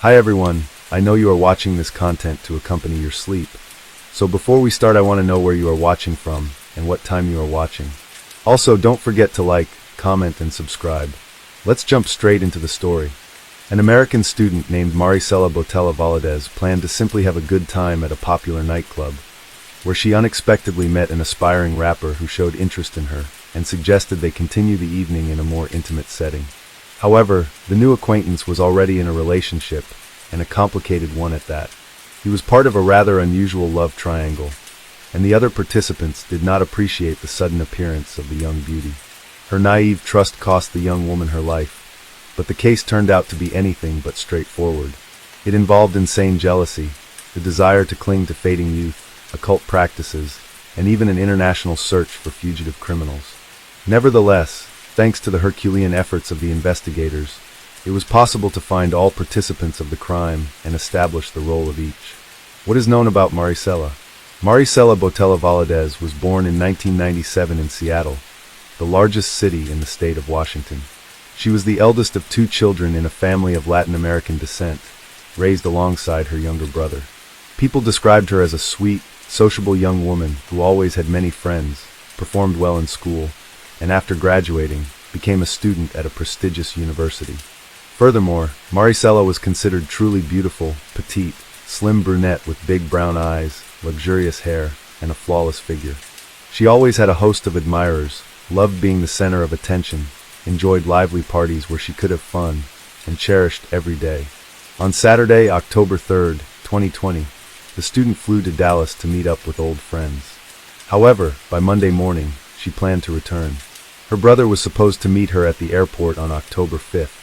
Hi everyone, I know you are watching this content to accompany your sleep. So before we start, I want to know where you are watching from and what time you are watching. Also, don't forget to like, comment, and subscribe. Let's jump straight into the story. An American student named Maricela Botella Valadez planned to simply have a good time at a popular nightclub, where she unexpectedly met an aspiring rapper who showed interest in her and suggested they continue the evening in a more intimate setting. However, the new acquaintance was already in a relationship, and a complicated one at that. He was part of a rather unusual love triangle, and the other participants did not appreciate the sudden appearance of the young beauty. Her naive trust cost the young woman her life, but the case turned out to be anything but straightforward. It involved insane jealousy, the desire to cling to fading youth, occult practices, and even an international search for fugitive criminals. Nevertheless, thanks to the Herculean efforts of the investigators, it was possible to find all participants of the crime and establish the role of each. What is known about Maricela? Maricela Botella Valadez was born in 1997 in Seattle, the largest city in the state of Washington. She was the eldest of two children in a family of Latin American descent, raised alongside her younger brother. People described her as a sweet, sociable young woman who always had many friends, performed well in school, and after graduating, became a student at a prestigious university. Furthermore, Maricela was considered truly beautiful, petite, slim brunette with big brown eyes, luxurious hair, and a flawless figure. She always had a host of admirers, loved being the center of attention, enjoyed lively parties where she could have fun, and cherished every day. On Saturday, October 3rd, 2020, the student flew to Dallas to meet up with old friends. However, by Monday morning, she planned to return. Her brother was supposed to meet her at the airport on October 5th,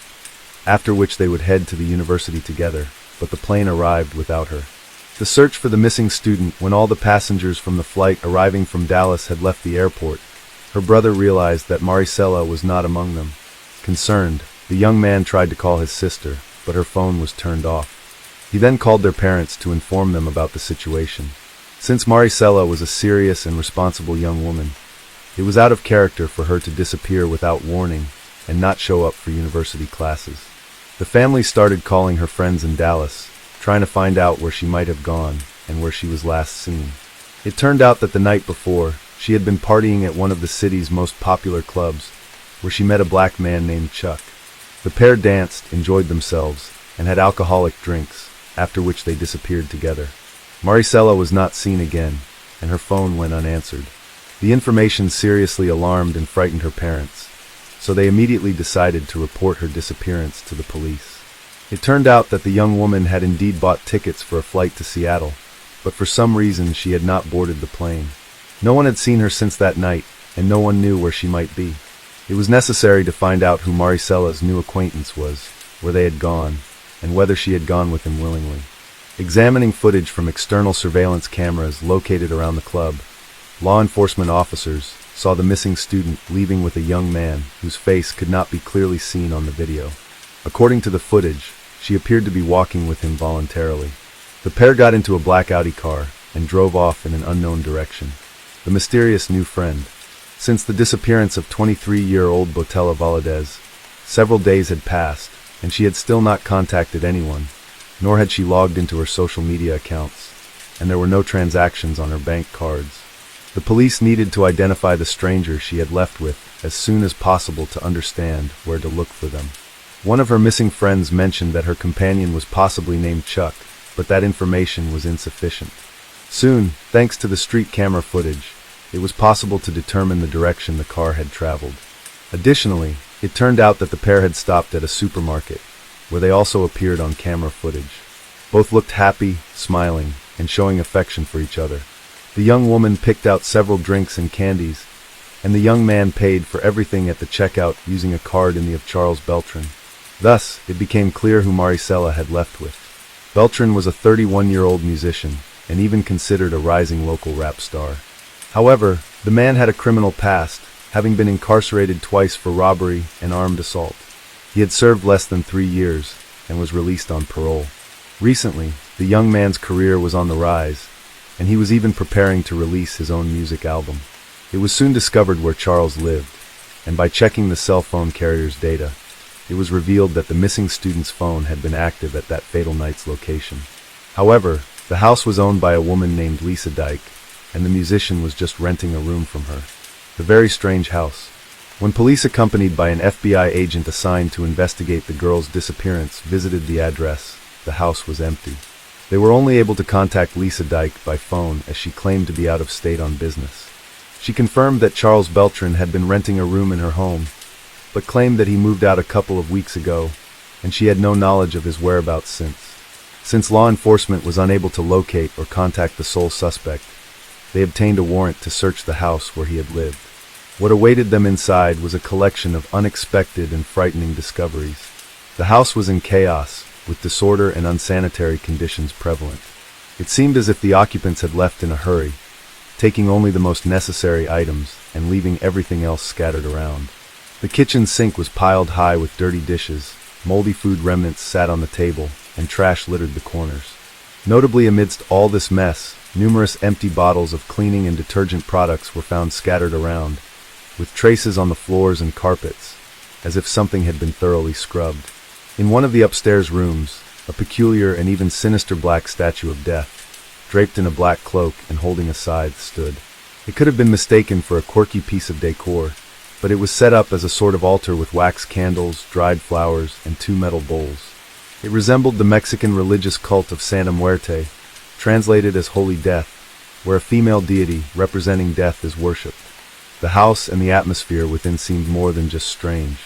after which they would head to the university together, but the plane arrived without her. The search for the missing student, when all the passengers from the flight arriving from Dallas had left the airport, her brother realized that Maricela was not among them. Concerned, the young man tried to call his sister, but her phone was turned off. He then called their parents to inform them about the situation. Since Maricela was a serious and responsible young woman, it was out of character for her to disappear without warning and not show up for university classes. The family started calling her friends in Dallas, trying to find out where she might have gone and where she was last seen. It turned out that the night before, she had been partying at one of the city's most popular clubs, where she met a black man named Chuck. The pair danced, enjoyed themselves, and had alcoholic drinks, after which they disappeared together. Maricela was not seen again, and her phone went unanswered. The information seriously alarmed and frightened her parents, so they immediately decided to report her disappearance to the police. It turned out that the young woman had indeed bought tickets for a flight to Seattle, but for some reason she had not boarded the plane. No one had seen her since that night, and no one knew where she might be. It was necessary to find out who Maricela's new acquaintance was, where they had gone, and whether she had gone with him willingly. Examining footage from external surveillance cameras located around the club, law enforcement officers saw the missing student leaving with a young man whose face could not be clearly seen on the video. According to the footage, she appeared to be walking with him voluntarily. The pair got into a black Audi car and drove off in an unknown direction. The mysterious new friend. Since the disappearance of 23-year-old Botella Valadez, several days had passed, and she had still not contacted anyone, nor had she logged into her social media accounts, and there were no transactions on her bank cards. The police needed to identify the stranger she had left with as soon as possible to understand where to look for them. One of her missing friends mentioned that her companion was possibly named Chuck, but that information was insufficient. Soon, thanks to the street camera footage, it was possible to determine the direction the car had traveled. Additionally, it turned out that the pair had stopped at a supermarket, where they also appeared on camera footage. Both looked happy, smiling, and showing affection for each other. The young woman picked out several drinks and candies, and the young man paid for everything at the checkout using a card in the of Charles Beltran. Thus, it became clear who Maricela had left with. Beltran was a 31-year-old musician, and even considered a rising local rap star. However, the man had a criminal past, having been incarcerated twice for robbery and armed assault. He had served less than 3 years, and was released on parole. Recently, the young man's career was on the rise, and he was even preparing to release his own music album. It was soon discovered where Charles lived, and by checking the cell phone carrier's data, it was revealed that the missing student's phone had been active at that fatal night's location. However, the house was owned by a woman named Lisa Dyke, and the musician was just renting a room from her. The very strange house. When police accompanied by an FBI agent assigned to investigate the girl's disappearance visited the address, the house was empty. They were only able to contact Lisa Dyke by phone as she claimed to be out of state on business. She confirmed that Charles Beltran had been renting a room in her home, but claimed that he moved out a couple of weeks ago, and she had no knowledge of his whereabouts since. Since law enforcement was unable to locate or contact the sole suspect, they obtained a warrant to search the house where he had lived. What awaited them inside was a collection of unexpected and frightening discoveries. The house was in chaos, with disorder and unsanitary conditions prevalent. It seemed as if the occupants had left in a hurry, taking only the most necessary items and leaving everything else scattered around. The kitchen sink was piled high with dirty dishes, moldy food remnants sat on the table, and trash littered the corners. Notably amidst all this mess, numerous empty bottles of cleaning and detergent products were found scattered around, with traces on the floors and carpets, as if something had been thoroughly scrubbed. In one of the upstairs rooms, a peculiar and even sinister black statue of death, draped in a black cloak and holding a scythe, stood. It could have been mistaken for a quirky piece of decor, but it was set up as a sort of altar with wax candles, dried flowers, and 2 metal bowls. It resembled the Mexican religious cult of Santa Muerte, translated as Holy Death, where a female deity representing death is worshipped. The house and the atmosphere within seemed more than just strange.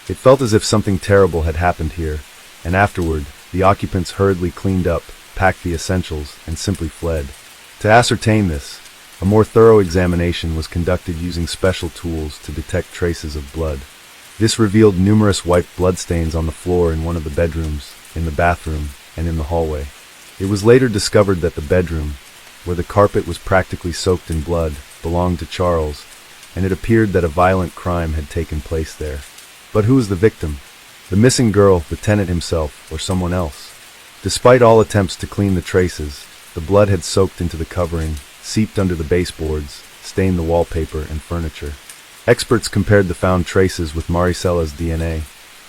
It felt as if something terrible had happened here, and afterward, the occupants hurriedly cleaned up, packed the essentials, and simply fled. To ascertain this, a more thorough examination was conducted using special tools to detect traces of blood. This revealed numerous wiped bloodstains on the floor in one of the bedrooms, in the bathroom, and in the hallway. It was later discovered that the bedroom, where the carpet was practically soaked in blood, belonged to Charles, and it appeared that a violent crime had taken place there. But who was the victim? The missing girl, the tenant himself, or someone else? Despite all attempts to clean the traces, the blood had soaked into the covering, seeped under the baseboards, stained the wallpaper and furniture. Experts compared the found traces with Maricella's DNA,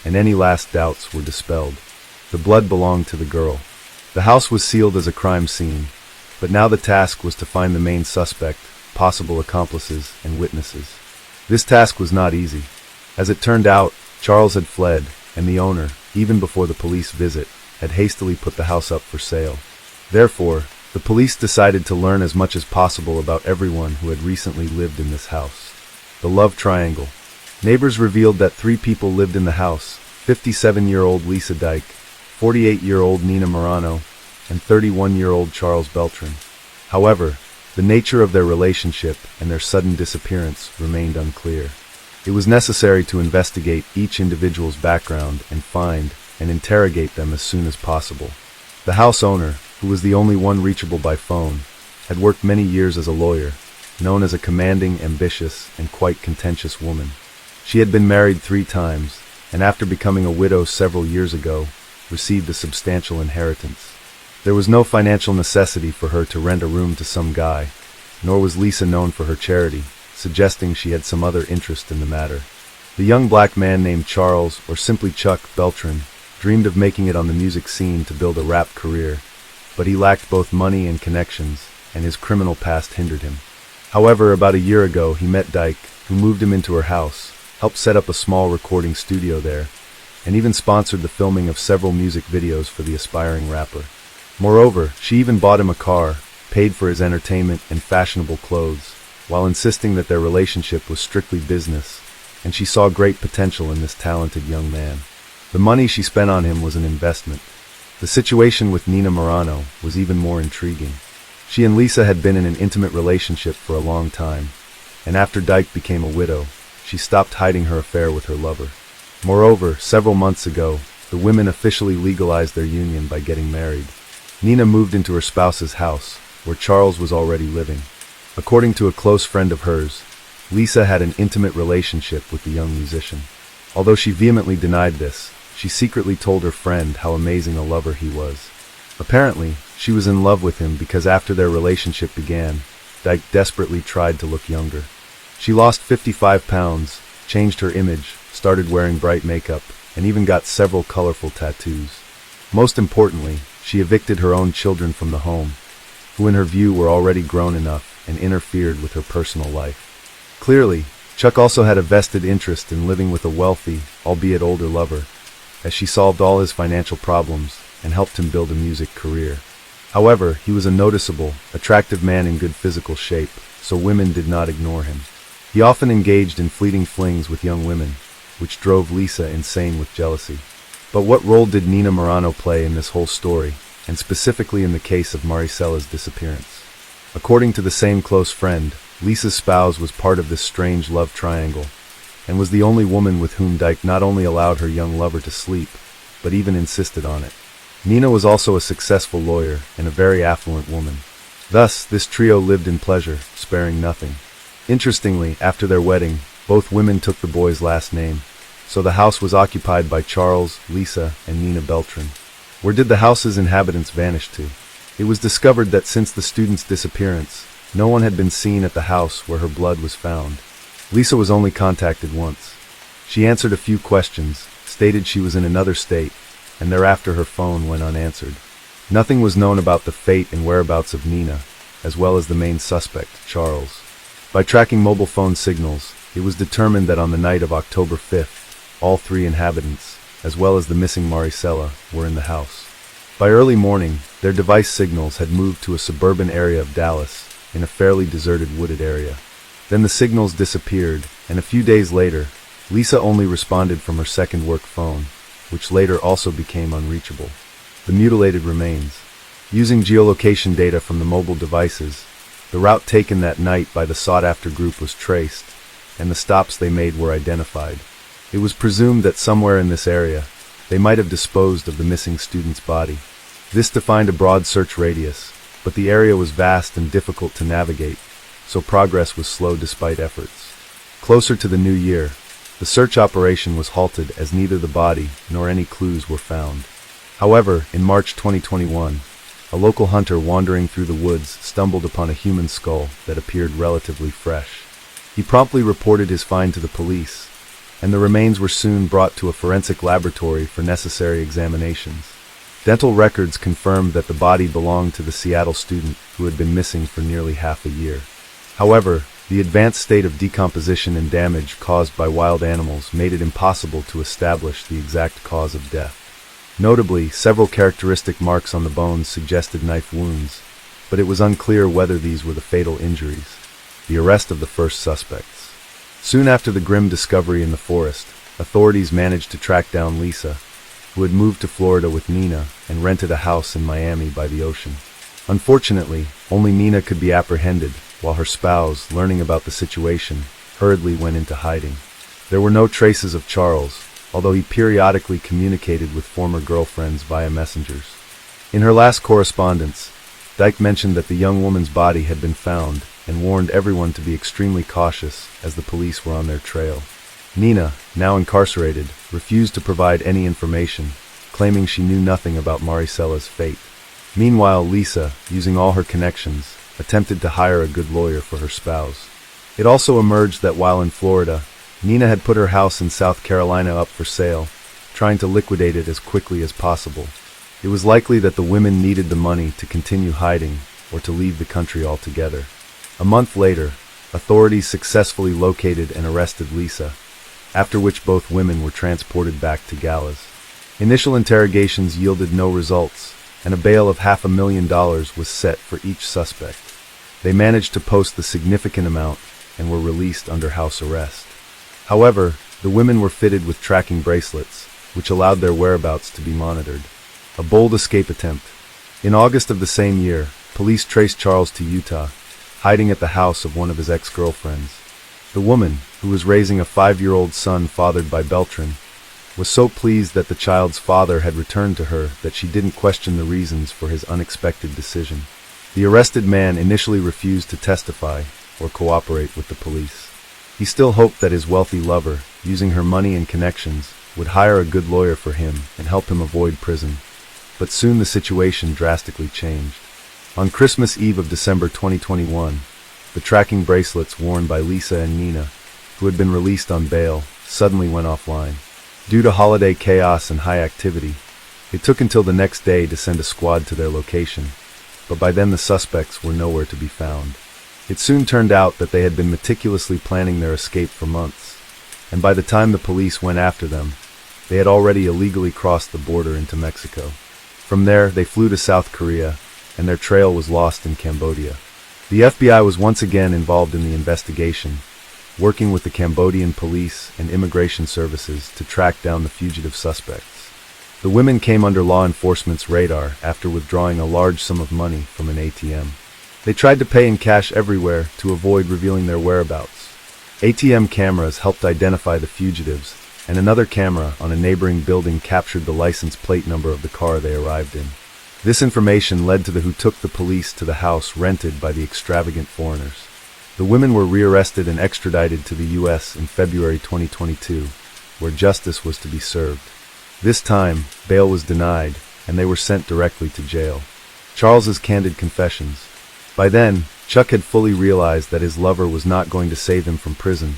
and any last doubts were dispelled. The blood belonged to the girl. The house was sealed as a crime scene, but now the task was to find the main suspect, possible accomplices, and witnesses. This task was not easy. As it turned out, Charles had fled, and the owner, even before the police visit, had hastily put the house up for sale. Therefore, the police decided to learn as much as possible about everyone who had recently lived in this house. The love triangle. Neighbors revealed that 3 people lived in the house: 57-year-old Lisa Dyke, 48-year-old Nina Morano, and 31-year-old Charles Beltran. However, the nature of their relationship and their sudden disappearance remained unclear. It was necessary to investigate each individual's background and find and interrogate them as soon as possible. The house owner, who was the only one reachable by phone, had worked many years as a lawyer, known as a commanding, ambitious, and quite contentious woman. She had been married 3 times, and after becoming a widow several years ago, received a substantial inheritance. There was no financial necessity for her to rent a room to some guy, nor was Lisa known for her charity, suggesting she had some other interest in the matter. The young black man named Charles, or simply Chuck, Beltran, dreamed of making it on the music scene to build a rap career, but he lacked both money and connections, and his criminal past hindered him. However, about a year ago, he met Dyke, who moved him into her house, helped set up a small recording studio there, and even sponsored the filming of several music videos for the aspiring rapper. Moreover, she even bought him a car, paid for his entertainment and fashionable clothes, while insisting that their relationship was strictly business, and she saw great potential in this talented young man. The money she spent on him was an investment. The situation with Nina Morano was even more intriguing. She and Lisa had been in an intimate relationship for a long time, and after Dyke became a widow, she stopped hiding her affair with her lover. Moreover, several months ago, the women officially legalized their union by getting married. Nina moved into her spouse's house, where Charles was already living. According to a close friend of hers, Lisa had an intimate relationship with the young musician. Although she vehemently denied this, she secretly told her friend how amazing a lover he was. Apparently, she was in love with him because after their relationship began, Dyke desperately tried to look younger. She lost 55 pounds, changed her image, started wearing bright makeup, and even got several colorful tattoos. Most importantly, she evicted her own children from the home, who in her view were already grown enough and interfered with her personal life. Clearly, Chuck also had a vested interest in living with a wealthy, albeit older lover, as she solved all his financial problems and helped him build a music career. However, he was a noticeable, attractive man in good physical shape, so women did not ignore him. He often engaged in fleeting flings with young women, which drove Lisa insane with jealousy. But what role did Nina Morano play in this whole story, and specifically in the case of Maricella's disappearance? According to the same close friend, Lisa's spouse was part of this strange love triangle, and was the only woman with whom Dyke not only allowed her young lover to sleep, but even insisted on it. Nina was also a successful lawyer and a very affluent woman. Thus, this trio lived in pleasure, sparing nothing. Interestingly, after their wedding, both women took the boy's last name, so the house was occupied by Charles, Lisa, and Nina Beltran. Where did the house's inhabitants vanish to? It was discovered that since the student's disappearance, no one had been seen at the house where her blood was found. Lisa was only contacted once. She answered a few questions, stated she was in another state, and thereafter her phone went unanswered. Nothing was known about the fate and whereabouts of Nina, as well as the main suspect, Charles. By tracking mobile phone signals, it was determined that on the night of October 5th, all three inhabitants, as well as the missing Maricela, were in the house. By early morning, their device signals had moved to a suburban area of Dallas, in a fairly deserted wooded area. Then the signals disappeared, and a few days later, Lisa only responded from her second work phone, which later also became unreachable. The mutilated remains. Using geolocation data from the mobile devices, the route taken that night by the sought-after group was traced, and the stops they made were identified. It was presumed that somewhere in this area, they might have disposed of the missing student's body. This defined a broad search radius, but the area was vast and difficult to navigate, so progress was slow despite efforts. Closer to the new year, the search operation was halted as neither the body nor any clues were found. However, in March 2021, a local hunter wandering through the woods stumbled upon a human skull that appeared relatively fresh. He promptly reported his find to the police, and the remains were soon brought to a forensic laboratory for necessary examinations. Dental records confirmed that the body belonged to the Seattle student who had been missing for nearly half a year. However, the advanced state of decomposition and damage caused by wild animals made it impossible to establish the exact cause of death. Notably, several characteristic marks on the bones suggested knife wounds, but it was unclear whether these were the fatal injuries. The arrest of the first suspects. Soon after the grim discovery in the forest, authorities managed to track down Lisa, who had moved to Florida with Nina and rented a house in Miami by the ocean. Unfortunately, only Nina could be apprehended, while her spouse, learning about the situation, hurriedly went into hiding. There were no traces of Charles, although he periodically communicated with former girlfriends via messengers. In her last correspondence, Dyke mentioned that the young woman's body had been found and warned everyone to be extremely cautious as the police were on their trail. Nina, now incarcerated, refused to provide any information, claiming she knew nothing about Maricela's fate. Meanwhile, Lisa, using all her connections, attempted to hire a good lawyer for her spouse. It also emerged that while in Florida, Nina had put her house in South Carolina up for sale, trying to liquidate it as quickly as possible. It was likely that the women needed the money to continue hiding or to leave the country altogether. A month later, authorities successfully located and arrested Lisa, after which both women were transported back to Gallas. Initial interrogations yielded no results, and a bail of $500,000 was set for each suspect. They managed to post the significant amount and were released under house arrest. However, the women were fitted with tracking bracelets, which allowed their whereabouts to be monitored. A bold escape attempt. In August of the same year, police traced Charles to Utah, hiding at the house of one of his ex-girlfriends. The woman, who was raising a 5-year-old son fathered by Beltran, was so pleased that the child's father had returned to her that she didn't question the reasons for his unexpected decision. The arrested man initially refused to testify or cooperate with the police. He still hoped that his wealthy lover, using her money and connections, would hire a good lawyer for him and help him avoid prison. But soon the situation drastically changed. On Christmas Eve of December 2021, the tracking bracelets worn by Lisa and Nina, who had been released on bail, suddenly went offline. Due to holiday chaos and high activity, it took until the next day to send a squad to their location, but by then the suspects were nowhere to be found. It soon turned out that they had been meticulously planning their escape for months, and by the time the police went after them, they had already illegally crossed the border into Mexico. From there, they flew to South Korea, and their trail was lost in Cambodia. The FBI was once again involved in the investigation, working with the Cambodian police and immigration services to track down the fugitive suspects. The women came under law enforcement's radar after withdrawing a large sum of money from an ATM. They tried to pay in cash everywhere to avoid revealing their whereabouts. ATM cameras helped identify the fugitives, and another camera on a neighboring building captured the license plate number of the car they arrived in. This information led to the who took the police to the house rented by the extravagant foreigners. The women were rearrested and extradited to the U.S. in February 2022, where justice was to be served. This time, bail was denied, and they were sent directly to jail. Charles's candid confessions. By then, Chuck had fully realized that his lover was not going to save him from prison,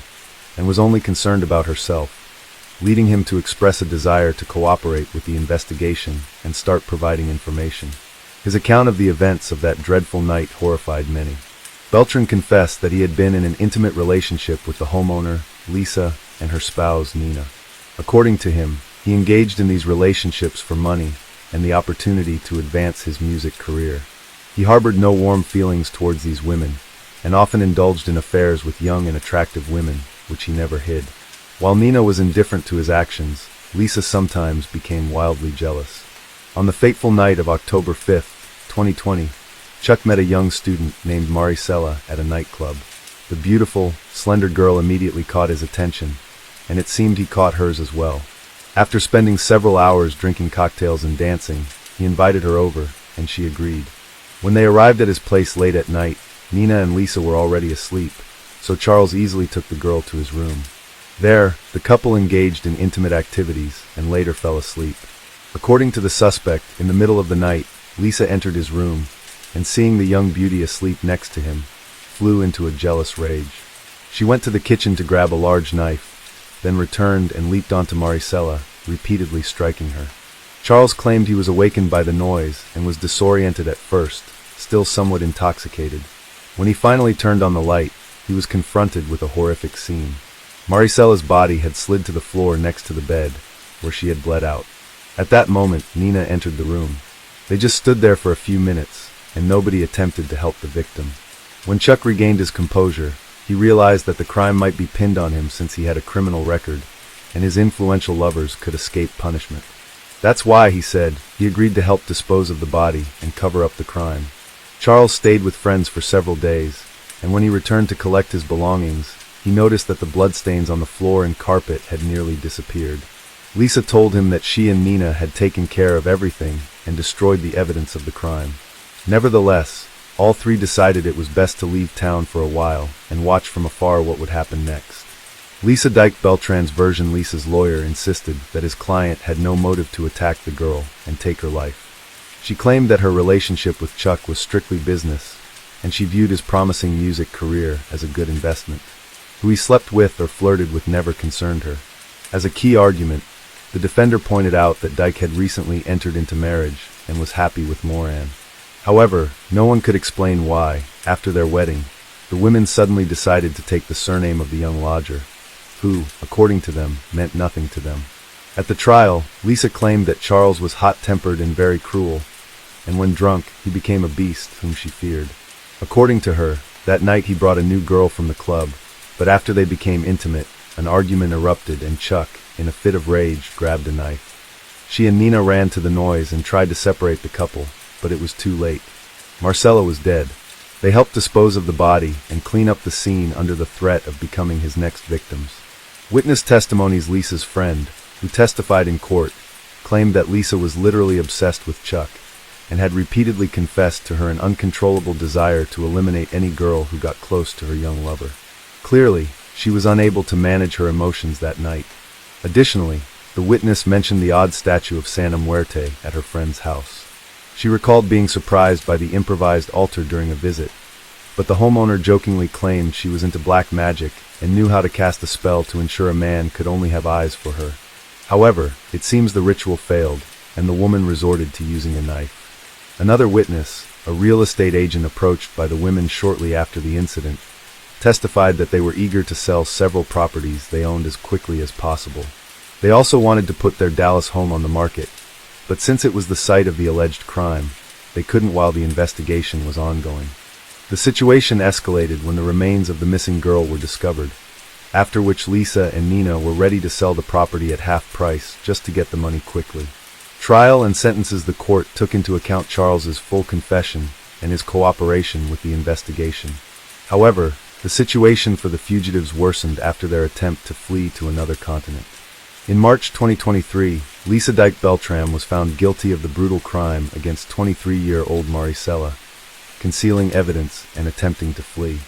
and was only concerned about herself, leading him to express a desire to cooperate with the investigation and start providing information. His account of the events of that dreadful night horrified many. Beltran confessed that he had been in an intimate relationship with the homeowner, Lisa, and her spouse, Nina. According to him, he engaged in these relationships for money and the opportunity to advance his music career. He harbored no warm feelings towards these women, and often indulged in affairs with young and attractive women, which he never hid. While Nina was indifferent to his actions, Lisa sometimes became wildly jealous. On the fateful night of October 5, 2020, Chuck met a young student named Maricela at a nightclub. The beautiful, slender girl immediately caught his attention, and it seemed he caught hers as well. After spending several hours drinking cocktails and dancing, he invited her over, and she agreed. When they arrived at his place late at night, Nina and Lisa were already asleep, so Charles easily took the girl to his room. There, the couple engaged in intimate activities and later fell asleep. According to the suspect, in the middle of the night, Lisa entered his room, and seeing the young beauty asleep next to him, flew into a jealous rage. She went to the kitchen to grab a large knife, then returned and leaped onto Maricela, repeatedly striking her. Charles claimed he was awakened by the noise and was disoriented at first, still somewhat intoxicated. When he finally turned on the light, he was confronted with a horrific scene. Maricela's body had slid to the floor next to the bed, where she had bled out. At that moment, Nina entered the room. They just stood there for a few minutes, and nobody attempted to help the victim. When Chuck regained his composure, he realized that the crime might be pinned on him since he had a criminal record, and his influential lovers could escape punishment. That's why, he said, he agreed to help dispose of the body and cover up the crime. Charles stayed with friends for several days, and when he returned to collect his belongings, he noticed that the bloodstains on the floor and carpet had nearly disappeared. Lisa told him that she and Nina had taken care of everything and destroyed the evidence of the crime. Nevertheless, all three decided it was best to leave town for a while and watch from afar what would happen next. Lisa Dyke Beltran's version. Lisa's lawyer insisted that his client had no motive to attack the girl and take her life. She claimed that her relationship with Chuck was strictly business, and she viewed his promising music career as a good investment. Who he slept with or flirted with never concerned her. As a key argument, the defender pointed out that Dyke had recently entered into marriage and was happy with Moran. However, no one could explain why, after their wedding, the women suddenly decided to take the surname of the young lodger, who, according to them, meant nothing to them. At the trial, Lisa claimed that Charles was hot-tempered and very cruel, and when drunk, he became a beast whom she feared. According to her, that night he brought a new girl from the club, but after they became intimate, an argument erupted and Chuck, in a fit of rage, grabbed a knife. She and Nina ran to the noise and tried to separate the couple, but it was too late. Marcella was dead. They helped dispose of the body and clean up the scene under the threat of becoming his next victims. Witness testimonies. Lisa's friend, who testified in court, claimed that Lisa was literally obsessed with Chuck and had repeatedly confessed to her an uncontrollable desire to eliminate any girl who got close to her young lover. Clearly, she was unable to manage her emotions that night. Additionally, the witness mentioned the odd statue of Santa Muerte at her friend's house. She recalled being surprised by the improvised altar during a visit, but the homeowner jokingly claimed she was into black magic and knew how to cast a spell to ensure a man could only have eyes for her. However, it seems the ritual failed, and the woman resorted to using a knife. Another witness, a real estate agent approached by the women shortly after the incident, testified that they were eager to sell several properties they owned as quickly as possible. They also wanted to put their Dallas home on the market, but since it was the site of the alleged crime, they couldn't while the investigation was ongoing. The situation escalated when the remains of the missing girl were discovered, after which Lisa and Nina were ready to sell the property at half price just to get the money quickly. Trial and sentences. The court took into account Charles's full confession and his cooperation with the investigation. However, the situation for the fugitives worsened after their attempt to flee to another continent. In March 2023, Lisa Dyke Beltram was found guilty of the brutal crime against 23-year-old Maricela, concealing evidence and attempting to flee.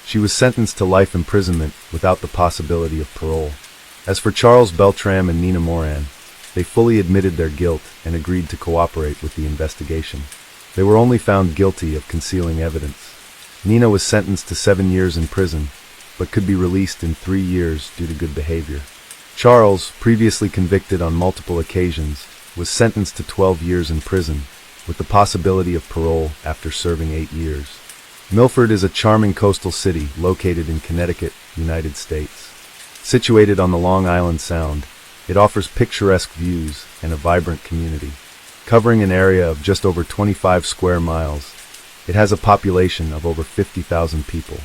She was sentenced to life imprisonment without the possibility of parole. As for Charles Beltram and Nina Moran, they fully admitted their guilt and agreed to cooperate with the investigation. They were only found guilty of concealing evidence. Nina was sentenced to 7 years in prison, but could be released in 3 years due to good behavior. Charles, previously convicted on multiple occasions, was sentenced to 12 years in prison, with the possibility of parole after serving 8 years. Milford is a charming coastal city located in Connecticut, United States. Situated on the Long Island Sound, it offers picturesque views and a vibrant community. Covering an area of just over 25 square miles, it has a population of over 50,000 people.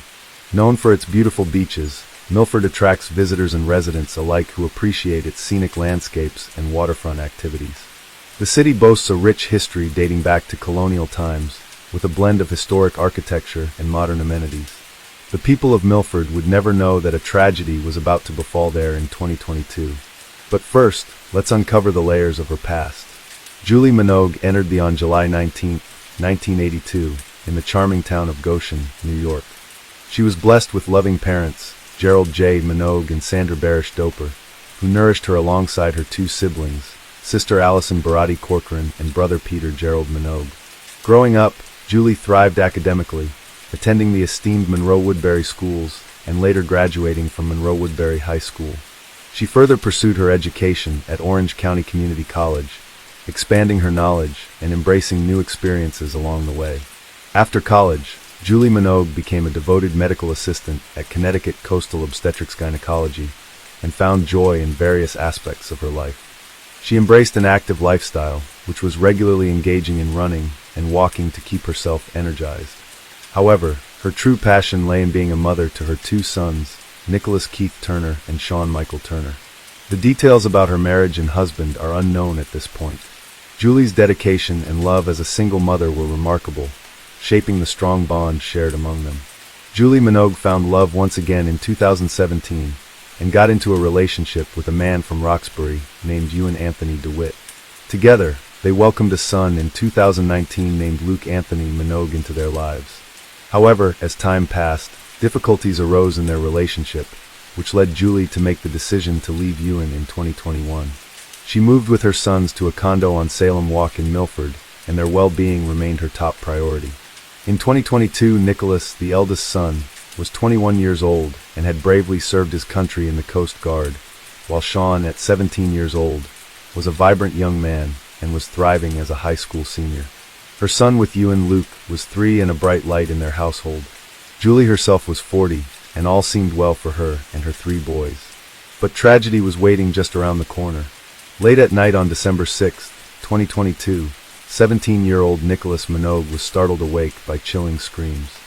Known for its beautiful beaches, Milford attracts visitors and residents alike who appreciate its scenic landscapes and waterfront activities. The city boasts a rich history dating back to colonial times, with a blend of historic architecture and modern amenities. The people of Milford would never know that a tragedy was about to befall there in 2022. But first, let's uncover the layers of her past. Julie Minogue entered on July 19, 1982, in the charming town of Goshen, New York. She was blessed with loving parents, Gerald J. Minogue and Sandra Barish Doper, who nourished her alongside her 2 siblings, sister Allison Barati Corcoran and brother Peter Gerald Minogue. Growing up, Julie thrived academically, attending the esteemed Monroe-Woodbury schools and later graduating from Monroe-Woodbury High School. She further pursued her education at Orange County Community College, expanding her knowledge and embracing new experiences along the way. After college, Julie Minogue became a devoted medical assistant at Connecticut Coastal Obstetrics Gynecology and found joy in various aspects of her life. She embraced an active lifestyle, which was regularly engaging in running and walking to keep herself energized. However, her true passion lay in being a mother to her 2 sons, Nicholas Keith Turner and Sean Michael Turner. The details about her marriage and husband are unknown at this point. Julie's dedication and love as a single mother were remarkable, shaping the strong bond shared among them. Julie Minogue found love once again in 2017 and got into a relationship with a man from Roxbury named Ewan Anthony DeWitt. Together, they welcomed a son in 2019 named Luke Anthony Minogue into their lives. However, as time passed, difficulties arose in their relationship, which led Julie to make the decision to leave Ewan in 2021. She moved with her sons to a condo on Salem Walk in Milford, and their well-being remained her top priority. In 2022, Nicholas, the eldest son, was 21 years old and had bravely served his country in the Coast Guard, while Sean, at 17 years old, was a vibrant young man and was thriving as a high school senior. Her son with Ewan, Luke, was 3 and a bright light in their household. Julie herself was 40, and all seemed well for her and her 3 boys. But tragedy was waiting just around the corner. Late at night on December 6, 2022, 17-year-old Nicholas Minogue was startled awake by chilling screams.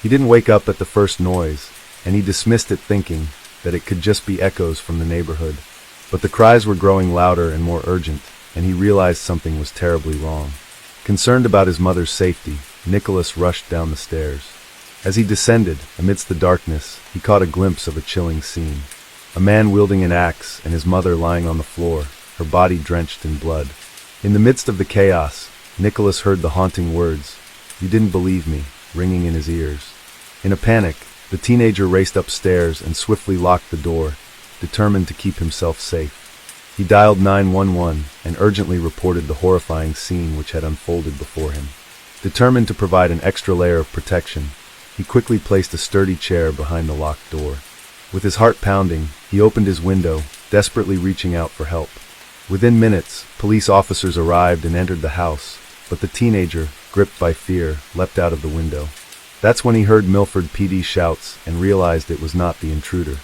He didn't wake up at the first noise, and he dismissed it thinking that it could just be echoes from the neighborhood. But the cries were growing louder and more urgent, and he realized something was terribly wrong. Concerned about his mother's safety, Nicholas rushed down the stairs. As he descended, amidst the darkness, he caught a glimpse of a chilling scene. A man wielding an axe and his mother lying on the floor, her body drenched in blood. In the midst of the chaos, Nicholas heard the haunting words, "You didn't believe me," ringing in his ears. In a panic, the teenager raced upstairs and swiftly locked the door, determined to keep himself safe. He dialed 911 and urgently reported the horrifying scene which had unfolded before him. Determined to provide an extra layer of protection, he quickly placed a sturdy chair behind the locked door. With his heart pounding, he opened his window, desperately reaching out for help. Within minutes, police officers arrived and entered the house, but the teenager, gripped by fear, leapt out of the window. That's when he heard Milford PD's shouts and realized it was not the intruder.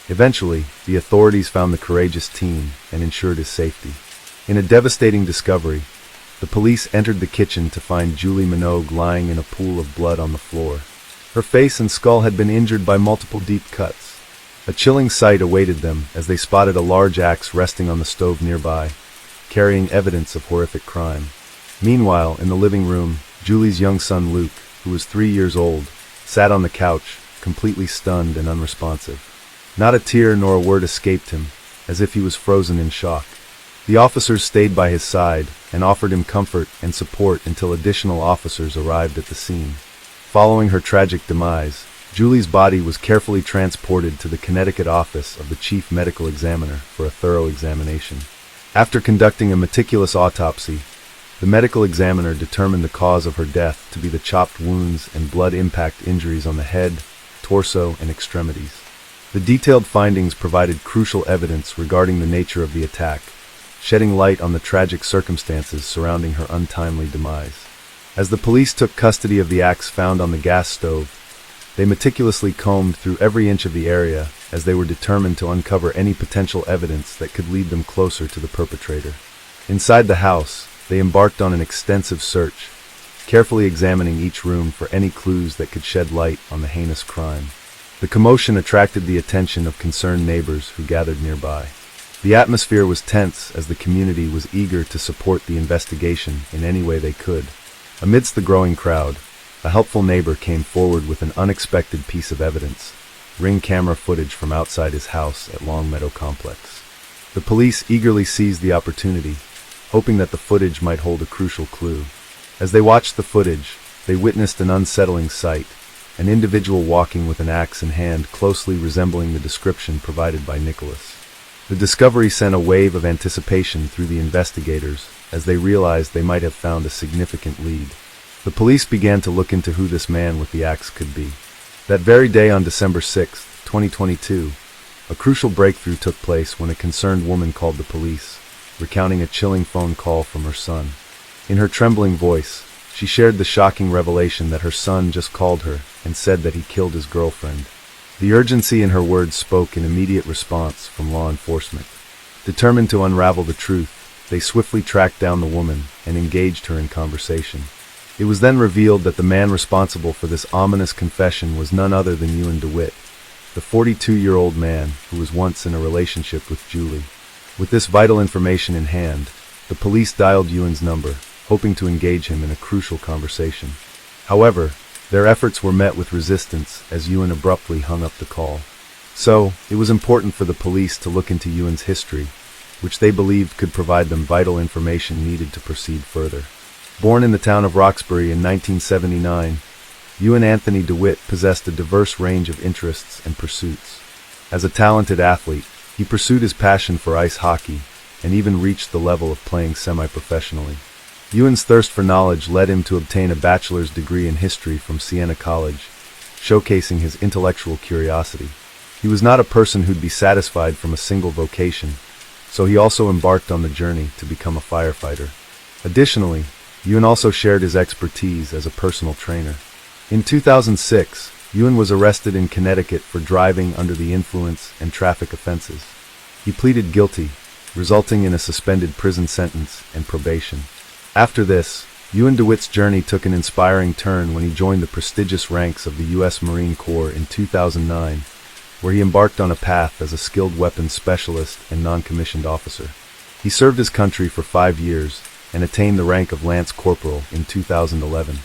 Eventually, the authorities found the courageous teen and ensured his safety. In a devastating discovery, the police entered the kitchen to find Julie Minogue lying in a pool of blood on the floor. Her face and skull had been injured by multiple deep cuts. A chilling sight awaited them as they spotted a large axe resting on the stove nearby, carrying evidence of horrific crime. Meanwhile, in the living room, Julie's young son Luke, who was 3 years old, sat on the couch, completely stunned and unresponsive. Not a tear nor a word escaped him, as if he was frozen in shock. The officers stayed by his side and offered him comfort and support until additional officers arrived at the scene. Following her tragic demise, Julie's body was carefully transported to the Connecticut office of the chief medical examiner for a thorough examination. After conducting a meticulous autopsy, the medical examiner determined the cause of her death to be the chopped wounds and blood impact injuries on the head, torso, and extremities. The detailed findings provided crucial evidence regarding the nature of the attack, shedding light on the tragic circumstances surrounding her untimely demise. As the police took custody of the axe found on the gas stove, they meticulously combed through every inch of the area as they were determined to uncover any potential evidence that could lead them closer to the perpetrator. Inside the house, they embarked on an extensive search, carefully examining each room for any clues that could shed light on the heinous crime. The commotion attracted the attention of concerned neighbors who gathered nearby. The atmosphere was tense as the community was eager to support the investigation in any way they could. Amidst the growing crowd, a helpful neighbor came forward with an unexpected piece of evidence: ring camera footage from outside his house at Long Meadow Complex. The police eagerly seized the opportunity, hoping that the footage might hold a crucial clue. As they watched the footage, they witnessed an unsettling sight: an individual walking with an axe in hand closely resembling the description provided by Nicholas. The discovery sent a wave of anticipation through the investigators as they realized they might have found a significant lead. The police began to look into who this man with the axe could be. That very day on December 6, 2022, a crucial breakthrough took place when a concerned woman called the police, recounting a chilling phone call from her son. In her trembling voice, she shared the shocking revelation that her son just called her and said that he killed his girlfriend. The urgency in her words spoke an immediate response from law enforcement. Determined to unravel the truth, they swiftly tracked down the woman and engaged her in conversation. It was then revealed that the man responsible for this ominous confession was none other than Ewan DeWitt, the 42-year-old man who was once in a relationship with Julie. With this vital information in hand, the police dialed Ewan's number, hoping to engage him in a crucial conversation. However, their efforts were met with resistance as Ewan abruptly hung up the call. So, it was important for the police to look into Ewan's history, which they believed could provide them vital information needed to proceed further. Born in the town of Roxbury in 1979, Ewan Anthony DeWitt possessed a diverse range of interests and pursuits. As a talented athlete, he pursued his passion for ice hockey and even reached the level of playing semi-professionally. Ewan's thirst for knowledge led him to obtain a bachelor's degree in history from Siena College, showcasing his intellectual curiosity. He was not a person who'd be satisfied from a single vocation, so he also embarked on the journey to become a firefighter. Additionally, Ewan also shared his expertise as a personal trainer. In 2006, Ewan was arrested in Connecticut for driving under the influence and traffic offenses. He pleaded guilty, resulting in a suspended prison sentence and probation. After this, Ewan DeWitt's journey took an inspiring turn when he joined the prestigious ranks of the U.S. Marine Corps in 2009, where he embarked on a path as a skilled weapons specialist and non-commissioned officer. He served his country for 5 years and attained the rank of Lance Corporal in 2011.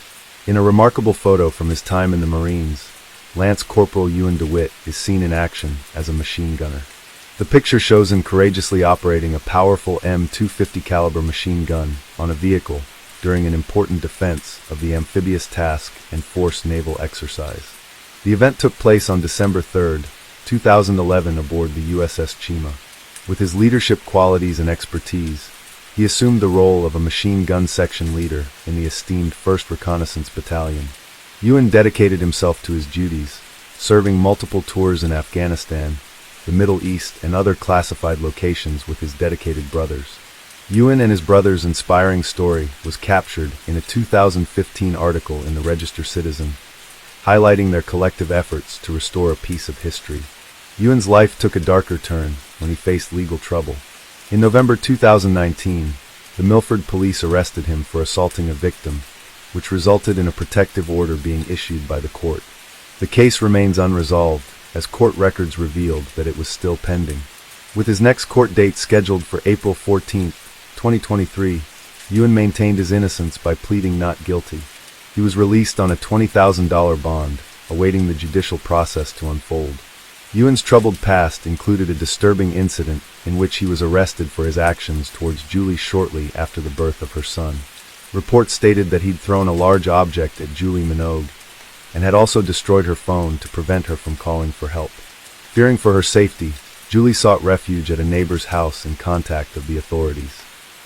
In a remarkable photo from his time in the Marines, Lance Corporal Ewan DeWitt is seen in action as a machine gunner. The picture shows him courageously operating a powerful M250 caliber machine gun on a vehicle during an important defense of the amphibious task and force naval exercise. The event took place on December 3, 2011 aboard the USS Chima. With his leadership qualities and expertise, he assumed the role of a machine gun section leader in the esteemed 1st Reconnaissance Battalion. Ewan dedicated himself to his duties, serving multiple tours in Afghanistan, the Middle East, and other classified locations with his dedicated brothers. Ewan and his brother's inspiring story was captured in a 2015 article in the Register Citizen, highlighting their collective efforts to restore a piece of history. Ewan's life took a darker turn when he faced legal trouble. In November 2019, the Milford police arrested him for assaulting a victim, which resulted in a protective order being issued by the court. The case remains unresolved, as court records revealed that it was still pending. With his next court date scheduled for April 14, 2023, Ewan maintained his innocence by pleading not guilty. He was released on a $20,000 bond, awaiting the judicial process to unfold. Ewan's troubled past included a disturbing incident in which he was arrested for his actions towards Julie shortly after the birth of her son. Reports stated that he'd thrown a large object at Julie Minogue and had also destroyed her phone to prevent her from calling for help. Fearing for her safety, Julie sought refuge at a neighbor's house in contact of the authorities.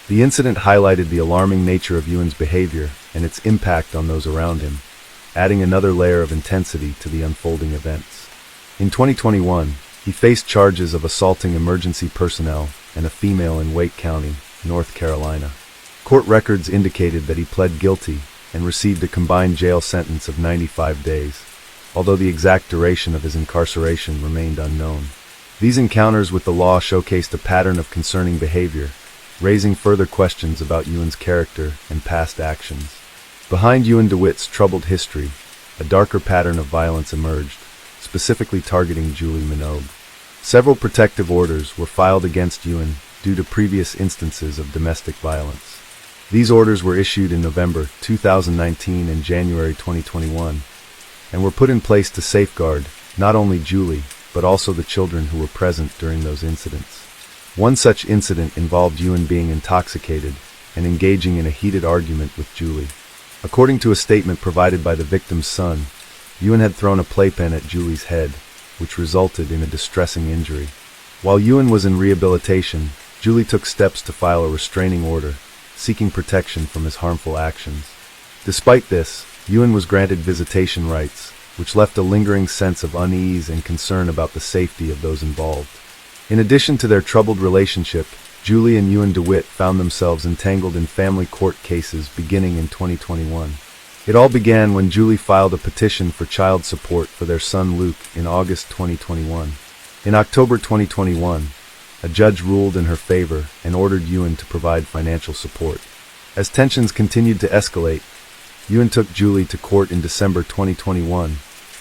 The incident highlighted the alarming nature of Ewan's behavior and its impact on those around him, adding another layer of intensity to the unfolding events. In 2021, he faced charges of assaulting emergency personnel and a female in Wake County, North Carolina. Court records indicated that he pled guilty and received a combined jail sentence of 95 days, although the exact duration of his incarceration remained unknown. These encounters with the law showcased a pattern of concerning behavior, raising further questions about Ewan's character and past actions. Behind Ewan DeWitt's troubled history, a darker pattern of violence emerged, specifically targeting Julie Minogue. Several protective orders were filed against Ewan due to previous instances of domestic violence. These orders were issued in November 2019 and January 2021, and were put in place to safeguard not only Julie, but also the children who were present during those incidents. One such incident involved Ewan being intoxicated and engaging in a heated argument with Julie. According to a statement provided by the victim's son, Ewan had thrown a playpen at Julie's head, which resulted in a distressing injury. While Ewan was in rehabilitation, Julie took steps to file a restraining order, seeking protection from his harmful actions. Despite this, Ewan was granted visitation rights, which left a lingering sense of unease and concern about the safety of those involved. In addition to their troubled relationship, Julie and Ewan DeWitt found themselves entangled in family court cases beginning in 2021. It all began when Julie filed a petition for child support for their son Luke in August 2021. In October 2021, a judge ruled in her favor and ordered Ewan to provide financial support. As tensions continued to escalate, Ewan took Julie to court in December 2021,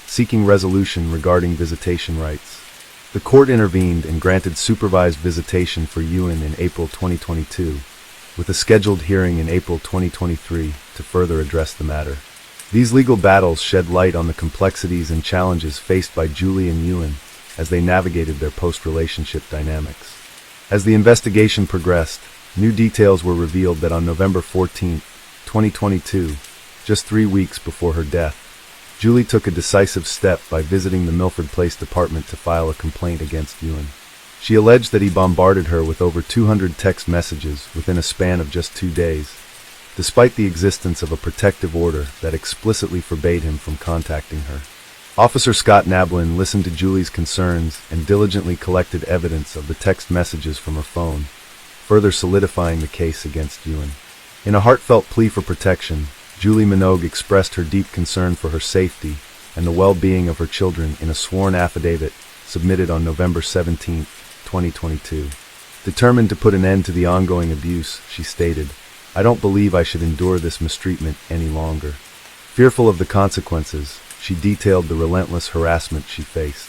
seeking resolution regarding visitation rights. The court intervened and granted supervised visitation for Ewan in April 2022, with a scheduled hearing in April 2023 to further address the matter. These legal battles shed light on the complexities and challenges faced by Julie and Ewan as they navigated their post-relationship dynamics. As the investigation progressed, new details were revealed that on November 14, 2022, just 3 weeks before her death, Julie took a decisive step by visiting the Milford Police Department to file a complaint against Ewan. She alleged that he bombarded her with over 200 text messages within a span of just 2 days, despite the existence of a protective order that explicitly forbade him from contacting her. Officer Scott Nablin listened to Julie's concerns and diligently collected evidence of the text messages from her phone, further solidifying the case against Ewan. In a heartfelt plea for protection, Julie Minogue expressed her deep concern for her safety and the well-being of her children in a sworn affidavit submitted on November 17, 2022. Determined to put an end to the ongoing abuse, she stated, "I don't believe I should endure this mistreatment any longer." Fearful of the consequences, she detailed the relentless harassment she faced.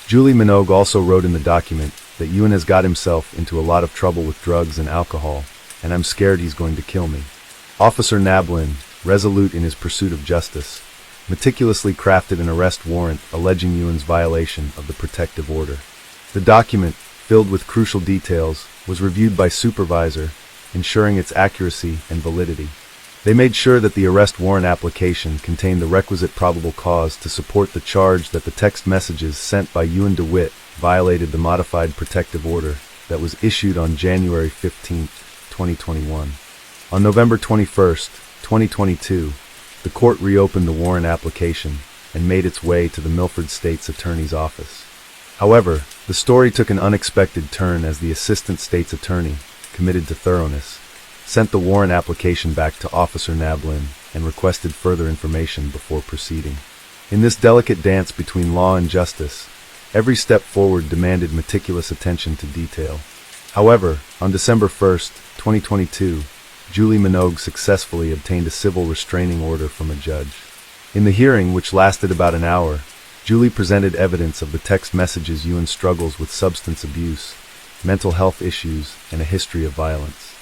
Julie Minogue also wrote in the document that Ewan has got himself into a lot of trouble with drugs and alcohol, and I'm scared he's going to kill me. Officer Nablin, resolute in his pursuit of justice, meticulously crafted an arrest warrant alleging Ewan's violation of the protective order. The document, filled with crucial details, was reviewed by supervisor, ensuring its accuracy and validity. They made sure that the arrest warrant application contained the requisite probable cause to support the charge that the text messages sent by Ewan DeWitt violated the modified protective order that was issued on January 15, 2021. On November 21, 2022, the court reopened the warrant application and made its way to the Milford State's Attorney's Office. However, the story took an unexpected turn as the Assistant State's Attorney, committed to thoroughness, sent the warrant application back to Officer Nablin and requested further information before proceeding. In this delicate dance between law and justice, every step forward demanded meticulous attention to detail. However, on December 1st, 2022, Julie Minogue successfully obtained a civil restraining order from a judge. In the hearing, which lasted about an hour, Julie presented evidence of the text messages Ewan struggles with substance abuse, mental health issues, and a history of violence.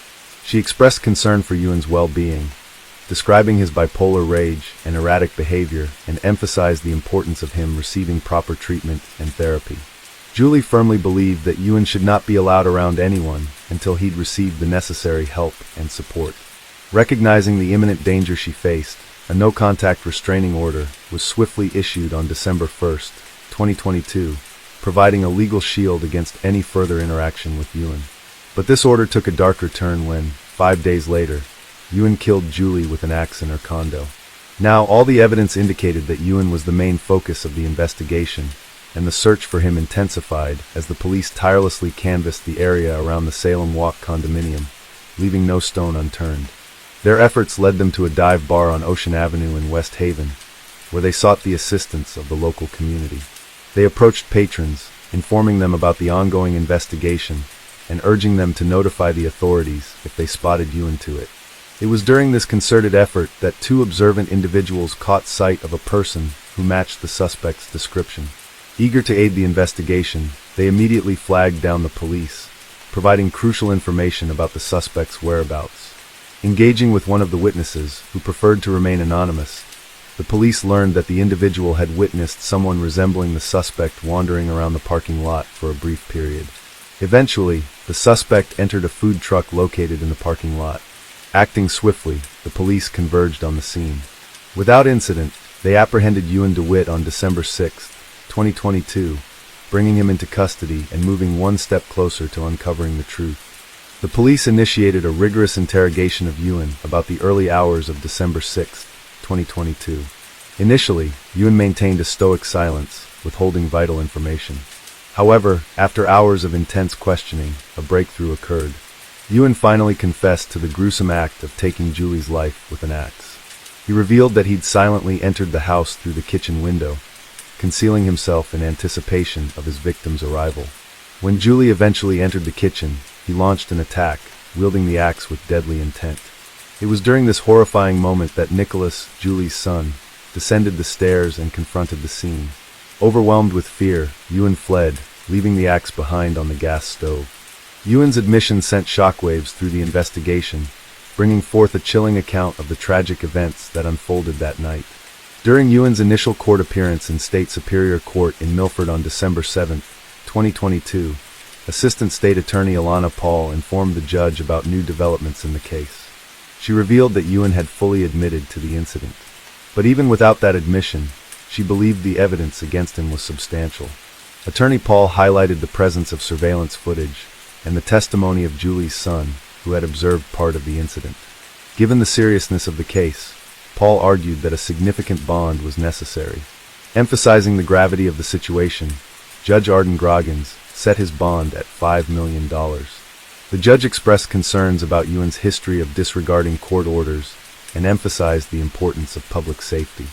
She expressed concern for Ewan's well-being, describing his bipolar rage and erratic behavior, and emphasized the importance of him receiving proper treatment and therapy. Julie firmly believed that Ewan should not be allowed around anyone until he'd received the necessary help and support. Recognizing the imminent danger she faced, a no-contact restraining order was swiftly issued on December 1st, 2022, providing a legal shield against any further interaction with Ewan. But this order took a darker turn when, 5 days later, Ewan killed Julie with an axe in her condo. Now, all the evidence indicated that Ewan was the main focus of the investigation, and the search for him intensified as the police tirelessly canvassed the area around the Salem Walk condominium, leaving no stone unturned. Their efforts led them to a dive bar on Ocean Avenue in West Haven, where they sought the assistance of the local community. They approached patrons, informing them about the ongoing investigation and urging them to notify the authorities if they spotted Ewan to it. It was during this concerted effort that two observant individuals caught sight of a person who matched the suspect's description. Eager to aid the investigation, they immediately flagged down the police, providing crucial information about the suspect's whereabouts. Engaging with one of the witnesses, who preferred to remain anonymous, the police learned that the individual had witnessed someone resembling the suspect wandering around the parking lot for a brief period. Eventually, the suspect entered a food truck located in the parking lot. Acting swiftly, the police converged on the scene. Without incident, they apprehended Ewan DeWitt on December 6, 2022, bringing him into custody and moving one step closer to uncovering the truth. The police initiated a rigorous interrogation of Ewan about the early hours of December 6, 2022. Initially, Ewan maintained a stoic silence, withholding vital information. However, after hours of intense questioning, a breakthrough occurred. Ewan finally confessed to the gruesome act of taking Julie's life with an axe. He revealed that he'd silently entered the house through the kitchen window, concealing himself in anticipation of his victim's arrival. When Julie eventually entered the kitchen, he launched an attack, wielding the axe with deadly intent. It was during this horrifying moment that Nicholas, Julie's son, descended the stairs and confronted the scene. Overwhelmed with fear, Ewan fled, leaving the axe behind on the gas stove. Ewan's admission sent shockwaves through the investigation, bringing forth a chilling account of the tragic events that unfolded that night. During Ewan's initial court appearance in State Superior Court in Milford on December 7, 2022, Assistant State Attorney Alana Paul informed the judge about new developments in the case. She revealed that Ewan had fully admitted to the incident. But even without that admission, she believed the evidence against him was substantial. Attorney Paul highlighted the presence of surveillance footage and the testimony of Julie's son, who had observed part of the incident. Given the seriousness of the case, Paul argued that a significant bond was necessary. Emphasizing the gravity of the situation, Judge Arden Groggins set his bond at $5 million. The judge expressed concerns about Ewan's history of disregarding court orders and emphasized the importance of public safety.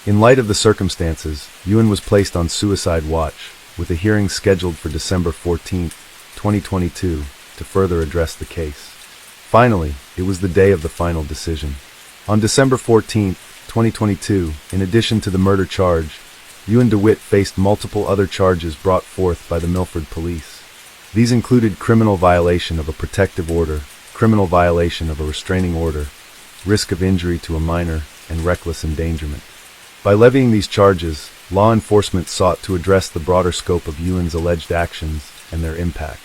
In light of the circumstances, Ewan was placed on suicide watch, with a hearing scheduled for December 14, 2022, to further address the case. Finally, it was the day of the final decision. On December 14, 2022, in addition to the murder charge, Ewan DeWitt faced multiple other charges brought forth by the Milford police. These included criminal violation of a protective order, criminal violation of a restraining order, risk of injury to a minor, and reckless endangerment. By levying these charges, law enforcement sought to address the broader scope of Ewan's alleged actions and their impact.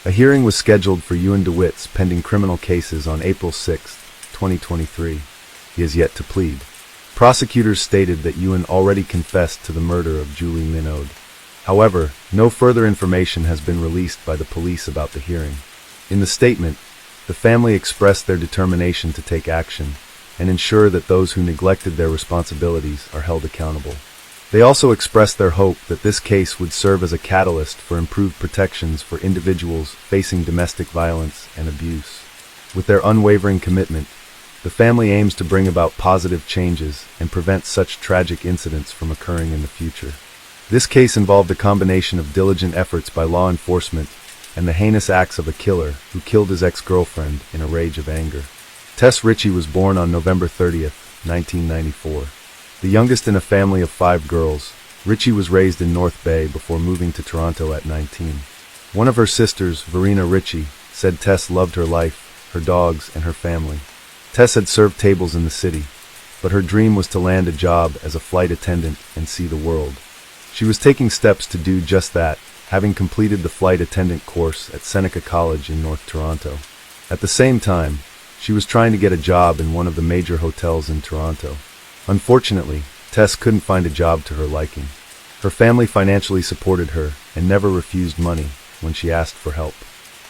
A hearing was scheduled for Ewan DeWitt's pending criminal cases on April 6, 2023. He has yet to plead. Prosecutors stated that Ewan already confessed to the murder of Julie Minogue. However, no further information has been released by the police about the hearing. In the statement, the family expressed their determination to take action and ensure that those who neglected their responsibilities are held accountable. They also expressed their hope that this case would serve as a catalyst for improved protections for individuals facing domestic violence and abuse. With their unwavering commitment, the family aims to bring about positive changes and prevent such tragic incidents from occurring in the future. This case involved a combination of diligent efforts by law enforcement and the heinous acts of a killer who killed his ex-girlfriend in a rage of anger. Tess Ritchie was born on November 30th, 1994. The youngest in a family of 5 girls, Ritchie was raised in North Bay before moving to Toronto at 19. One of her sisters, Verena Ritchie, said Tess loved her life, her dogs, and her family. Tess had served tables in the city, but her dream was to land a job as a flight attendant and see the world. She was taking steps to do just that, having completed the flight attendant course at Seneca College in North Toronto. At the same time, she was trying to get a job in one of the major hotels in Toronto. Unfortunately, Tess couldn't find a job to her liking. Her family financially supported her and never refused money when she asked for help.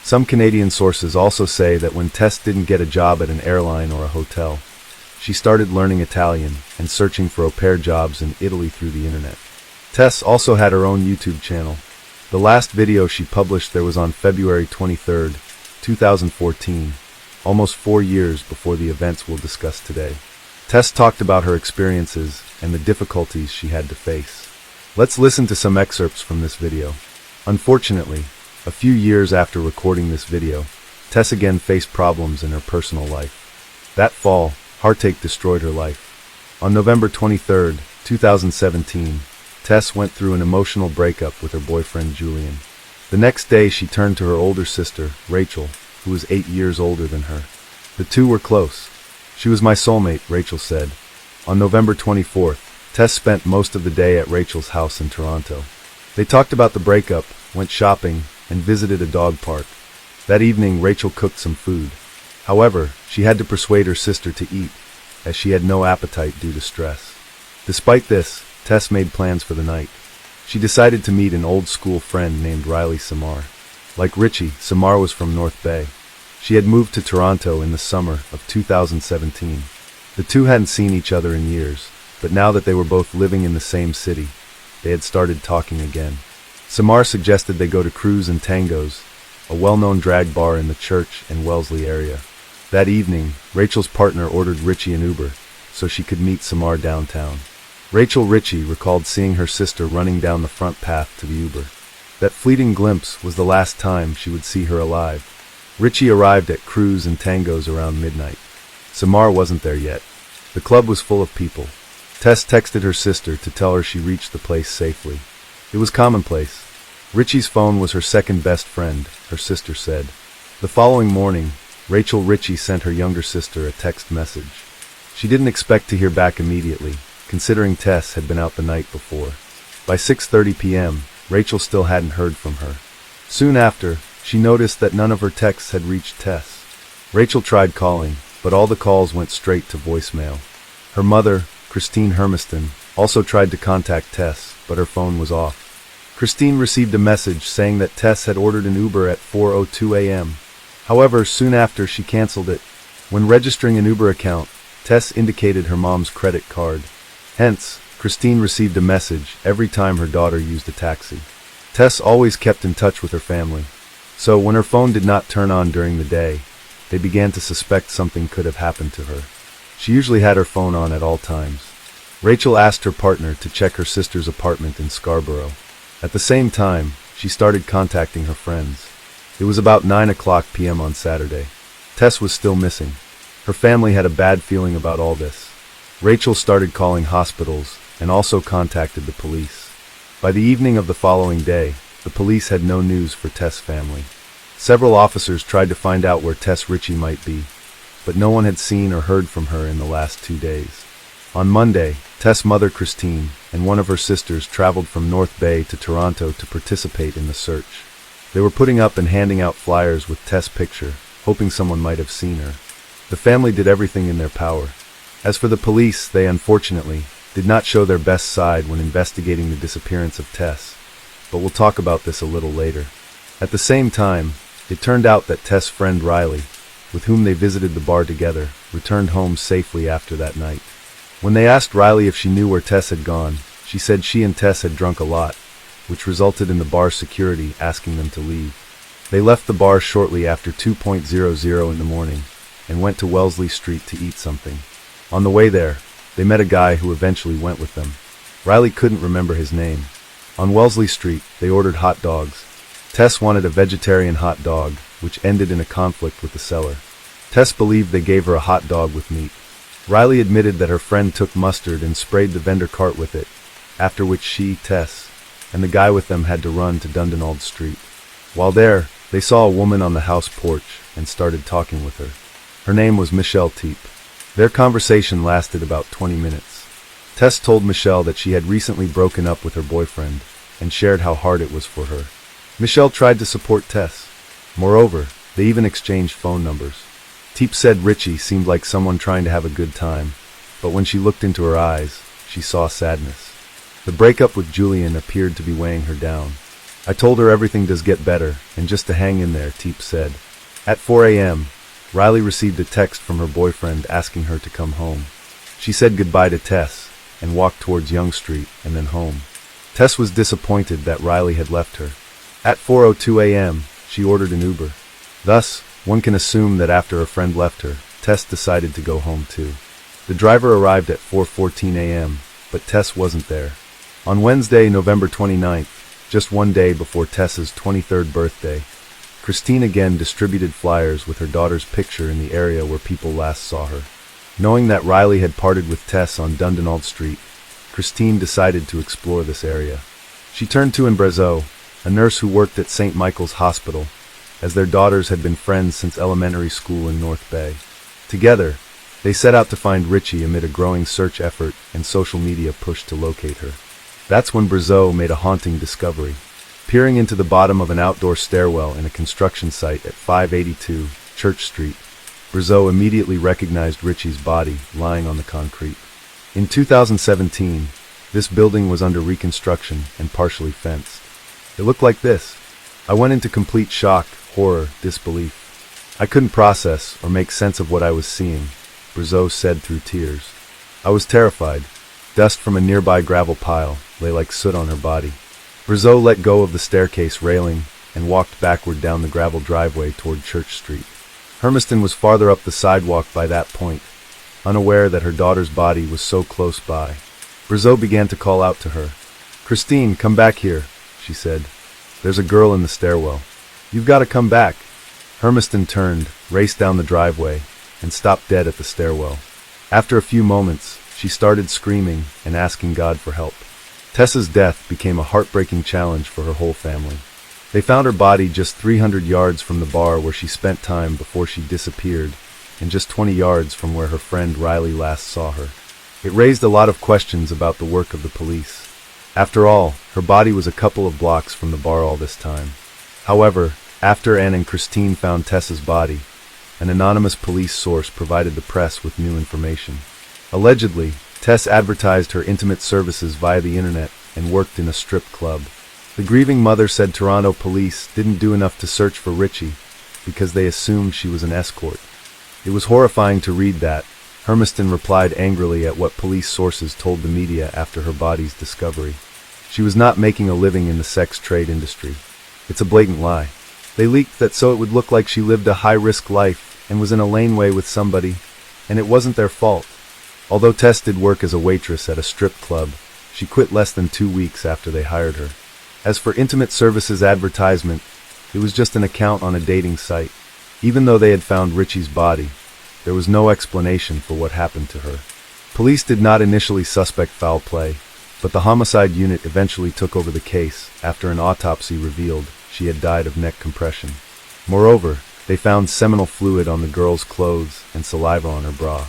Some Canadian sources also say that when Tess didn't get a job at an airline or a hotel, she started learning Italian and searching for au pair jobs in Italy through the internet. Tess also had her own YouTube channel. The last video she published there was on February 23, 2014, almost 4 years before the events we'll discuss today. Tess talked about her experiences and the difficulties she had to face. Let's listen to some excerpts from this video. Unfortunately, a few years after recording this video, Tess again faced problems in her personal life. That fall, heartache destroyed her life. On November 23, 2017, Tess went through an emotional breakup with her boyfriend Julian. The next day she turned to her older sister, Rachel, who was 8 years older than her. The two were close. "She was my soulmate," Rachel said. On November 24th, Tess spent most of the day at Rachel's house in Toronto. They talked about the breakup, went shopping, and visited a dog park. That evening, Rachel cooked some food. However, she had to persuade her sister to eat, as she had no appetite due to stress. Despite this, Tess made plans for the night. She decided to meet an old-school friend named Riley Samar. Like Ritchie, Samar was from North Bay. She had moved to Toronto in the summer of 2017. The two hadn't seen each other in years, but now that they were both living in the same city, they had started talking again. Samar suggested they go to Cruise and Tango's, a well-known drag bar in the Church and Wellesley area. That evening, Rachel's partner ordered Ritchie an Uber, so she could meet Samar downtown. Rachel Ritchie recalled seeing her sister running down the front path to the Uber. That fleeting glimpse was the last time she would see her alive. Ritchie arrived at Cruise and Tango's around midnight. Samar wasn't there yet. The club was full of people. Tess texted her sister to tell her she reached the place safely. It was commonplace. Ritchie's phone was her second best friend, her sister said. The following morning, Rachel Ritchie sent her younger sister a text message. She didn't expect to hear back immediately, considering Tess had been out the night before. By 6:30 p.m., Rachel still hadn't heard from her. Soon after, she noticed that none of her texts had reached Tess. Rachel tried calling, but all the calls went straight to voicemail. Her mother, Christine Hermiston, also tried to contact Tess, but her phone was off. Christine received a message saying that Tess had ordered an Uber at 4:02 a.m. However, soon after she canceled it. When registering an Uber account, Tess indicated her mom's credit card. Hence, Christine received a message every time her daughter used a taxi. Tess always kept in touch with her family. So when her phone did not turn on during the day, they began to suspect something could have happened to her. She usually had her phone on at all times. Rachel asked her partner to check her sister's apartment in Scarborough. At the same time, she started contacting her friends. It was about 9 p.m. on Saturday. Tess was still missing. Her family had a bad feeling about all this. Rachel started calling hospitals and also contacted the police. By the evening of the following day, the police had no news for Tess' family. Several officers tried to find out where Tess Ritchie might be, but no one had seen or heard from her in the last 2 days. On Monday, Tess' mother Christine and one of her sisters traveled from North Bay to Toronto to participate in the search. They were putting up and handing out flyers with Tess' picture, hoping someone might have seen her. The family did everything in their power. As for the police, they unfortunately did not show their best side when investigating the disappearance of Tess, but we'll talk about this a little later. At the same time, it turned out that Tess' friend Riley, with whom they visited the bar together, returned home safely after that night. When they asked Riley if she knew where Tess had gone, She said she and Tess had drunk a lot, which resulted in the bar's security asking them to leave. They left the bar shortly after 2:00 in the morning and went to Wellesley Street to eat something. On the way there, they met a guy who eventually went with them. Riley couldn't remember his name. On Wellesley Street, they ordered hot dogs. Tess wanted a vegetarian hot dog, which ended in a conflict with the seller. Tess believed they gave her a hot dog with meat. Riley admitted that her friend took mustard and sprayed the vendor cart with it, after which she, Tess, and the guy with them had to run to Dundonald Street. While there, they saw a woman on the house porch and started talking with her. Her name was Michelle Teep. Their conversation lasted about 20 minutes. Tess told Michelle that she had recently broken up with her boyfriend and shared how hard it was for her. Michelle tried to support Tess. Moreover, they even exchanged phone numbers. Teep said Richie seemed like someone trying to have a good time, but when she looked into her eyes, she saw sadness. The breakup with Julian appeared to be weighing her down. I told her everything does get better, and just to hang in there, Teep said. At 4 a.m., Riley received a text from her boyfriend asking her to come home. She said goodbye to Tess and walked towards Yonge Street and then home. Tess was disappointed that Riley had left her. At 4:02 a.m., she ordered an Uber. Thus, one can assume that after her friend left her, Tess decided to go home too. The driver arrived at 4:14 a.m., but Tess wasn't there. On Wednesday, November 29th, just one day before Tess's 23rd birthday, Christine again distributed flyers with her daughter's picture in the area where people last saw her. Knowing that Riley had parted with Tess on Dundonald Street, Christine decided to explore this area. She turned to Embrazo, a nurse who worked at St. Michael's Hospital, as their daughters had been friends since elementary school in North Bay. Together, they set out to find Richie amid a growing search effort and social media push to locate her. That's when Brazeau made a haunting discovery. Peering into the bottom of an outdoor stairwell in a construction site at 582 Church Street, Brazeau immediately recognized Richie's body lying on the concrete. In 2017, this building was under reconstruction and partially fenced. It looked like this. I went into complete shock, horror, disbelief. I couldn't process or make sense of what I was seeing, Brazeau said through tears. I was terrified. Dust from a nearby gravel pile lay like soot on her body. Brazeau let go of the staircase railing and walked backward down the gravel driveway toward Church Street. Hermiston was farther up the sidewalk by that point, unaware that her daughter's body was so close by. Brazeau began to call out to her. "Christine, come back here," she said. "There's a girl in the stairwell. You've got to come back." Hermiston turned, raced down the driveway, and stopped dead at the stairwell. After a few moments, she started screaming and asking God for help. Tessa's death became a heartbreaking challenge for her whole family. They found her body just 300 yards from the bar where she spent time before she disappeared, and just 20 yards from where her friend Riley last saw her. It raised a lot of questions about the work of the police. After all, her body was a couple of blocks from the bar all this time. However, after Anne and Christine found Tessa's body, an anonymous police source provided the press with new information. Allegedly, Tess advertised her intimate services via the internet and worked in a strip club. The grieving mother said Toronto police didn't do enough to search for Richie because they assumed she was an escort. It was horrifying to read that. Hermiston replied angrily at what police sources told the media after her body's discovery. She was not making a living in the sex trade industry. It's a blatant lie. They leaked that so it would look like she lived a high-risk life and was in a laneway with somebody, and it wasn't their fault. Although Tess did work as a waitress at a strip club, she quit less than 2 weeks after they hired her. As for intimate services advertisement, it was just an account on a dating site. Even though they had found Richie's body, there was no explanation for what happened to her. Police did not initially suspect foul play, but the homicide unit eventually took over the case after an autopsy revealed she had died of neck compression. Moreover, they found seminal fluid on the girl's clothes and saliva on her bra.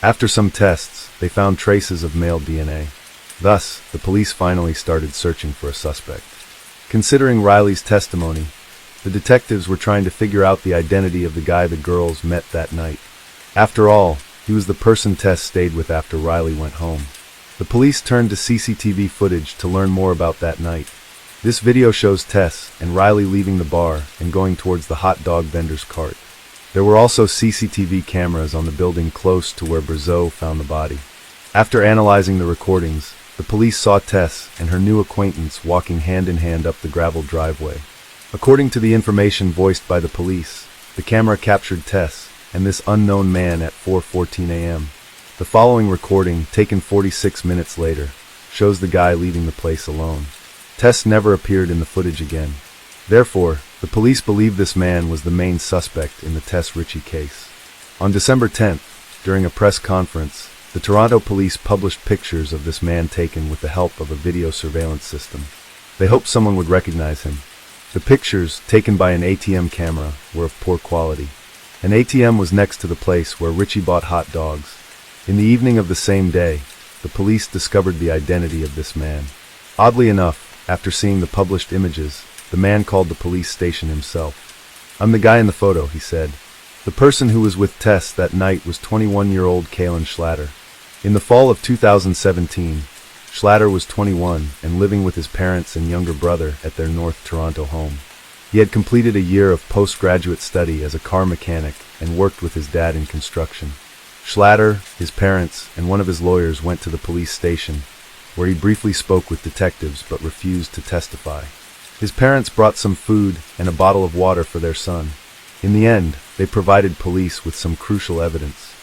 After some tests, they found traces of male DNA. Thus, the police finally started searching for a suspect. Considering Riley's testimony, the detectives were trying to figure out the identity of the guy the girls met that night. After all, he was the person Tess stayed with after Riley went home. The police turned to CCTV footage to learn more about that night. This video shows Tess and Riley leaving the bar and going towards the hot dog vendor's cart. There were also CCTV cameras on the building close to where Brazeau found the body. After analyzing the recordings, the police saw Tess and her new acquaintance walking hand in hand up the gravel driveway. According to the information voiced by the police, the camera captured Tess and this unknown man at 4:14 a.m. The following recording, taken 46 minutes later, shows the guy leaving the place alone. Tess never appeared in the footage again. Therefore, the police believe this man was the main suspect in the Tess Ritchie case. On December 10th, during a press conference, the Toronto police published pictures of this man taken with the help of a video surveillance system. They hoped someone would recognize him. The pictures, taken by an ATM camera, were of poor quality. An ATM was next to the place where Ritchie bought hot dogs. In the evening of the same day, the police discovered the identity of this man. Oddly enough, after seeing the published images, the man called the police station himself. "I'm the guy in the photo," he said. The person who was with Tess that night was 21-year-old Kaylin Schlatter. In the fall of 2017, Schlatter was 21 and living with his parents and younger brother at their North Toronto home. He had completed a year of postgraduate study as a car mechanic and worked with his dad in construction. Schlatter, his parents, and one of his lawyers went to the police station, where he briefly spoke with detectives but refused to testify. His parents brought some food and a bottle of water for their son. In the end, they provided police with some crucial evidence.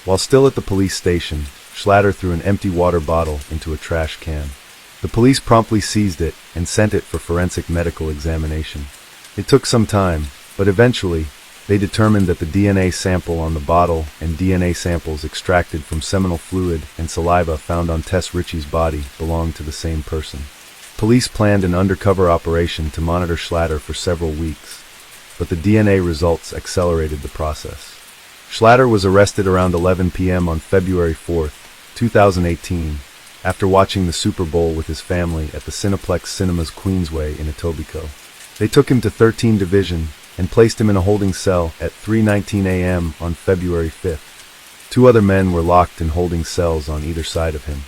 While still at the police station, Schlatter threw an empty water bottle into a trash can. The police promptly seized it and sent it for forensic medical examination. It took some time, but eventually, they determined that the DNA sample on the bottle and DNA samples extracted from seminal fluid and saliva found on Tess Ritchie's body belonged to the same person. Police planned an undercover operation to monitor Schlatter for several weeks, but the DNA results accelerated the process. Schlatter was arrested around 11 p.m. on February 4, 2018, after watching the Super Bowl with his family at the Cineplex Cinemas Queensway in Etobicoke. They took him to 13 Division and placed him in a holding cell at 3:19 a.m. on February 5th. Two other men were locked in holding cells on either side of him.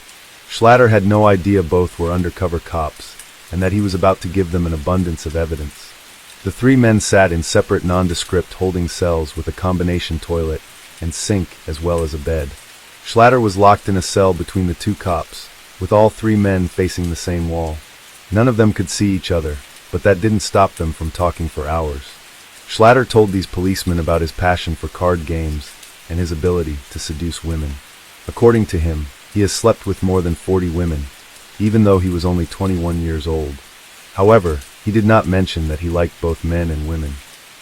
Schlatter had no idea both were undercover cops and that he was about to give them an abundance of evidence. The three men sat in separate nondescript holding cells with a combination toilet and sink as well as a bed. Schlatter was locked in a cell between the two cops, with all three men facing the same wall. None of them could see each other, but that didn't stop them from talking for hours. Schlatter told these policemen about his passion for card games and his ability to seduce women. According to him, he has slept with more than 40 women, even though he was only 21 years old. However, he did not mention that he liked both men and women.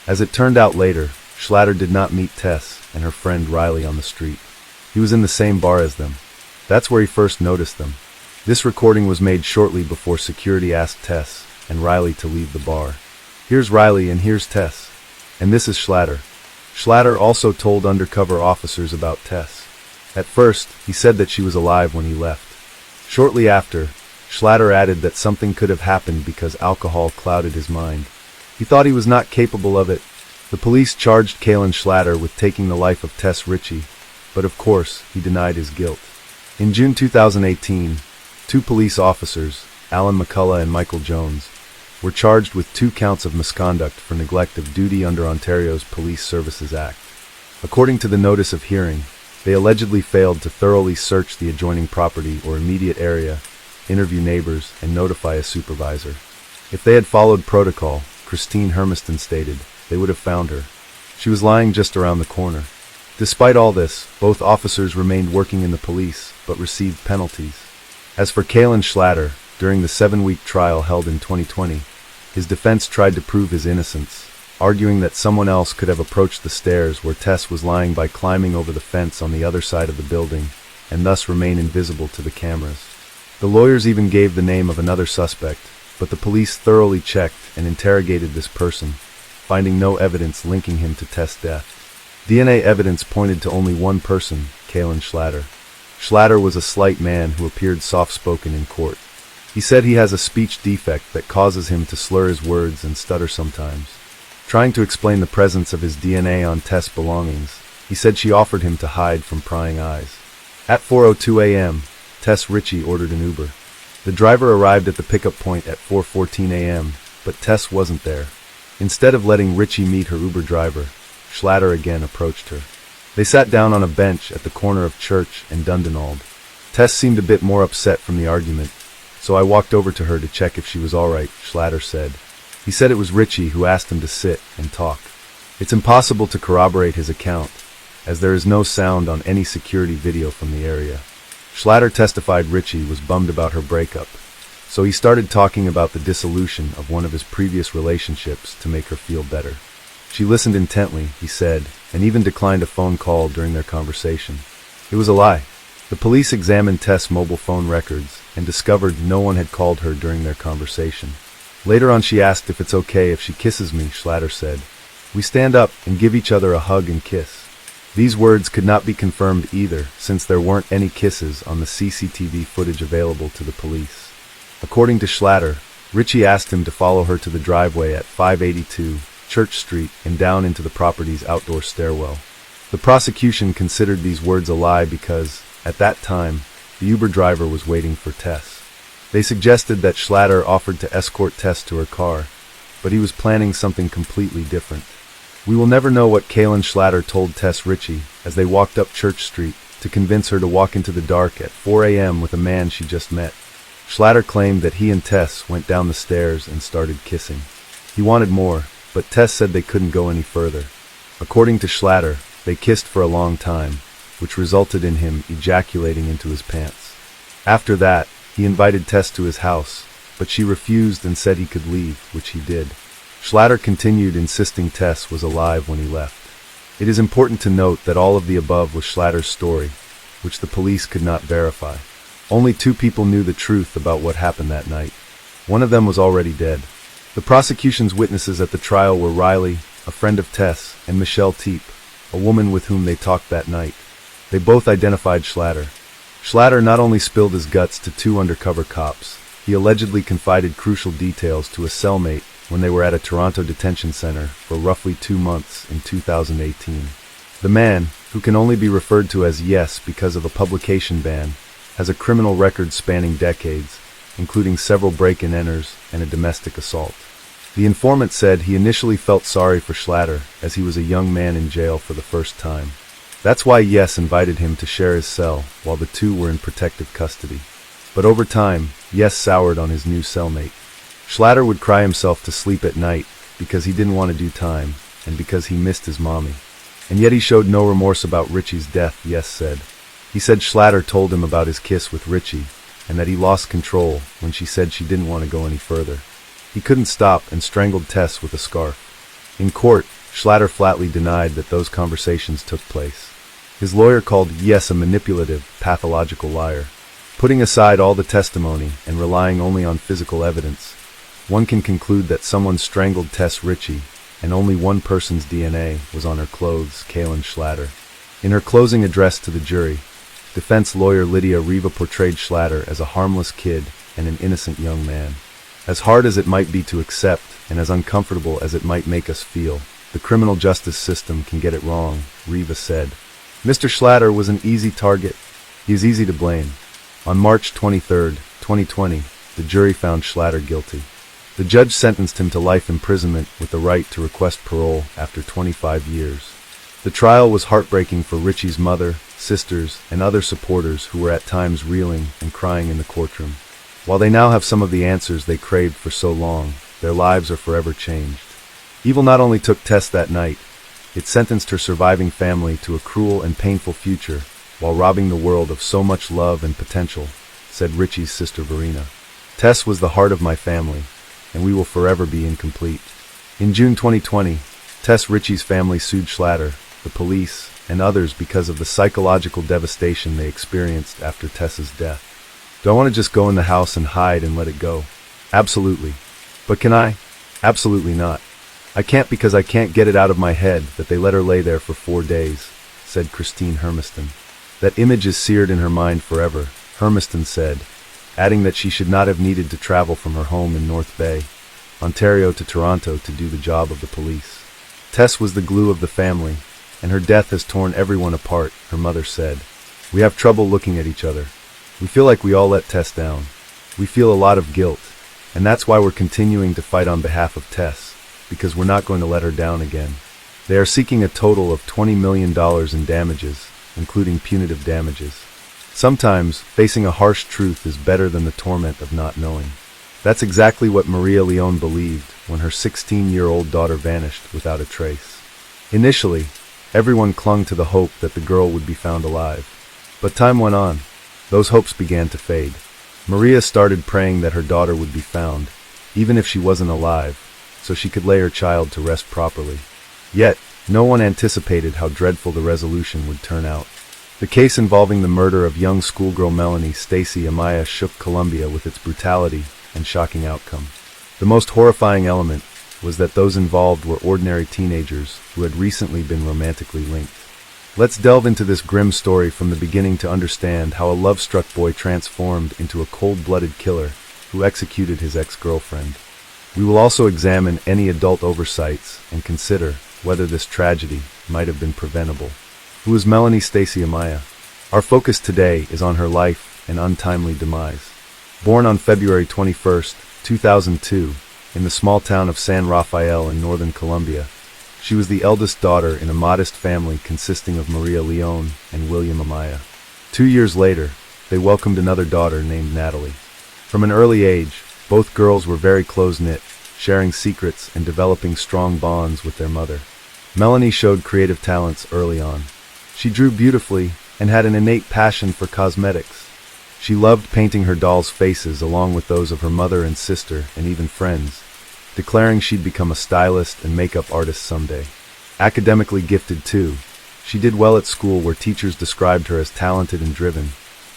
As it turned out later, Schlatter did not meet Tess and her friend Riley on the street. He was in the same bar as them. That's where he first noticed them. This recording was made shortly before security asked Tess and Riley to leave the bar. Here's Riley and here's Tess. And this is Schlatter. Schlatter also told undercover officers about Tess. At first, he said that she was alive when he left. Shortly after, Schlatter added that something could have happened because alcohol clouded his mind. He thought he was not capable of it. The police charged Kaylin Schlatter with taking the life of Tess Ritchie, but of course, he denied his guilt. In June 2018, two police officers, Alan McCullough and Michael Jones, were charged with 2 counts of misconduct for neglect of duty under Ontario's Police Services Act. According to the notice of hearing, they allegedly failed to thoroughly search the adjoining property or immediate area, interview neighbors, and notify a supervisor. If they had followed protocol, Christine Hermiston stated, they would have found her. She was lying just around the corner. Despite all this, both officers remained working in the police, but received penalties. As for Kaylin Schlatter, during the 7-week trial held in 2020, his defense tried to prove his innocence, arguing that someone else could have approached the stairs where Tess was lying by climbing over the fence on the other side of the building, and thus remain invisible to the cameras. The lawyers even gave the name of another suspect, but the police thoroughly checked and interrogated this person, finding no evidence linking him to Tess' death. DNA evidence pointed to only one person, Kaylin Schlatter. Schlatter was a slight man who appeared soft-spoken in court. He said he has a speech defect that causes him to slur his words and stutter sometimes. Trying to explain the presence of his DNA on Tess' belongings, he said she offered him to hide from prying eyes. At 4:02 a.m., Tess Ritchie ordered an Uber. The driver arrived at the pickup point at 4:14 a.m., but Tess wasn't there. Instead of letting Ritchie meet her Uber driver, Schlatter again approached her. They sat down on a bench at the corner of Church and Dundonald. Tess seemed a bit more upset from the argument, so I walked over to her to check if she was alright, Schlatter said. He said it was Richie who asked him to sit and talk. It's impossible to corroborate his account, as there is no sound on any security video from the area. Schlatter testified Richie was bummed about her breakup, so he started talking about the dissolution of one of his previous relationships to make her feel better. She listened intently, he said, and even declined a phone call during their conversation. It was a lie. The police examined Tess' mobile phone records and discovered no one had called her during their conversation. Later on she asked if it's okay if she kisses me, Schlatter said. We stand up and give each other a hug and kiss. These words could not be confirmed either, since there weren't any kisses on the CCTV footage available to the police. According to Schlatter, Richie asked him to follow her to the driveway at 582 Church Street and down into the property's outdoor stairwell. The prosecution considered these words a lie because, at that time, the Uber driver was waiting for Tess. They suggested that Schlatter offered to escort Tess to her car, but he was planning something completely different. We will never know what Kaylin Schlatter told Tess Richie as they walked up Church Street to convince her to walk into the dark at 4 a.m. with a man she just met. Schlatter claimed that he and Tess went down the stairs and started kissing. He wanted more, but Tess said they couldn't go any further. According to Schlatter, they kissed for a long time, which resulted in him ejaculating into his pants. After that, he invited Tess to his house, but she refused and said he could leave, which he did. Schlatter continued insisting Tess was alive when he left. It is important to note that all of the above was Schlatter's story, which the police could not verify. Only 2 people knew the truth about what happened that night. One of them was already dead. The prosecution's witnesses at the trial were Riley, a friend of Tess, and Michelle Teep, a woman with whom they talked that night. They both identified Schlatter. Schlatter not only spilled his guts to 2 undercover cops, he allegedly confided crucial details to a cellmate when they were at a Toronto detention center for roughly 2 months in 2018. The man, who can only be referred to as Yes because of a publication ban, has a criminal record spanning decades, including several break-and-enters and a domestic assault. The informant said he initially felt sorry for Schlatter as he was a young man in jail for the first time. That's why Yes invited him to share his cell while the 2 were in protective custody. But over time, Yes soured on his new cellmate. Schlatter would cry himself to sleep at night because he didn't want to do time and because he missed his mommy. And yet he showed no remorse about Richie's death, Yes said. He said Schlatter told him about his kiss with Richie and that he lost control when she said she didn't want to go any further. He couldn't stop and strangled Tess with a scarf. In court, Schlatter flatly denied that those conversations took place. His lawyer called Yes a manipulative, pathological liar. Putting aside all the testimony and relying only on physical evidence, one can conclude that someone strangled Tess Richie, and only one person's DNA was on her clothes, Kaylin Schlatter. In her closing address to the jury, defense lawyer Lydia Riva portrayed Schlatter as a harmless kid and an innocent young man. As hard as it might be to accept, and as uncomfortable as it might make us feel, the criminal justice system can get it wrong, Riva said. Mr. Schlatter was an easy target. He is easy to blame. On March 23, 2020, the jury found Schlatter guilty. The judge sentenced him to life imprisonment with the right to request parole after 25 years. The trial was heartbreaking for Richie's mother, sisters, and other supporters who were at times reeling and crying in the courtroom. While they now have some of the answers they craved for so long, their lives are forever changed. Evil not only took Tess that night, it sentenced her surviving family to a cruel and painful future while robbing the world of so much love and potential, said Richie's sister Verena. Tess was the heart of my family, and we will forever be incomplete. In June 2020, Tess Richie's family sued Schlatter, the police, and others because of the psychological devastation they experienced after Tess's death. Do I want to just go in the house and hide and let it go? Absolutely. But can I? Absolutely not. I can't because I can't get it out of my head that they let her lay there for 4 days, said Christine Hermiston. That image is seared in her mind forever, Hermiston said, adding that she should not have needed to travel from her home in North Bay, Ontario to Toronto to do the job of the police. Tess was the glue of the family, and her death has torn everyone apart, her mother said. We have trouble looking at each other. We feel like we all let Tess down. We feel a lot of guilt, and that's why we're continuing to fight on behalf of Tess, because we're not going to let her down again. They are seeking a total of $20 million in damages, including punitive damages. Sometimes, facing a harsh truth is better than the torment of not knowing. That's exactly what Maria Leone believed when her 16-year-old daughter vanished without a trace. Initially, everyone clung to the hope that the girl would be found alive. But time went on. Those hopes began to fade. Maria started praying that her daughter would be found, even if she wasn't alive, so she could lay her child to rest properly. Yet, no one anticipated how dreadful the resolution would turn out. The case involving the murder of young schoolgirl Melanie Stacy Amaya shook Colombia with its brutality and shocking outcome. The most horrifying element was that those involved were ordinary teenagers who had recently been romantically linked. Let's delve into this grim story from the beginning to understand how a love-struck boy transformed into a cold-blooded killer who executed his ex-girlfriend. We will also examine any adult oversights and consider whether this tragedy might have been preventable. Who is Melanie Stacy Amaya? Our focus today is on her life and untimely demise. Born on February 21, 2002, in the small town of San Rafael in northern Colombia, she was the eldest daughter in a modest family consisting of Maria Leone and William Amaya. 2 years later, they welcomed another daughter named Natalie. From an early age, both girls were very close-knit, sharing secrets and developing strong bonds with their mother. Melanie showed creative talents early on. She drew beautifully and had an innate passion for cosmetics. She loved painting her dolls' faces along with those of her mother and sister and even friends, declaring she'd become a stylist and makeup artist someday. Academically gifted too, she did well at school where teachers described her as talented and driven,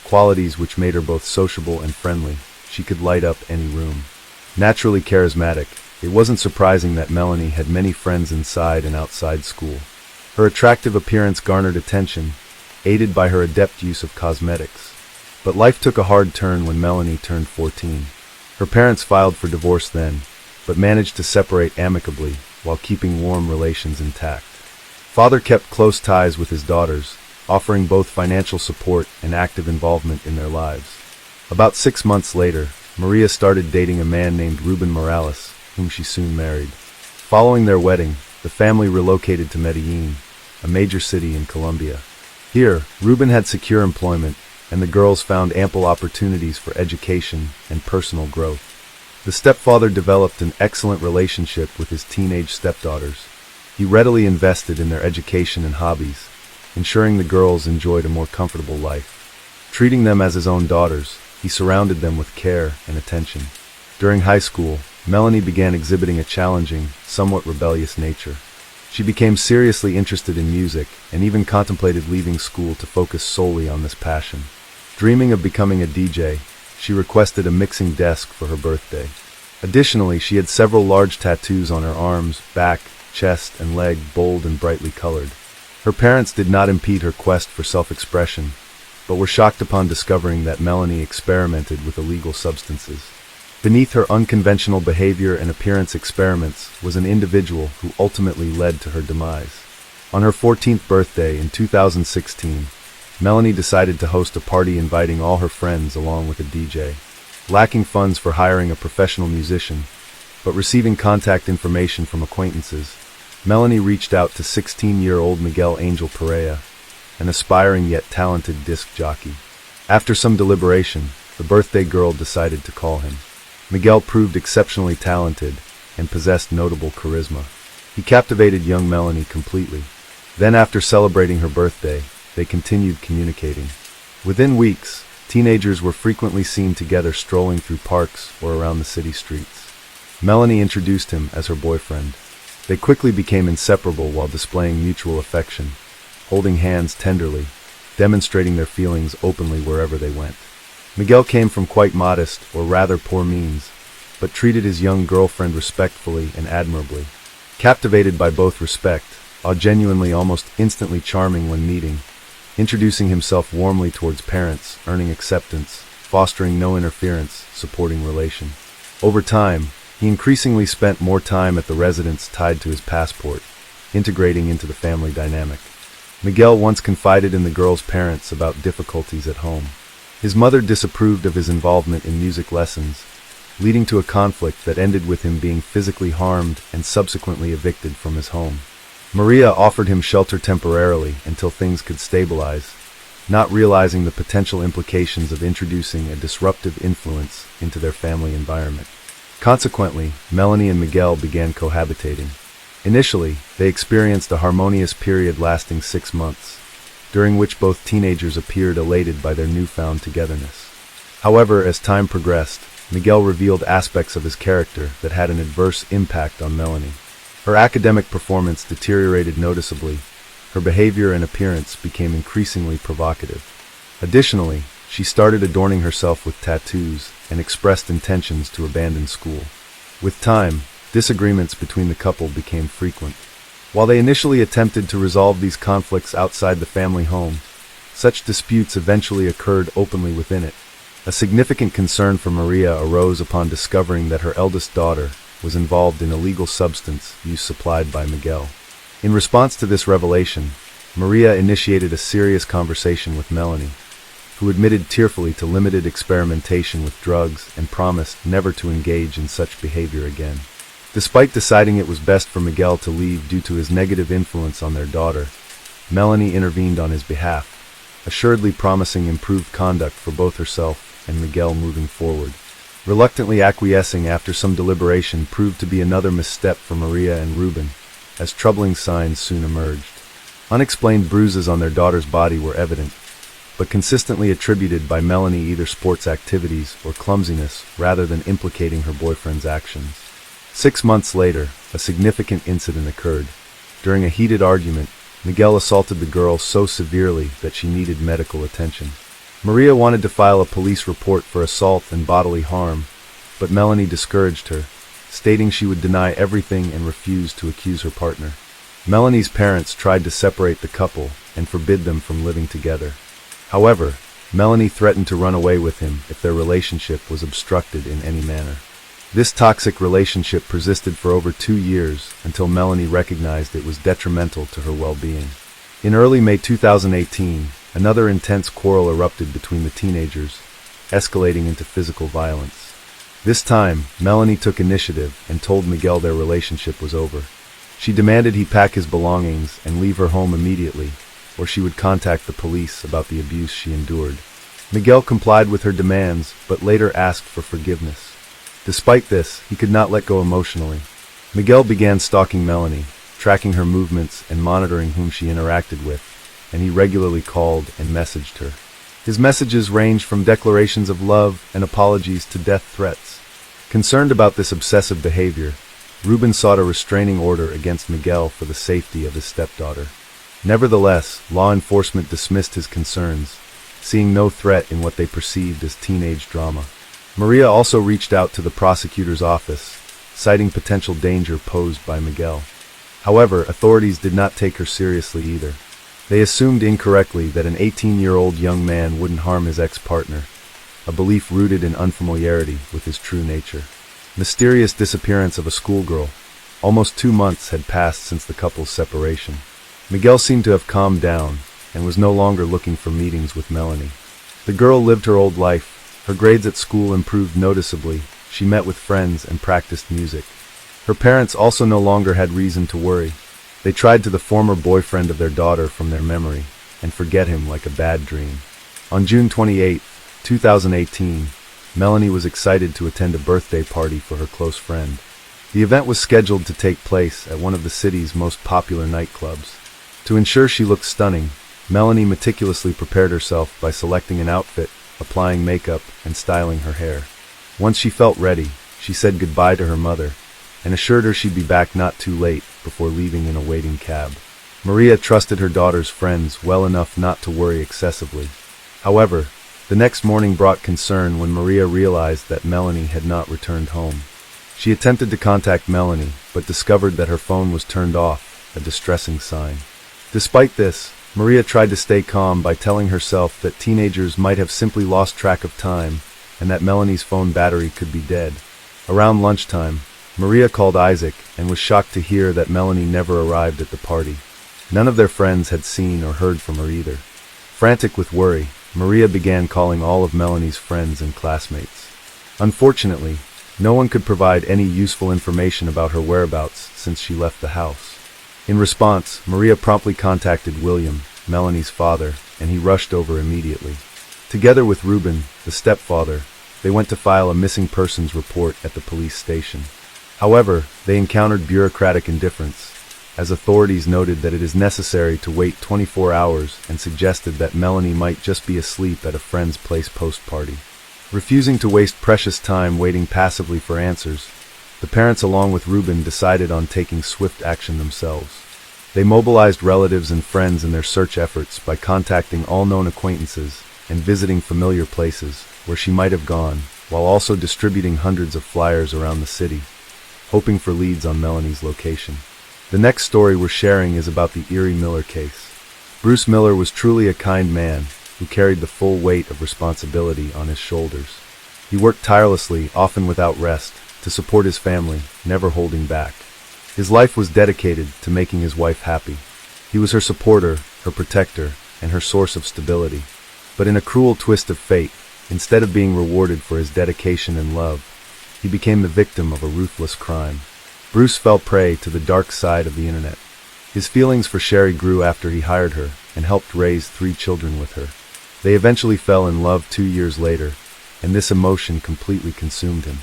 qualities which made her both sociable and friendly. She could light up any room. Naturally charismatic, it wasn't surprising that Melanie had many friends inside and outside school. Her attractive appearance garnered attention, aided by her adept use of cosmetics. But life took a hard turn when Melanie turned 14. Her parents filed for divorce then, but managed to separate amicably while keeping warm relations intact. Father kept close ties with his daughters, offering both financial support and active involvement in their lives. About 6 months later, Maria started dating a man named Ruben Morales, whom she soon married. Following their wedding, the family relocated to Medellin, a major city in Colombia. Here, Ruben had secure employment, and the girls found ample opportunities for education and personal growth. The stepfather developed an excellent relationship with his teenage stepdaughters. He readily invested in their education and hobbies, ensuring the girls enjoyed a more comfortable life. Treating them as his own daughters, he surrounded them with care and attention. During high school, Melanie began exhibiting a challenging, somewhat rebellious nature. She became seriously interested in music and even contemplated leaving school to focus solely on this passion. Dreaming of becoming a DJ, she requested a mixing desk for her birthday. Additionally, she had several large tattoos on her arms, back, chest, and leg, bold and brightly colored. Her parents did not impede her quest for self-expression, but were shocked upon discovering that Melanie experimented with illegal substances. Beneath her unconventional behavior and appearance experiments was an individual who ultimately led to her demise. On her 14th birthday in 2016, Melanie decided to host a party inviting all her friends along with a DJ. Lacking funds for hiring a professional musician, but receiving contact information from acquaintances, Melanie reached out to 16-year-old Miguel Angel Perea, an aspiring yet talented disc jockey. After some deliberation, the birthday girl decided to call him. Miguel proved exceptionally talented and possessed notable charisma. He captivated young Melanie completely. Then, after celebrating her birthday, they continued communicating. Within weeks, teenagers were frequently seen together strolling through parks or around the city streets. Melanie introduced him as her boyfriend. They quickly became inseparable while displaying mutual affection, holding hands tenderly, demonstrating their feelings openly wherever they went. Miguel came from quite modest, or rather poor means, but treated his young girlfriend respectfully and admirably. Captivated by both respect, genuinely almost instantly charming when meeting, introducing himself warmly towards parents, earning acceptance, fostering no interference, supporting relation. Over time, he increasingly spent more time at the residence tied to his passport, integrating into the family dynamic. Miguel once confided in the girl's parents about difficulties at home. His mother disapproved of his involvement in music lessons, leading to a conflict that ended with him being physically harmed and subsequently evicted from his home. Maria offered him shelter temporarily until things could stabilize, not realizing the potential implications of introducing a disruptive influence into their family environment. Consequently, Melanie and Miguel began cohabitating. Initially, they experienced a harmonious period lasting 6 months, during which both teenagers appeared elated by their newfound togetherness. However, as time progressed, Miguel revealed aspects of his character that had an adverse impact on Melanie. Her academic performance deteriorated noticeably. Her behavior and appearance became increasingly provocative. Additionally, she started adorning herself with tattoos and expressed intentions to abandon school. With time, disagreements between the couple became frequent. While they initially attempted to resolve these conflicts outside the family home, such disputes eventually occurred openly within it. A significant concern for Maria arose upon discovering that her eldest daughter was involved in illegal substance use supplied by Miguel. In response to this revelation, Maria initiated a serious conversation with Melanie, who admitted tearfully to limited experimentation with drugs and promised never to engage in such behavior again. Despite deciding it was best for Miguel to leave due to his negative influence on their daughter, Melanie intervened on his behalf, assuredly promising improved conduct for both herself and Miguel moving forward. Reluctantly acquiescing after some deliberation proved to be another misstep for Maria and Ruben, as troubling signs soon emerged. Unexplained bruises on their daughter's body were evident, but consistently attributed by Melanie either sports activities or clumsiness rather than implicating her boyfriend's actions. 6 months later, a significant incident occurred. During a heated argument, Miguel assaulted the girl so severely that she needed medical attention. Maria wanted to file a police report for assault and bodily harm, but Melanie discouraged her, stating she would deny everything and refuse to accuse her partner. Melanie's parents tried to separate the couple and forbid them from living together. However, Melanie threatened to run away with him if their relationship was obstructed in any manner. This toxic relationship persisted for over 2 years until Melanie recognized it was detrimental to her well-being. In early May 2018, another intense quarrel erupted between the teenagers, escalating into physical violence. This time, Melanie took initiative and told Miguel their relationship was over. She demanded he pack his belongings and leave her home immediately, or she would contact the police about the abuse she endured. Miguel complied with her demands, but later asked for forgiveness. Despite this, he could not let go emotionally. Miguel began stalking Melanie, tracking her movements and monitoring whom she interacted with, and he regularly called and messaged her. His messages ranged from declarations of love and apologies to death threats. Concerned about this obsessive behavior, Ruben sought a restraining order against Miguel for the safety of his stepdaughter. Nevertheless, law enforcement dismissed his concerns, seeing no threat in what they perceived as teenage drama. Maria also reached out to the prosecutor's office, citing potential danger posed by Miguel. However, authorities did not take her seriously either. They assumed incorrectly that an 18-year-old young man wouldn't harm his ex-partner, a belief rooted in unfamiliarity with his true nature. Mysterious disappearance of a schoolgirl. Almost 2 months had passed since the couple's separation. Miguel seemed to have calmed down and was no longer looking for meetings with Melanie. The girl lived her old life. Her grades at school improved noticeably. She met with friends and practiced music. Her parents also no longer had reason to worry. They tried to the former boyfriend of their daughter from their memory and forget him like a bad dream. On June 28, 2018, Melanie was excited to attend a birthday party for her close friend. The event was scheduled to take place at one of the city's most popular nightclubs. To ensure she looked stunning, Melanie meticulously prepared herself by selecting an outfit, applying makeup, and styling her hair. Once she felt ready, she said goodbye to her mother and assured her she'd be back not too late before leaving in a waiting cab. Maria trusted her daughter's friends well enough not to worry excessively. However, the next morning brought concern when Maria realized that Melanie had not returned home. She attempted to contact Melanie, but discovered that her phone was turned off, a distressing sign. Despite this, Maria tried to stay calm by telling herself that teenagers might have simply lost track of time and that Melanie's phone battery could be dead. Around lunchtime, Maria called Isaac and was shocked to hear that Melanie never arrived at the party. None of their friends had seen or heard from her either. Frantic with worry, Maria began calling all of Melanie's friends and classmates. Unfortunately, no one could provide any useful information about her whereabouts since she left the house. In response, Maria promptly contacted William, Melanie's father, and he rushed over immediately. Together with Ruben, the stepfather, they went to file a missing persons report at the police station. However, they encountered bureaucratic indifference, as authorities noted that it is necessary to wait 24 hours and suggested that Melanie might just be asleep at a friend's place post-party. Refusing to waste precious time waiting passively for answers, the parents along with Ruben decided on taking swift action themselves. They mobilized relatives and friends in their search efforts by contacting all known acquaintances and visiting familiar places where she might have gone, while also distributing hundreds of flyers around the city, hoping for leads on Melanie's location. The next story we're sharing is about the Eerie Miller case. Bruce Miller was truly a kind man who carried the full weight of responsibility on his shoulders. He worked tirelessly, often without rest, to support his family, never holding back. His life was dedicated to making his wife happy. He was her supporter, her protector, and her source of stability. But in a cruel twist of fate, instead of being rewarded for his dedication and love, he became the victim of a ruthless crime. Bruce fell prey to the dark side of the internet. His feelings for Sherry grew after he hired her and helped raise 3 children with her. They eventually fell in love 2 years later, and this emotion completely consumed him.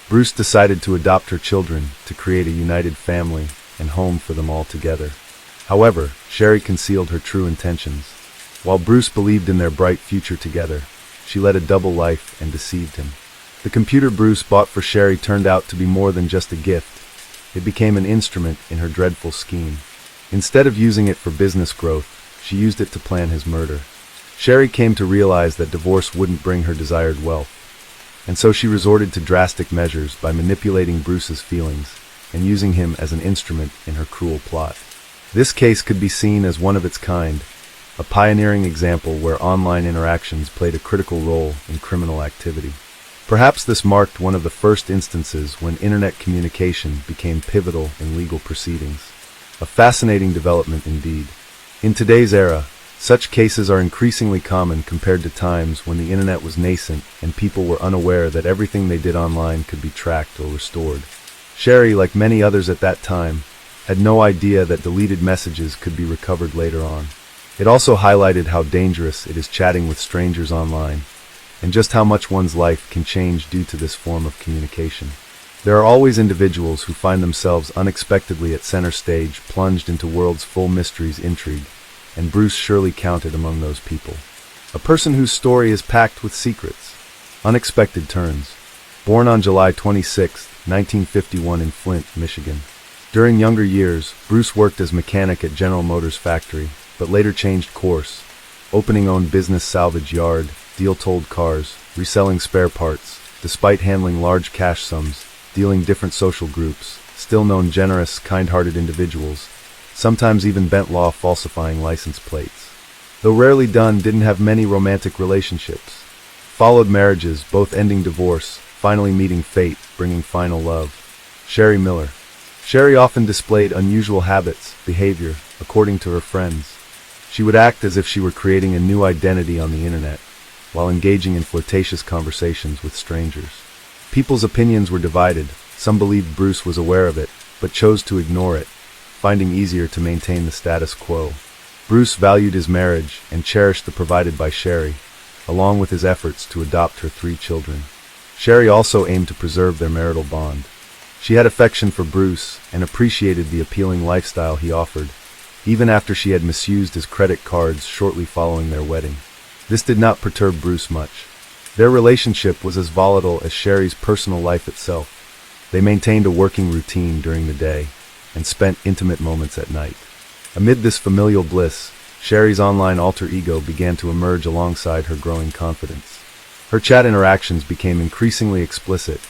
Bruce decided to adopt her children to create a united family and home for them all together. However, Sherry concealed her true intentions. While Bruce believed in their bright future together, she led a double life and deceived him. The computer Bruce bought for Sherry turned out to be more than just a gift. It became an instrument in her dreadful scheme. Instead of using it for business growth, she used it to plan his murder. Sherry came to realize that divorce wouldn't bring her desired wealth, and so she resorted to drastic measures by manipulating Bruce's feelings and using him as an instrument in her cruel plot. This case could be seen as one of its kind, a pioneering example where online interactions played a critical role in criminal activity. Perhaps this marked one of the first instances when internet communication became pivotal in legal proceedings. A fascinating development indeed. In today's era, such cases are increasingly common compared to times when the internet was nascent and people were unaware that everything they did online could be tracked or restored. Sherry, like many others at that time, had no idea that deleted messages could be recovered later on. It also highlighted how dangerous it is chatting with strangers online, and just how much one's life can change due to this form of communication. There are always individuals who find themselves unexpectedly at center stage, plunged into worlds full mysteries, intrigue, and Bruce surely counted among those people. A person whose story is packed with secrets. Unexpected turns. Born on July 26, 1951 in Flint, Michigan. During younger years, Bruce worked as mechanic at General Motors factory, but later changed course, opening own business salvage yard, deal-told cars, reselling spare parts, despite handling large cash sums, dealing different social groups, still known generous, kind-hearted individuals, sometimes even bent law falsifying license plates. Though rarely done, didn't have many romantic relationships. Followed marriages, both ending divorce, finally meeting fate, bringing final love. Sherry Miller. Sherry often displayed unusual habits, behavior, according to her friends. She would act as if she were creating a new identity on the internet, while engaging in flirtatious conversations with strangers. People's opinions were divided. Some believed Bruce was aware of it, but chose to ignore it, finding easier to maintain the status quo. Bruce valued his marriage and cherished the provided by Sherry, along with his efforts to adopt her 3 children. Sherry also aimed to preserve their marital bond. She had affection for Bruce and appreciated the appealing lifestyle he offered, even after she had misused his credit cards shortly following their wedding. This did not perturb Bruce much. Their relationship was as volatile as Sherry's personal life itself. They maintained a working routine during the day and spent intimate moments at night. Amid this familial bliss, Sherry's online alter ego began to emerge alongside her growing confidence. Her chat interactions became increasingly explicit,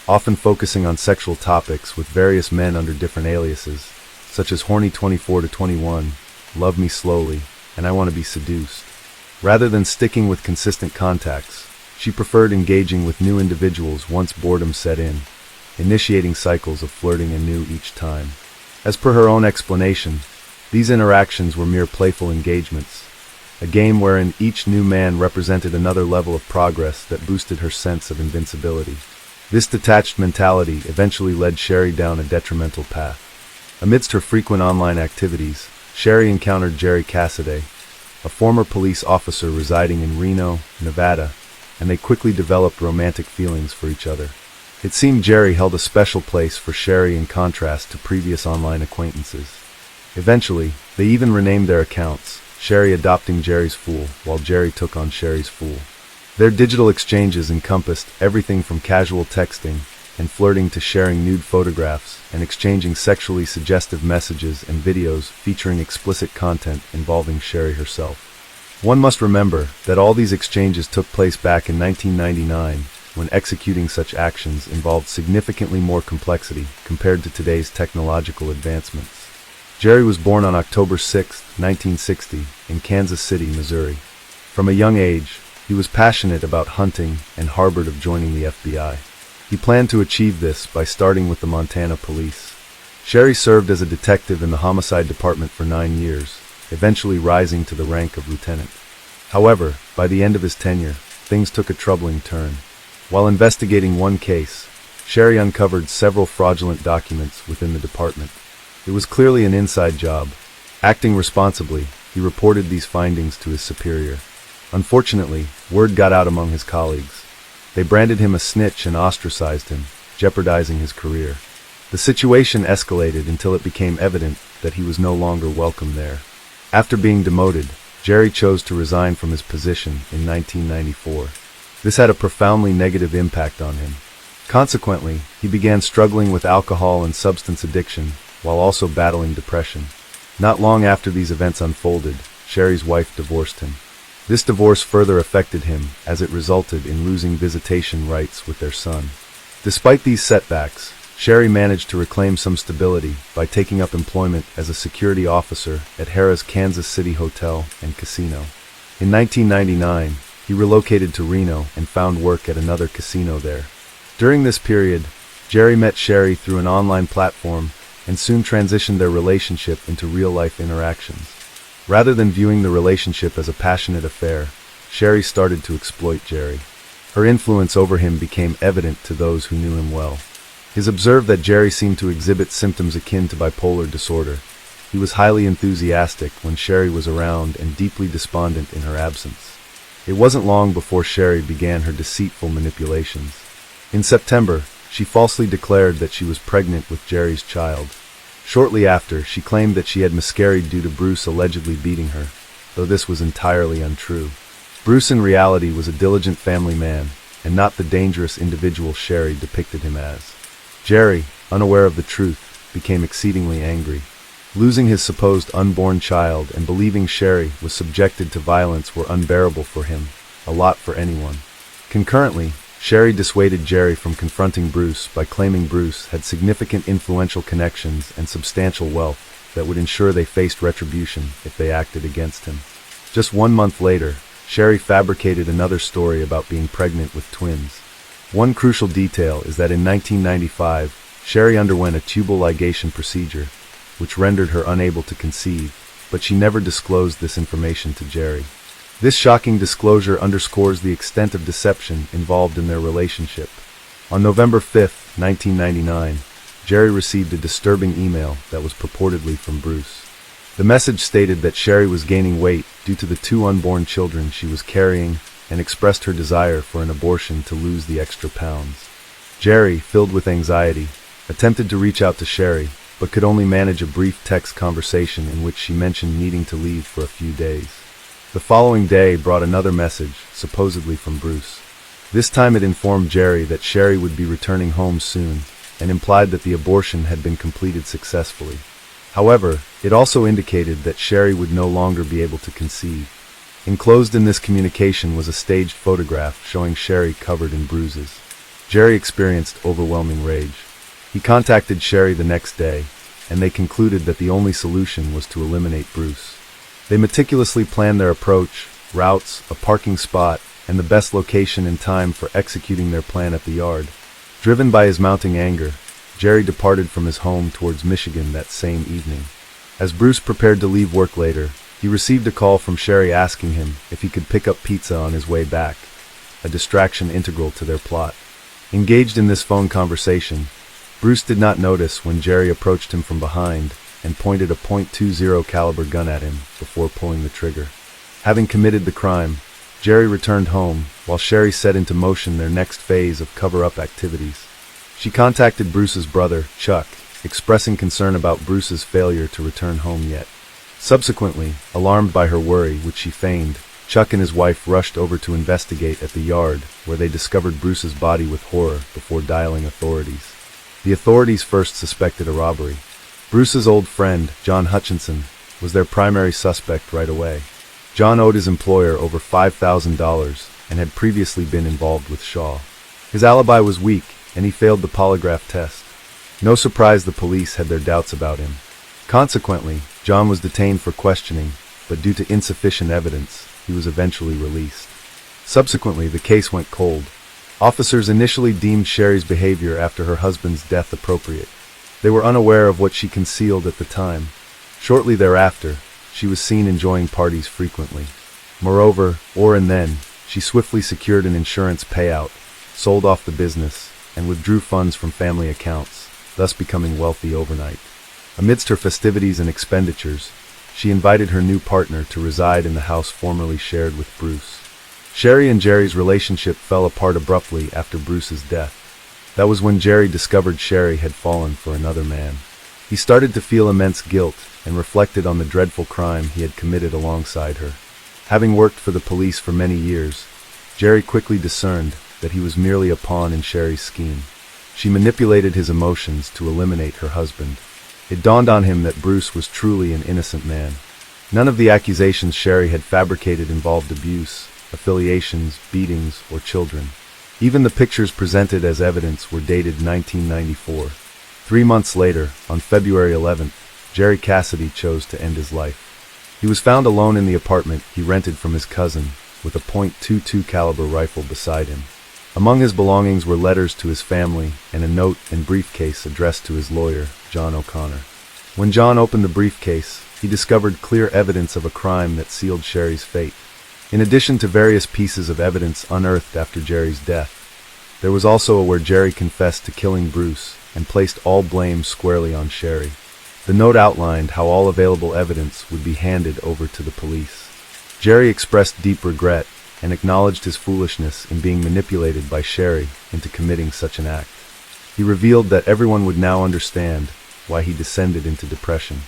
often focusing on sexual topics with various men under different aliases, such as Horny 24 to 21, Love Me Slowly, and I Want to Be Seduced. Rather than sticking with consistent contacts, she preferred engaging with new individuals once boredom set in, initiating cycles of flirting anew each time. As per her own explanation, these interactions were mere playful engagements, a game wherein each new man represented another level of progress that boosted her sense of invincibility. This detached mentality eventually led Sherry down a detrimental path. Amidst her frequent online activities, Sherry encountered Jerry Cassidy, a former police officer residing in Reno, Nevada, and they quickly developed romantic feelings for each other. It seemed Jerry held a special place for Sherry in contrast to previous online acquaintances. Eventually, they even renamed their accounts, Sherry adopting Jerry's fool, while Jerry took on Sherry's fool. Their digital exchanges encompassed everything from casual texting and flirting to sharing nude photographs and exchanging sexually suggestive messages and videos featuring explicit content involving Sherry herself. One must remember that all these exchanges took place back in 1999, when executing such actions involved significantly more complexity compared to today's technological advancements. Jerry was born on October 6, 1960, in Kansas City, Missouri. From a young age, he was passionate about hunting and harbored of joining the FBI. He planned to achieve this by starting with the Montana police. Sherry served as a detective in the homicide department for 9 years, eventually rising to the rank of lieutenant. However, by the end of his tenure, things took a troubling turn. While investigating one case, Sherry uncovered several fraudulent documents within the department. It was clearly an inside job. Acting responsibly, he reported these findings to his superior. Unfortunately, word got out among his colleagues. They branded him a snitch and ostracized him, jeopardizing his career. The situation escalated until it became evident that he was no longer welcome there. After being demoted, Jerry chose to resign from his position in 1994. This had a profoundly negative impact on him. Consequently, he began struggling with alcohol and substance addiction, while also battling depression. Not long after these events unfolded, Sherry's wife divorced him. This divorce further affected him, as it resulted in losing visitation rights with their son. Despite these setbacks, Sherry managed to reclaim some stability by taking up employment as a security officer at Harrah's Kansas City Hotel and Casino. In 1999, he relocated to Reno and found work at another casino there. During this period, Jerry met Sherry through an online platform and soon transitioned their relationship into real-life interactions. Rather than viewing the relationship as a passionate affair, Sherry started to exploit Jerry. Her influence over him became evident to those who knew him well. He observed that Jerry seemed to exhibit symptoms akin to bipolar disorder. He was highly enthusiastic when Sherry was around and deeply despondent in her absence. It wasn't long before Sherry began her deceitful manipulations. In September, she falsely declared that she was pregnant with Jerry's child. Shortly after, she claimed that she had miscarried due to Bruce allegedly beating her, though this was entirely untrue. Bruce in reality was a diligent family man, and not the dangerous individual Sherry depicted him as. Jerry, unaware of the truth, became exceedingly angry. Losing his supposed unborn child and believing Sherry was subjected to violence were unbearable for him, a lot for anyone. Concurrently, Sherry dissuaded Jerry from confronting Bruce by claiming Bruce had significant influential connections and substantial wealth that would ensure they faced retribution if they acted against him. Just 1 month later, Sherry fabricated another story about being pregnant with twins. One crucial detail is that in 1995, Sherry underwent a tubal ligation procedure, which rendered her unable to conceive, but she never disclosed this information to Jerry. This shocking disclosure underscores the extent of deception involved in their relationship. On November 5, 1999, Jerry received a disturbing email that was purportedly from Bruce. The message stated that Sherry was gaining weight due to the 2 unborn children she was carrying and expressed her desire for an abortion to lose the extra pounds. Jerry, filled with anxiety, attempted to reach out to Sherry, but could only manage a brief text conversation in which she mentioned needing to leave for a few days. The following day brought another message, supposedly from Bruce. This time it informed Jerry that Sherry would be returning home soon, and implied that the abortion had been completed successfully. However, it also indicated that Sherry would no longer be able to conceive. Enclosed in this communication was a staged photograph showing Sherry covered in bruises. Jerry experienced overwhelming rage. He contacted Sherry the next day, and they concluded that the only solution was to eliminate Bruce. They meticulously planned their approach, routes, a parking spot, and the best location and time for executing their plan at the yard. Driven by his mounting anger, Jerry departed from his home towards Michigan that same evening. As Bruce prepared to leave work later, he received a call from Sherry asking him if he could pick up pizza on his way back, a distraction integral to their plot. Engaged in this phone conversation, Bruce did not notice when Jerry approached him from behind and pointed a .20 caliber gun at him before pulling the trigger. Having committed the crime, Jerry returned home, while Sherry set into motion their next phase of cover-up activities. She contacted Bruce's brother, Chuck, expressing concern about Bruce's failure to return home yet. Subsequently, alarmed by her worry, which she feigned, Chuck and his wife rushed over to investigate at the yard, where they discovered Bruce's body with horror before dialing authorities. The authorities first suspected a robbery. Bruce's old friend, John Hutchinson, was their primary suspect right away. John owed his employer over $5,000 and had previously been involved with Shaw. His alibi was weak, and he failed the polygraph test. No surprise the police had their doubts about him. Consequently, John was detained for questioning, but due to insufficient evidence, he was eventually released. Subsequently, the case went cold. Officers initially deemed Sherry's behavior after her husband's death appropriate. They were unaware of what she concealed at the time. Shortly thereafter, she was seen enjoying parties frequently. Moreover, and then, she swiftly secured an insurance payout, sold off the business, and withdrew funds from family accounts, thus becoming wealthy overnight. Amidst her festivities and expenditures, she invited her new partner to reside in the house formerly shared with Bruce. Sherry and Jerry's relationship fell apart abruptly after Bruce's death. That was when Jerry discovered Sherry had fallen for another man. He started to feel immense guilt and reflected on the dreadful crime he had committed alongside her. Having worked for the police for many years, Jerry quickly discerned that he was merely a pawn in Sherry's scheme. She manipulated his emotions to eliminate her husband. It dawned on him that Bruce was truly an innocent man. None of the accusations Sherry had fabricated involved abuse, affiliations, beatings, or children. Even the pictures presented as evidence were dated 1994. 3 months later, on February 11th, Jerry Cassidy chose to end his life. He was found alone in the apartment he rented from his cousin, with a .22 caliber rifle beside him. Among his belongings were letters to his family and a note and briefcase addressed to his lawyer, John O'Connor. When John opened the briefcase, he discovered clear evidence of a crime that sealed Sherry's fate. In addition to various pieces of evidence unearthed after Jerry's death, there was also where Jerry confessed to killing Bruce and placed all blame squarely on Sherry. The note outlined how all available evidence would be handed over to the police. Jerry expressed deep regret and acknowledged his foolishness in being manipulated by Sherry into committing such an act. He revealed that everyone would now understand why he descended into depression.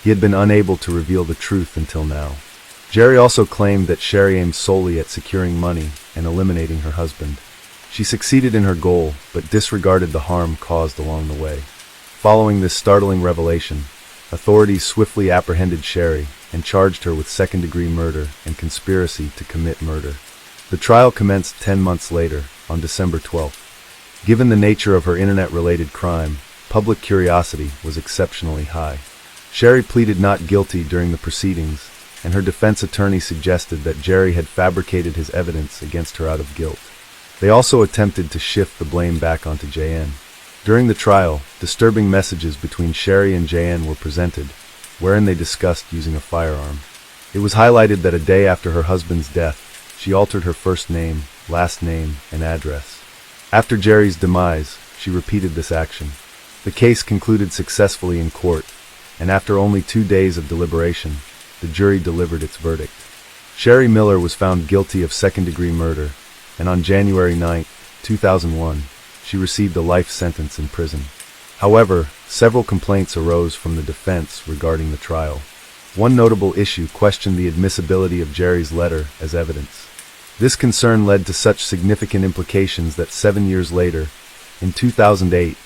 He had been unable to reveal the truth until now. Jerry also claimed that Sherry aimed solely at securing money and eliminating her husband. She succeeded in her goal, but disregarded the harm caused along the way. Following this startling revelation, authorities swiftly apprehended Sherry and charged her with second-degree murder and conspiracy to commit murder. The trial commenced 10 months later, on December 12th. Given the nature of her internet-related crime, public curiosity was exceptionally high. Sherry pleaded not guilty during the proceedings, and her defense attorney suggested that Jerry had fabricated his evidence against her out of guilt. They also attempted to shift the blame back onto JN. During the trial, disturbing messages between Sherry and JN were presented, wherein they discussed using a firearm. It was highlighted that a day after her husband's death, she altered her first name, last name, and address. After Jerry's demise, she repeated this action. The case concluded successfully in court, and after only 2 days of deliberation, the jury delivered its verdict. Sherry Miller was found guilty of second-degree murder, and on January 9, 2001, she received a life sentence in prison. However, several complaints arose from the defense regarding the trial. One notable issue questioned the admissibility of Jerry's letter as evidence. This concern led to such significant implications that 7 years later, in 2008,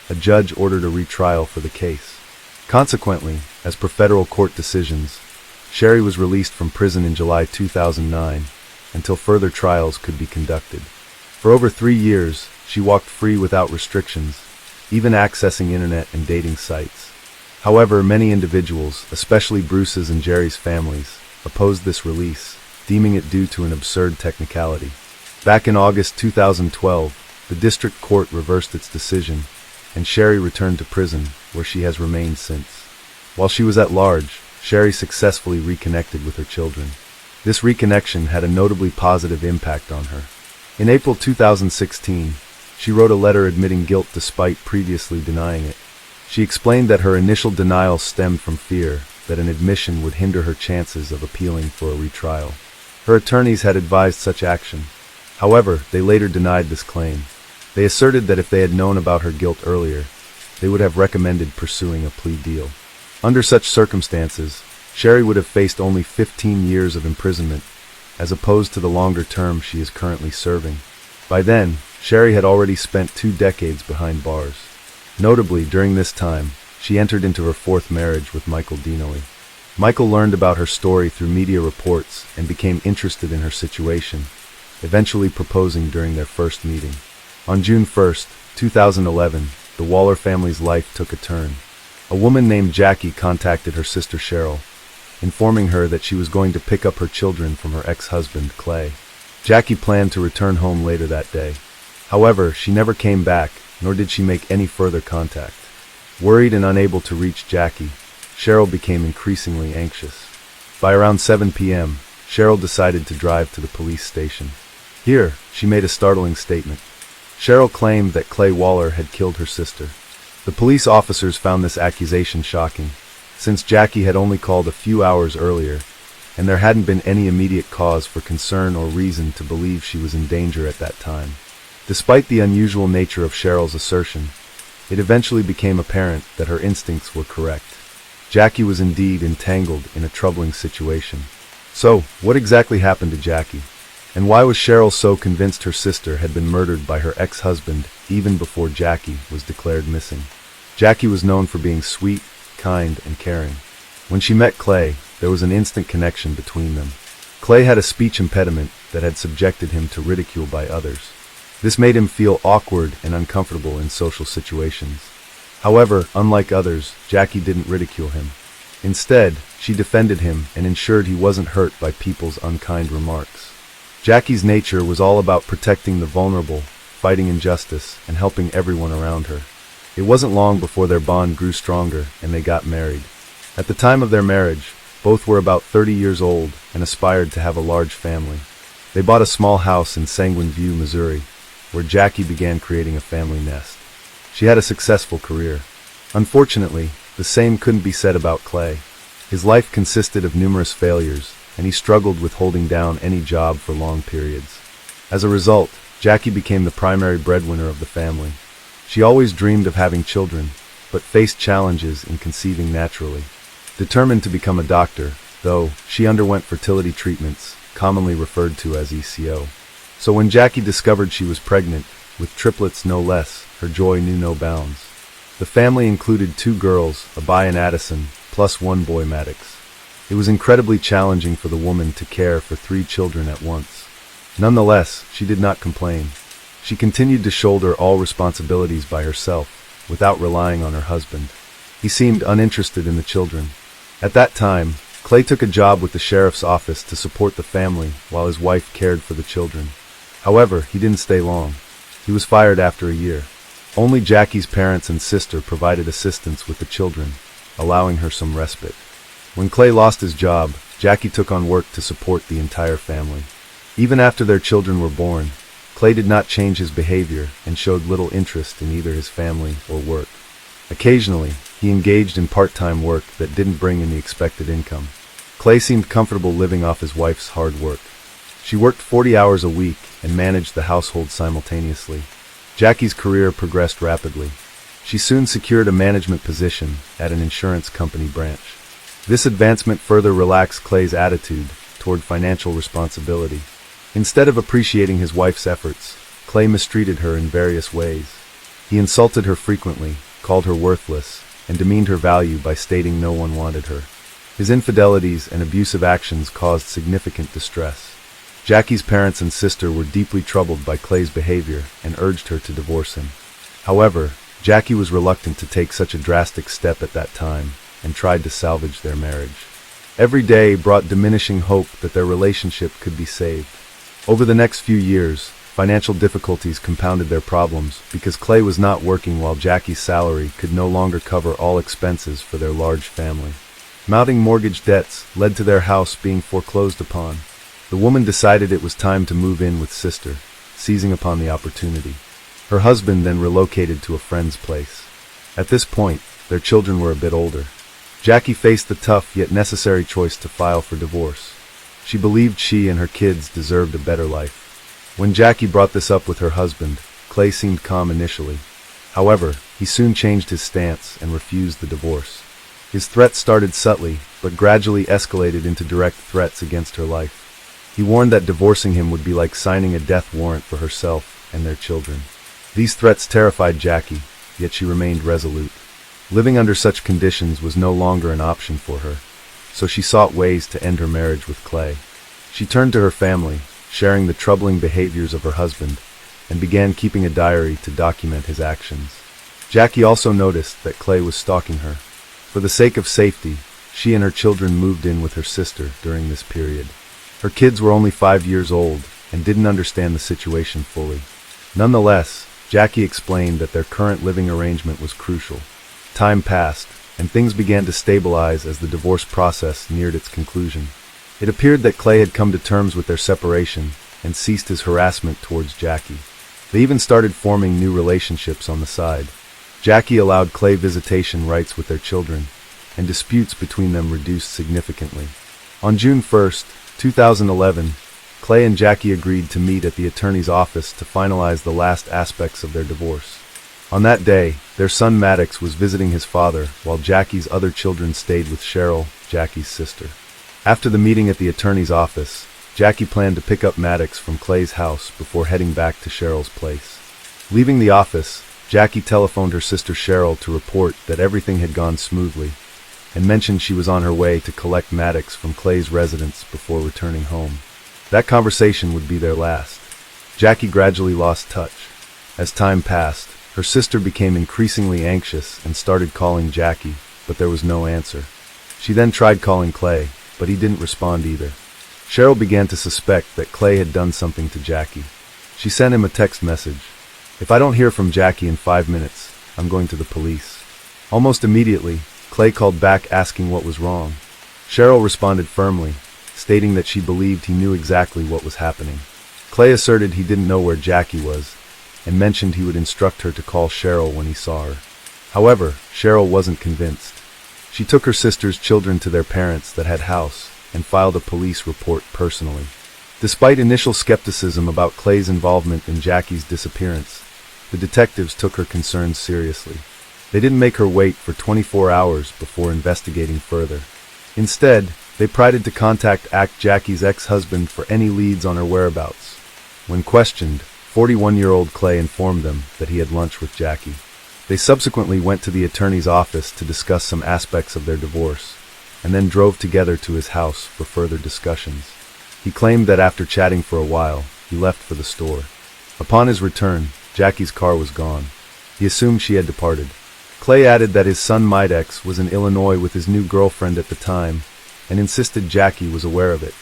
a judge ordered a retrial for the case. Consequently, as per federal court decisions, Sherry was released from prison in July 2009 until further trials could be conducted. For over 3 years, she walked free without restrictions, even accessing internet and dating sites. However, many individuals, especially Bruce's and Jerry's families, opposed this release, deeming it due to an absurd technicality. Back in August 2012, the district court reversed its decision, and Sherry returned to prison, where she has remained since. While she was at large, Sherry successfully reconnected with her children. This reconnection had a notably positive impact on her. In April 2016, she wrote a letter admitting guilt despite previously denying it. She explained that her initial denial stemmed from fear that an admission would hinder her chances of appealing for a retrial. Her attorneys had advised such action. However, they later denied this claim. They asserted that if they had known about her guilt earlier, they would have recommended pursuing a plea deal. Under such circumstances, Sherry would have faced only 15 years of imprisonment, as opposed to the longer term she is currently serving. By then, Sherry had already spent 2 decades behind bars. Notably, during this time, she entered into her 4th marriage with Michael Dinelli. Michael learned about her story through media reports and became interested in her situation, eventually proposing during their first meeting. On June 1, 2011, the Waller family's life took a turn. A woman named Jackie contacted her sister Cheryl, informing her that she was going to pick up her children from her ex-husband, Clay. Jackie planned to return home later that day. However, she never came back, nor did she make any further contact. Worried and unable to reach Jackie, Cheryl became increasingly anxious. By around 7 p.m., Cheryl decided to drive to the police station. Here, she made a startling statement. Cheryl claimed that Clay Waller had killed her sister. The police officers found this accusation shocking, since Jackie had only called a few hours earlier, and there hadn't been any immediate cause for concern or reason to believe she was in danger at that time. Despite the unusual nature of Cheryl's assertion, it eventually became apparent that her instincts were correct. Jackie was indeed entangled in a troubling situation. So, what exactly happened to Jackie? And why was Cheryl so convinced her sister had been murdered by her ex-husband even before Jackie was declared missing? Jackie was known for being sweet, kind, and caring. When she met Clay, there was an instant connection between them. Clay had a speech impediment that had subjected him to ridicule by others. This made him feel awkward and uncomfortable in social situations. However, unlike others, Jackie didn't ridicule him. Instead, she defended him and ensured he wasn't hurt by people's unkind remarks. Jackie's nature was all about protecting the vulnerable, fighting injustice, and helping everyone around her. It wasn't long before their bond grew stronger and they got married. At the time of their marriage, both were about 30 years old and aspired to have a large family. They bought a small house in Sanguine View, Missouri, where Jackie began creating a family nest. She had a successful career. Unfortunately, the same couldn't be said about Clay. His life consisted of numerous failures, and he struggled with holding down any job for long periods. As a result, Jackie became the primary breadwinner of the family. She always dreamed of having children, but faced challenges in conceiving naturally. Determined to become a doctor, though, she underwent fertility treatments, commonly referred to as ECO. So when Jackie discovered she was pregnant, with triplets no less, her joy knew no bounds. The family included 2 girls, Abai and Addison, plus 1 boy, Maddox. It was incredibly challenging for the woman to care for 3 children at once. Nonetheless, she did not complain. She continued to shoulder all responsibilities by herself, without relying on her husband. He seemed uninterested in the children. At that time, Clay took a job with the sheriff's office to support the family while his wife cared for the children. However, he didn't stay long. He was fired after a year. Only Jackie's parents and sister provided assistance with the children, allowing her some respite. When Clay lost his job, Jackie took on work to support the entire family. Even after their children were born, Clay did not change his behavior and showed little interest in either his family or work. Occasionally, he engaged in part-time work that didn't bring in the expected income. Clay seemed comfortable living off his wife's hard work. She worked 40 hours a week and managed the household simultaneously. Jackie's career progressed rapidly. She soon secured a management position at an insurance company branch. This advancement further relaxed Clay's attitude toward financial responsibility. Instead of appreciating his wife's efforts, Clay mistreated her in various ways. He insulted her frequently, called her worthless, and demeaned her value by stating no one wanted her. His infidelities and abusive actions caused significant distress. Jackie's parents and sister were deeply troubled by Clay's behavior and urged her to divorce him. However, Jackie was reluctant to take such a drastic step at that time and tried to salvage their marriage. Every day brought diminishing hope that their relationship could be saved. Over the next few years, financial difficulties compounded their problems because Clay was not working while Jackie's salary could no longer cover all expenses for their large family. Mounting mortgage debts led to their house being foreclosed upon. The woman decided it was time to move in with sister, seizing upon the opportunity. Her husband then relocated to a friend's place. At this point, their children were a bit older. Jackie faced the tough yet necessary choice to file for divorce. She believed she and her kids deserved a better life. When Jackie brought this up with her husband, Clay seemed calm initially. However, he soon changed his stance and refused the divorce. His threats started subtly, but gradually escalated into direct threats against her life. He warned that divorcing him would be like signing a death warrant for herself and their children. These threats terrified Jackie, yet she remained resolute. Living under such conditions was no longer an option for her, so she sought ways to end her marriage with Clay. She turned to her family, sharing the troubling behaviors of her husband, and began keeping a diary to document his actions. Jackie also noticed that Clay was stalking her. For the sake of safety, she and her children moved in with her sister during this period. Her kids were only 5 years old and didn't understand the situation fully. Nonetheless, Jackie explained that their current living arrangement was crucial. Time passed, and things began to stabilize as the divorce process neared its conclusion. It appeared that Clay had come to terms with their separation and ceased his harassment towards Jackie. They even started forming new relationships on the side. Jackie allowed Clay visitation rights with their children, and disputes between them reduced significantly. On June 1st, 2011, Clay and Jackie agreed to meet at the attorney's office to finalize the last aspects of their divorce. On that day, their son Maddox was visiting his father, while Jackie's other children stayed with Cheryl, Jackie's sister. After the meeting at the attorney's office, Jackie planned to pick up Maddox from Clay's house before heading back to Cheryl's place. Leaving the office, Jackie telephoned her sister Cheryl to report that everything had gone smoothly, and mentioned she was on her way to collect Maddox from Clay's residence before returning home. That conversation would be their last. Jackie gradually lost touch. As time passed, her sister became increasingly anxious and started calling Jackie, but there was no answer. She then tried calling Clay, but he didn't respond either. Cheryl began to suspect that Clay had done something to Jackie. She sent him a text message. "If I don't hear from Jackie in 5 minutes, I'm going to the police." Almost immediately, Clay called back asking what was wrong. Cheryl responded firmly, stating that she believed he knew exactly what was happening. Clay asserted he didn't know where Jackie was, and mentioned he would instruct her to call Cheryl when he saw her. However, Cheryl wasn't convinced. She took her sister's children to their parents that had house, and filed a police report personally. Despite initial skepticism about Clay's involvement in Jackie's disappearance, the detectives took her concerns seriously. They didn't make her wait for 24 hours before investigating further. Instead, they pried to contact Jackie's ex-husband for any leads on her whereabouts. When questioned, 41-year-old Clay informed them that he had lunch with Jackie. They subsequently went to the attorney's office to discuss some aspects of their divorce, and then drove together to his house for further discussions. He claimed that after chatting for a while, he left for the store. Upon his return, Jackie's car was gone. He assumed she had departed. Clay added that his son Maddox was in Illinois with his new girlfriend at the time, and insisted Jackie was aware of it.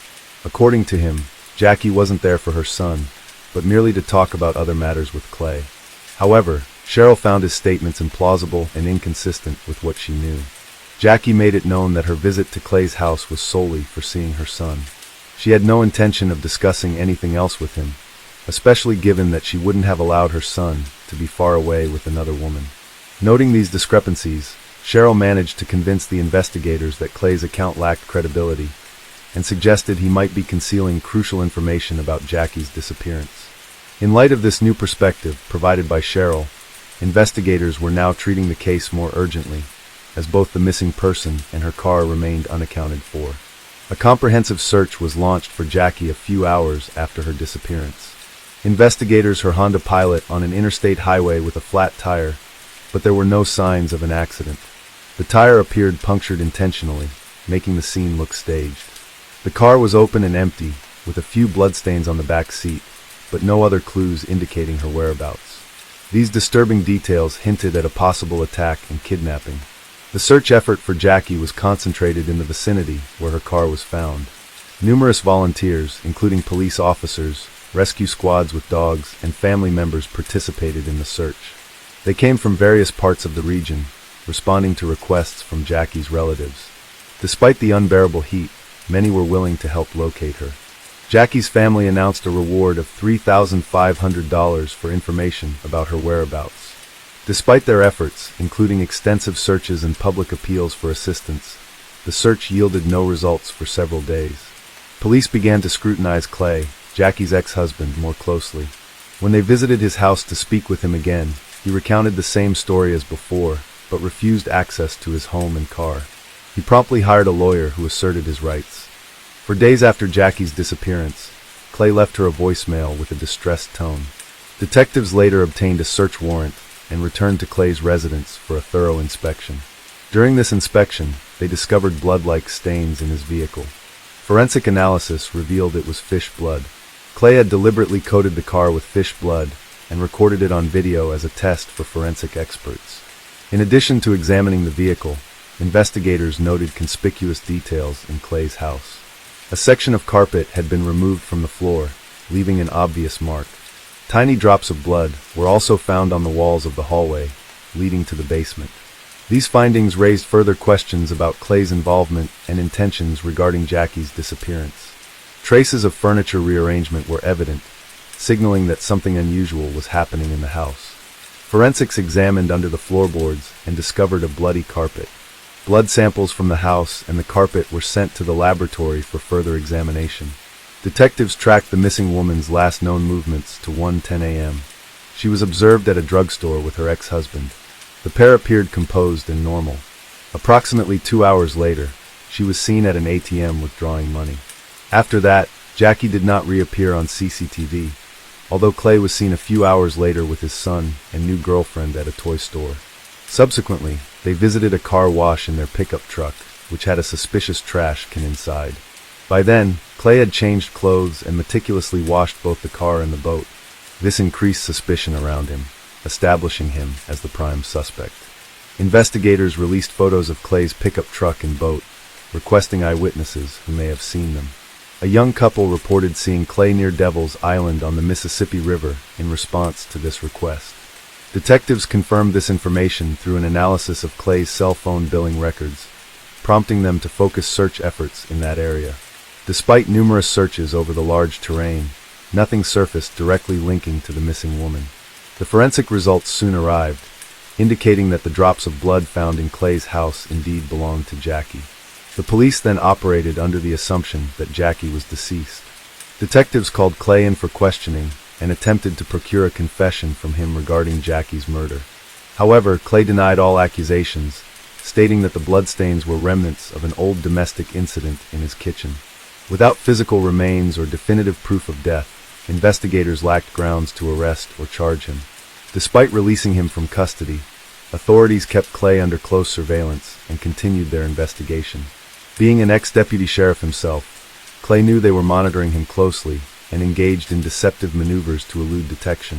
According to him, Jackie wasn't there for her son, but merely to talk about other matters with Clay. However, Cheryl found his statements implausible and inconsistent with what she knew. Jackie made it known that her visit to Clay's house was solely for seeing her son. She had no intention of discussing anything else with him, especially given that she wouldn't have allowed her son to be far away with another woman. Noting these discrepancies, Cheryl managed to convince the investigators that Clay's account lacked credibility, and suggested he might be concealing crucial information about Jackie's disappearance. In light of this new perspective provided by Cheryl, investigators were now treating the case more urgently, as both the missing person and her car remained unaccounted for. A comprehensive search was launched for Jackie a few hours after her disappearance. Investigators her Honda Pilot on an interstate highway with a flat tire, but there were no signs of an accident. The tire appeared punctured intentionally, making the scene look staged. The car was open and empty, with a few bloodstains on the back seat, but no other clues indicating her whereabouts. These disturbing details hinted at a possible attack and kidnapping. The search effort for Jackie was concentrated in the vicinity where her car was found. Numerous volunteers, including police officers, rescue squads with dogs, and family members participated in the search. They came from various parts of the region, responding to requests from Jackie's relatives. Despite the unbearable heat, many were willing to help locate her. Jackie's family announced a reward of $3,500 for information about her whereabouts. Despite their efforts, including extensive searches and public appeals for assistance, the search yielded no results for several days. Police began to scrutinize Clay, Jackie's ex-husband, more closely. When they visited his house to speak with him again, he recounted the same story as before, but refused access to his home and car. He promptly hired a lawyer who asserted his rights. For days after Jackie's disappearance, Clay left her a voicemail with a distressed tone. Detectives later obtained a search warrant and returned to Clay's residence for a thorough inspection. During this inspection, they discovered blood-like stains in his vehicle. Forensic analysis revealed it was fish blood. Clay had deliberately coated the car with fish blood and recorded it on video as a test for forensic experts. In addition to examining the vehicle, investigators noted conspicuous details in Clay's house. A section of carpet had been removed from the floor, leaving an obvious mark. Tiny drops of blood were also found on the walls of the hallway, leading to the basement. These findings raised further questions about Clay's involvement and intentions regarding Jackie's disappearance. Traces of furniture rearrangement were evident, signaling that something unusual was happening in the house. Forensics examined under the floorboards and discovered a bloody carpet. Blood samples from the house and the carpet were sent to the laboratory for further examination. Detectives tracked the missing woman's last known movements to 1:10 a.m. She was observed at a drugstore with her ex-husband. The pair appeared composed and normal. Approximately 2 hours later, she was seen at an ATM withdrawing money. After that, Jackie did not reappear on CCTV, although Clay was seen a few hours later with his son and new girlfriend at a toy store. Subsequently, they visited a car wash in their pickup truck, which had a suspicious trash can inside. By then, Clay had changed clothes and meticulously washed both the car and the boat. This increased suspicion around him, establishing him as the prime suspect. Investigators released photos of Clay's pickup truck and boat, requesting eyewitnesses who may have seen them. A young couple reported seeing Clay near Devil's Island on the Mississippi River in response to this request. Detectives confirmed this information through an analysis of Clay's cell phone billing records, prompting them to focus search efforts in that area. Despite numerous searches over the large terrain, nothing surfaced directly linking to the missing woman. The forensic results soon arrived, indicating that the drops of blood found in Clay's house indeed belonged to Jackie. The police then operated under the assumption that Jackie was deceased. Detectives called Clay in for questioning and attempted to procure a confession from him regarding Jackie's murder. However, Clay denied all accusations, stating that the bloodstains were remnants of an old domestic incident in his kitchen. Without physical remains or definitive proof of death, investigators lacked grounds to arrest or charge him. Despite releasing him from custody, authorities kept Clay under close surveillance and continued their investigation. Being an ex-deputy sheriff himself, Clay knew they were monitoring him closely and engaged in deceptive maneuvers to elude detection,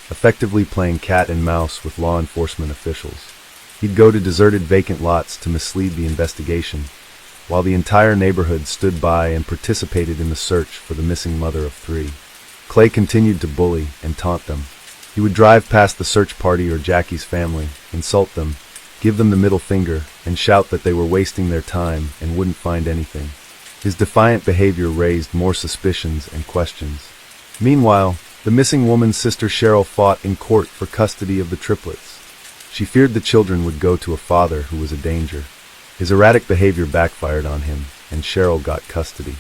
effectively playing cat and mouse with law enforcement officials. He'd go to deserted vacant lots to mislead the investigation, while the entire neighborhood stood by and participated in the search for the missing mother of three. Clay continued to bully and taunt them. He would drive past the search party or Jackie's family, insult them, give them the middle finger, and shout that they were wasting their time and wouldn't find anything. His defiant behavior raised more suspicions and questions. Meanwhile, the missing woman's sister Cheryl fought in court for custody of the triplets. She feared the children would go to a father who was a danger. His erratic behavior backfired on him, and Cheryl got custody.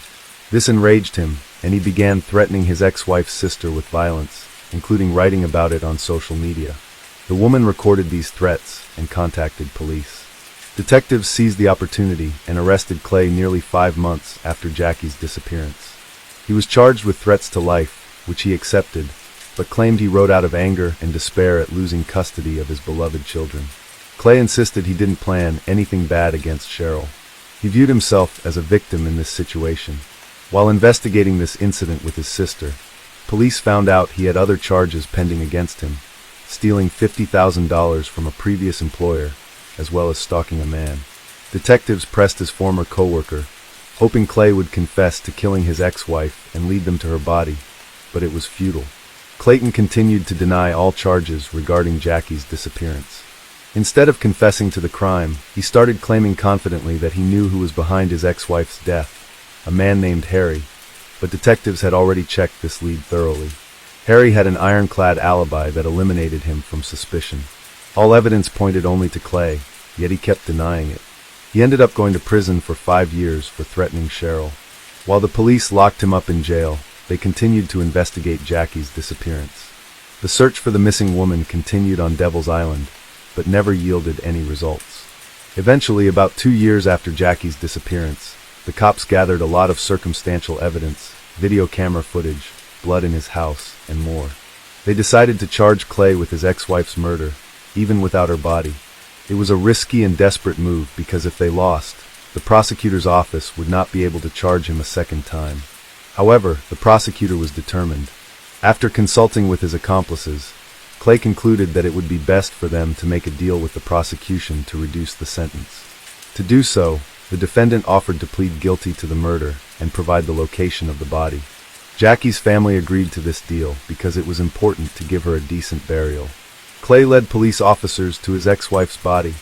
This enraged him, and he began threatening his ex-wife's sister with violence, including writing about it on social media. The woman recorded these threats and contacted police. Detectives seized the opportunity and arrested Clay nearly 5 months after Jackie's disappearance. He was charged with threats to life, which he accepted, but claimed he wrote out of anger and despair at losing custody of his beloved children. Clay insisted he didn't plan anything bad against Cheryl. He viewed himself as a victim in this situation. While investigating this incident with his sister, police found out he had other charges pending against him, stealing $50,000 from a previous employer, as well as stalking a man. Detectives pressed his former co-worker, hoping Clay would confess to killing his ex-wife and lead them to her body, but it was futile. Clayton continued to deny all charges regarding Jackie's disappearance. Instead of confessing to the crime, he started claiming confidently that he knew who was behind his ex-wife's death, a man named Harry, but detectives had already checked this lead thoroughly. Harry had an ironclad alibi that eliminated him from suspicion. All evidence pointed only to Clay, yet he kept denying it. He ended up going to prison for 5 years for threatening Cheryl. While the police locked him up in jail, they continued to investigate Jackie's disappearance. The search for the missing woman continued on Devil's Island, but never yielded any results. Eventually, about 2 years after Jackie's disappearance, the cops gathered a lot of circumstantial evidence, video camera footage, blood in his house, and more. They decided to charge Clay with his ex-wife's murder, even without her body. It was a risky and desperate move because if they lost, the prosecutor's office would not be able to charge him a second time. However, the prosecutor was determined. After consulting with his accomplices, Clay concluded that it would be best for them to make a deal with the prosecution to reduce the sentence. To do so, the defendant offered to plead guilty to the murder and provide the location of the body. Jackie's family agreed to this deal because it was important to give her a decent burial. Clay led police officers to his ex-wife's body.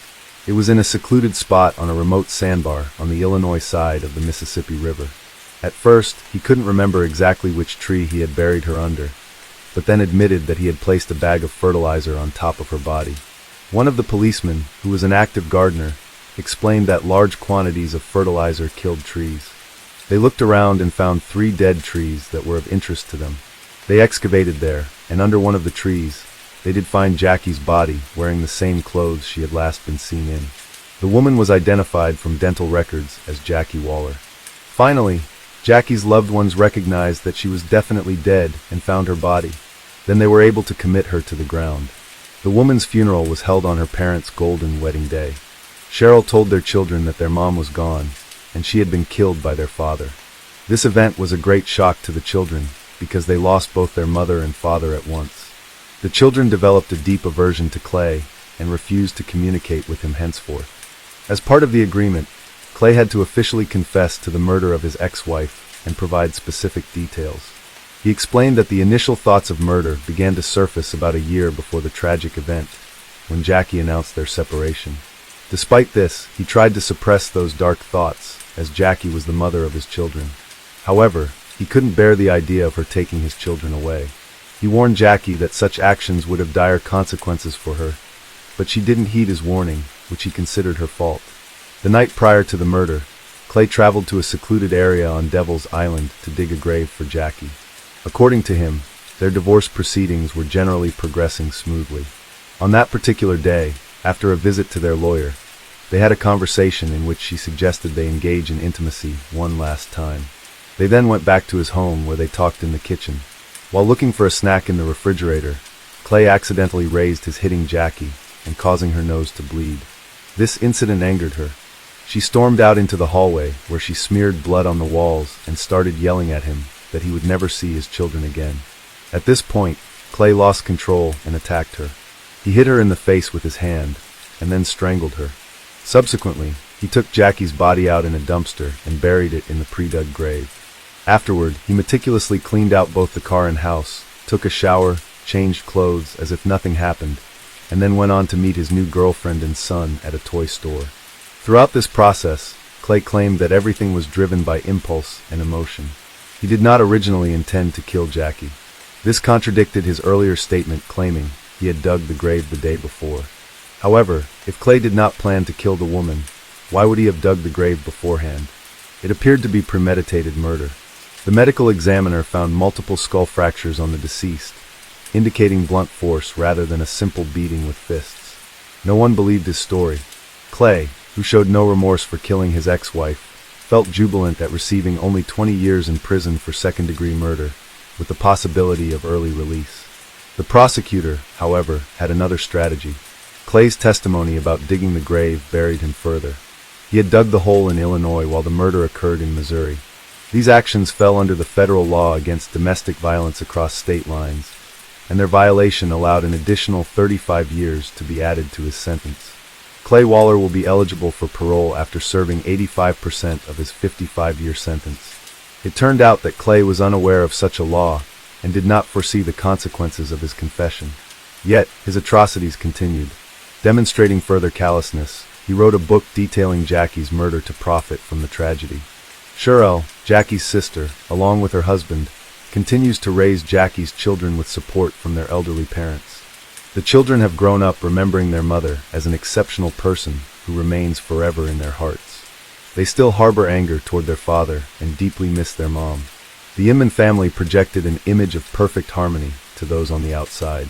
It was in a secluded spot on a remote sandbar on the Illinois side of the Mississippi River. At first, he couldn't remember exactly which tree he had buried her under, but then admitted that he had placed a bag of fertilizer on top of her body. One of the policemen, who was an active gardener, explained that large quantities of fertilizer killed trees. They looked around and found 3 dead trees that were of interest to them. They excavated there, and under one of the trees, they did find Jackie's body wearing the same clothes she had last been seen in. The woman was identified from dental records as Jackie Waller. Finally, Jackie's loved ones recognized that she was definitely dead and found her body. Then they were able to commit her to the ground. The woman's funeral was held on her parents' golden wedding day. Cheryl told their children that their mom was gone, and she had been killed by their father. This event was a great shock to the children because they lost both their mother and father at once. The children developed a deep aversion to Clay and refused to communicate with him henceforth. As part of the agreement, Clay had to officially confess to the murder of his ex-wife and provide specific details. He explained that the initial thoughts of murder began to surface about a year before the tragic event, when Jackie announced their separation. Despite this, he tried to suppress those dark thoughts, as Jackie was the mother of his children. However, he couldn't bear the idea of her taking his children away. He warned Jackie that such actions would have dire consequences for her, but she didn't heed his warning, which he considered her fault. The night prior to the murder, Clay traveled to a secluded area on Devil's Island to dig a grave for Jackie. According to him, their divorce proceedings were generally progressing smoothly. On that particular day, after a visit to their lawyer, they had a conversation in which she suggested they engage in intimacy one last time. They then went back to his home where they talked in the kitchen. While looking for a snack in the refrigerator, Clay accidentally raised his hitting Jackie and causing her nose to bleed. This incident angered her. She stormed out into the hallway where she smeared blood on the walls and started yelling at him that he would never see his children again. At this point, Clay lost control and attacked her. He hit her in the face with his hand and then strangled her. Subsequently, he took Jackie's body out in a dumpster and buried it in the pre-dug grave. Afterward, he meticulously cleaned out both the car and house, took a shower, changed clothes as if nothing happened, and then went on to meet his new girlfriend and son at a toy store. Throughout this process, Clay claimed that everything was driven by impulse and emotion. He did not originally intend to kill Jackie. This contradicted his earlier statement claiming he had dug the grave the day before. However, if Clay did not plan to kill the woman, why would he have dug the grave beforehand? It appeared to be premeditated murder. The medical examiner found multiple skull fractures on the deceased, indicating blunt force rather than a simple beating with fists. No one believed his story. Clay, who showed no remorse for killing his ex-wife, felt jubilant at receiving only 20 years in prison for second-degree murder, with the possibility of early release. The prosecutor, however, had another strategy. Clay's testimony about digging the grave buried him further. He had dug the hole in Illinois while the murder occurred in Missouri. These actions fell under the federal law against domestic violence across state lines, and their violation allowed an additional 35 years to be added to his sentence. Clay Waller will be eligible for parole after serving 85% of his 55-year sentence. It turned out that Clay was unaware of such a law and did not foresee the consequences of his confession. Yet, his atrocities continued. Demonstrating further callousness, he wrote a book detailing Jackie's murder to profit from the tragedy. Cheryl, Jackie's sister, along with her husband, continues to raise Jackie's children with support from their elderly parents. The children have grown up remembering their mother as an exceptional person who remains forever in their hearts. They still harbor anger toward their father and deeply miss their mom. The Inman family projected an image of perfect harmony to those on the outside.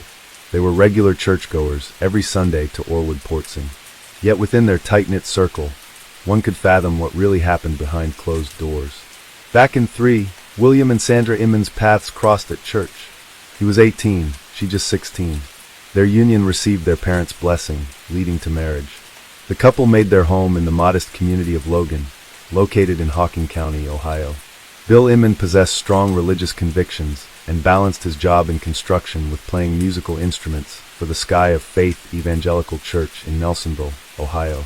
They were regular churchgoers every Sunday to Orwood Portsing. Yet within their tight-knit circle, one could fathom what really happened behind closed doors. Back in 3, William and Sandra Inman's paths crossed at church. He was 18, she just 16. Their union received their parents' blessing, leading to marriage. The couple made their home in the modest community of Logan, located in Hocking County, Ohio. Bill Inman possessed strong religious convictions and balanced his job in construction with playing musical instruments for the Sky of Faith Evangelical Church in Nelsonville, Ohio.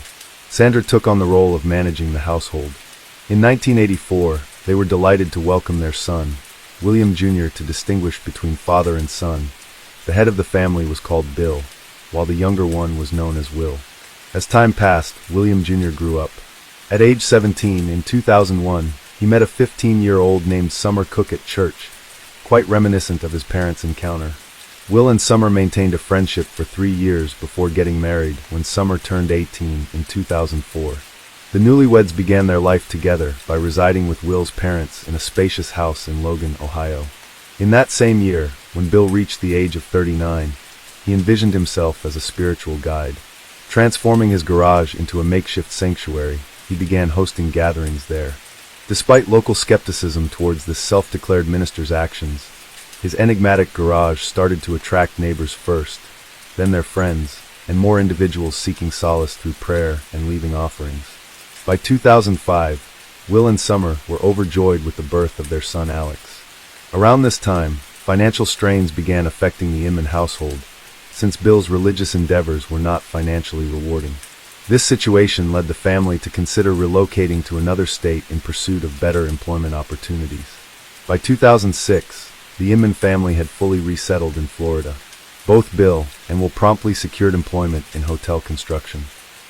Sandra took on the role of managing the household. In 1984, they were delighted to welcome their son, William Jr., to distinguish between father and son. The head of the family was called Bill, while the younger one was known as Will. As time passed, William Jr. grew up. At age 17, in 2001, he met a 15-year-old named Summer Cook at church, quite reminiscent of his parents' encounter. Will and Summer maintained a friendship for 3 years before getting married when Summer turned 18 in 2004. The newlyweds began their life together by residing with Will's parents in a spacious house in Logan, Ohio. In that same year, when Bill reached the age of 39, he envisioned himself as a spiritual guide. Transforming his garage into a makeshift sanctuary, he began hosting gatherings there. Despite local skepticism towards this self-declared minister's actions, his enigmatic garage started to attract neighbors first, then their friends, and more individuals seeking solace through prayer and leaving offerings. By 2005, Will and Summer were overjoyed with the birth of their son Alex. Around this time, financial strains began affecting the Inman household, since Bill's religious endeavors were not financially rewarding. This situation led the family to consider relocating to another state in pursuit of better employment opportunities. By 2006, the Inman family had fully resettled in Florida. Both Bill and Will promptly secured employment in hotel construction.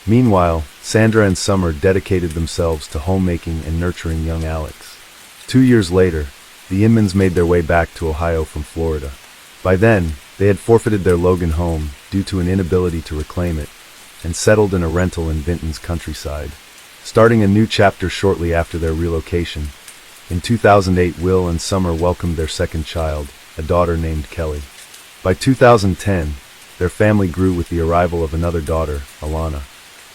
Meanwhile, Sandra and Summer dedicated themselves to homemaking and nurturing young Alex. 2 years later, the Inmans made their way back to Ohio from Florida. By then, they had forfeited their Logan home due to an inability to reclaim it, and settled in a rental in Vinton's countryside. Starting a new chapter shortly after their relocation, in 2008 Will and Summer welcomed their second child, a daughter named Kelly. By 2010, their family grew with the arrival of another daughter, Alana.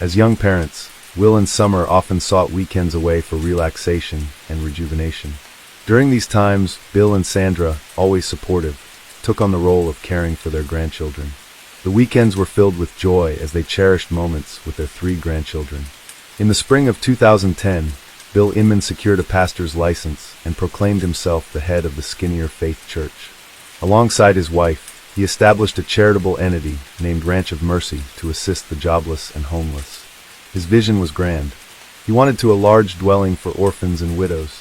As young parents, Will and Summer often sought weekends away for relaxation and rejuvenation. During these times, Bill and Sandra, always supportive, took on the role of caring for their grandchildren. The weekends were filled with joy as they cherished moments with their 3 grandchildren. In the spring of 2010, Bill Inman secured a pastor's license and proclaimed himself the head of the Skinnier Faith Church. Alongside his wife, he established a charitable entity named Ranch of Mercy to assist the jobless and homeless. His vision was grand. He wanted to a large dwelling for orphans and widows.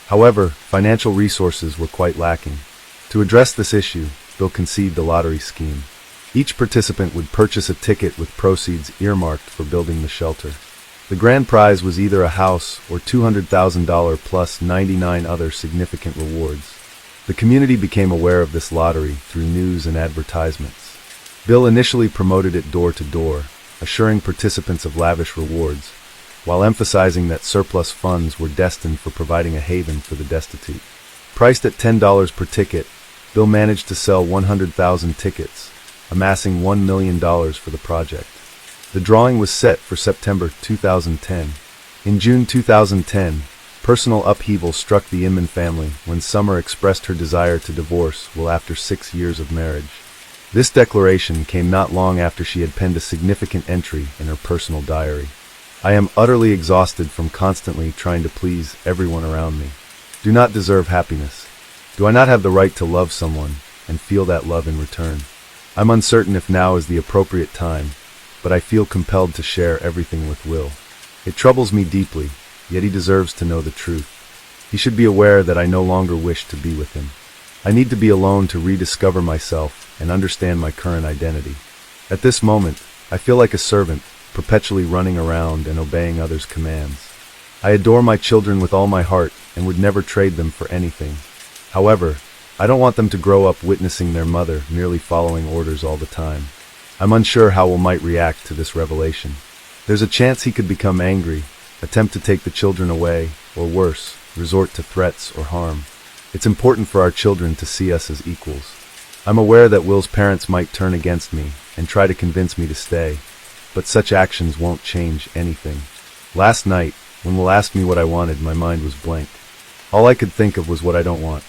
However, financial resources were quite lacking. To address this issue, Bill conceived a lottery scheme. Each participant would purchase a ticket with proceeds earmarked for building the shelter. The grand prize was either a house or $200,000 plus 99 other significant rewards. The community became aware of this lottery through news and advertisements. Bill initially promoted it door to door, assuring participants of lavish rewards, while emphasizing that surplus funds were destined for providing a haven for the destitute. Priced at $10 per ticket, Bill managed to sell 100,000 tickets, amassing $1 million for the project. The drawing was set for September 2010. In June 2010, personal upheaval struck the Inman family when Summer expressed her desire to divorce Will after 6 years of marriage. This declaration came not long after she had penned a significant entry in her personal diary. "I am utterly exhausted from constantly trying to please everyone around me. Do not deserve happiness. Do I not have the right to love someone and feel that love in return? I'm uncertain if now is the appropriate time, but I feel compelled to share everything with Will. It troubles me deeply, yet he deserves to know the truth. He should be aware that I no longer wish to be with him. I need to be alone to rediscover myself and understand my current identity. At this moment, I feel like a servant, perpetually running around and obeying others' commands. I adore my children with all my heart and would never trade them for anything. However, I don't want them to grow up witnessing their mother merely following orders all the time. I'm unsure how Will might react to this revelation. There's a chance he could become angry, attempt to take the children away, or worse, resort to threats or harm. It's important for our children to see us as equals. I'm aware that Will's parents might turn against me and try to convince me to stay, but such actions won't change anything. Last night, when Will asked me what I wanted, my mind was blank. All I could think of was what I don't want.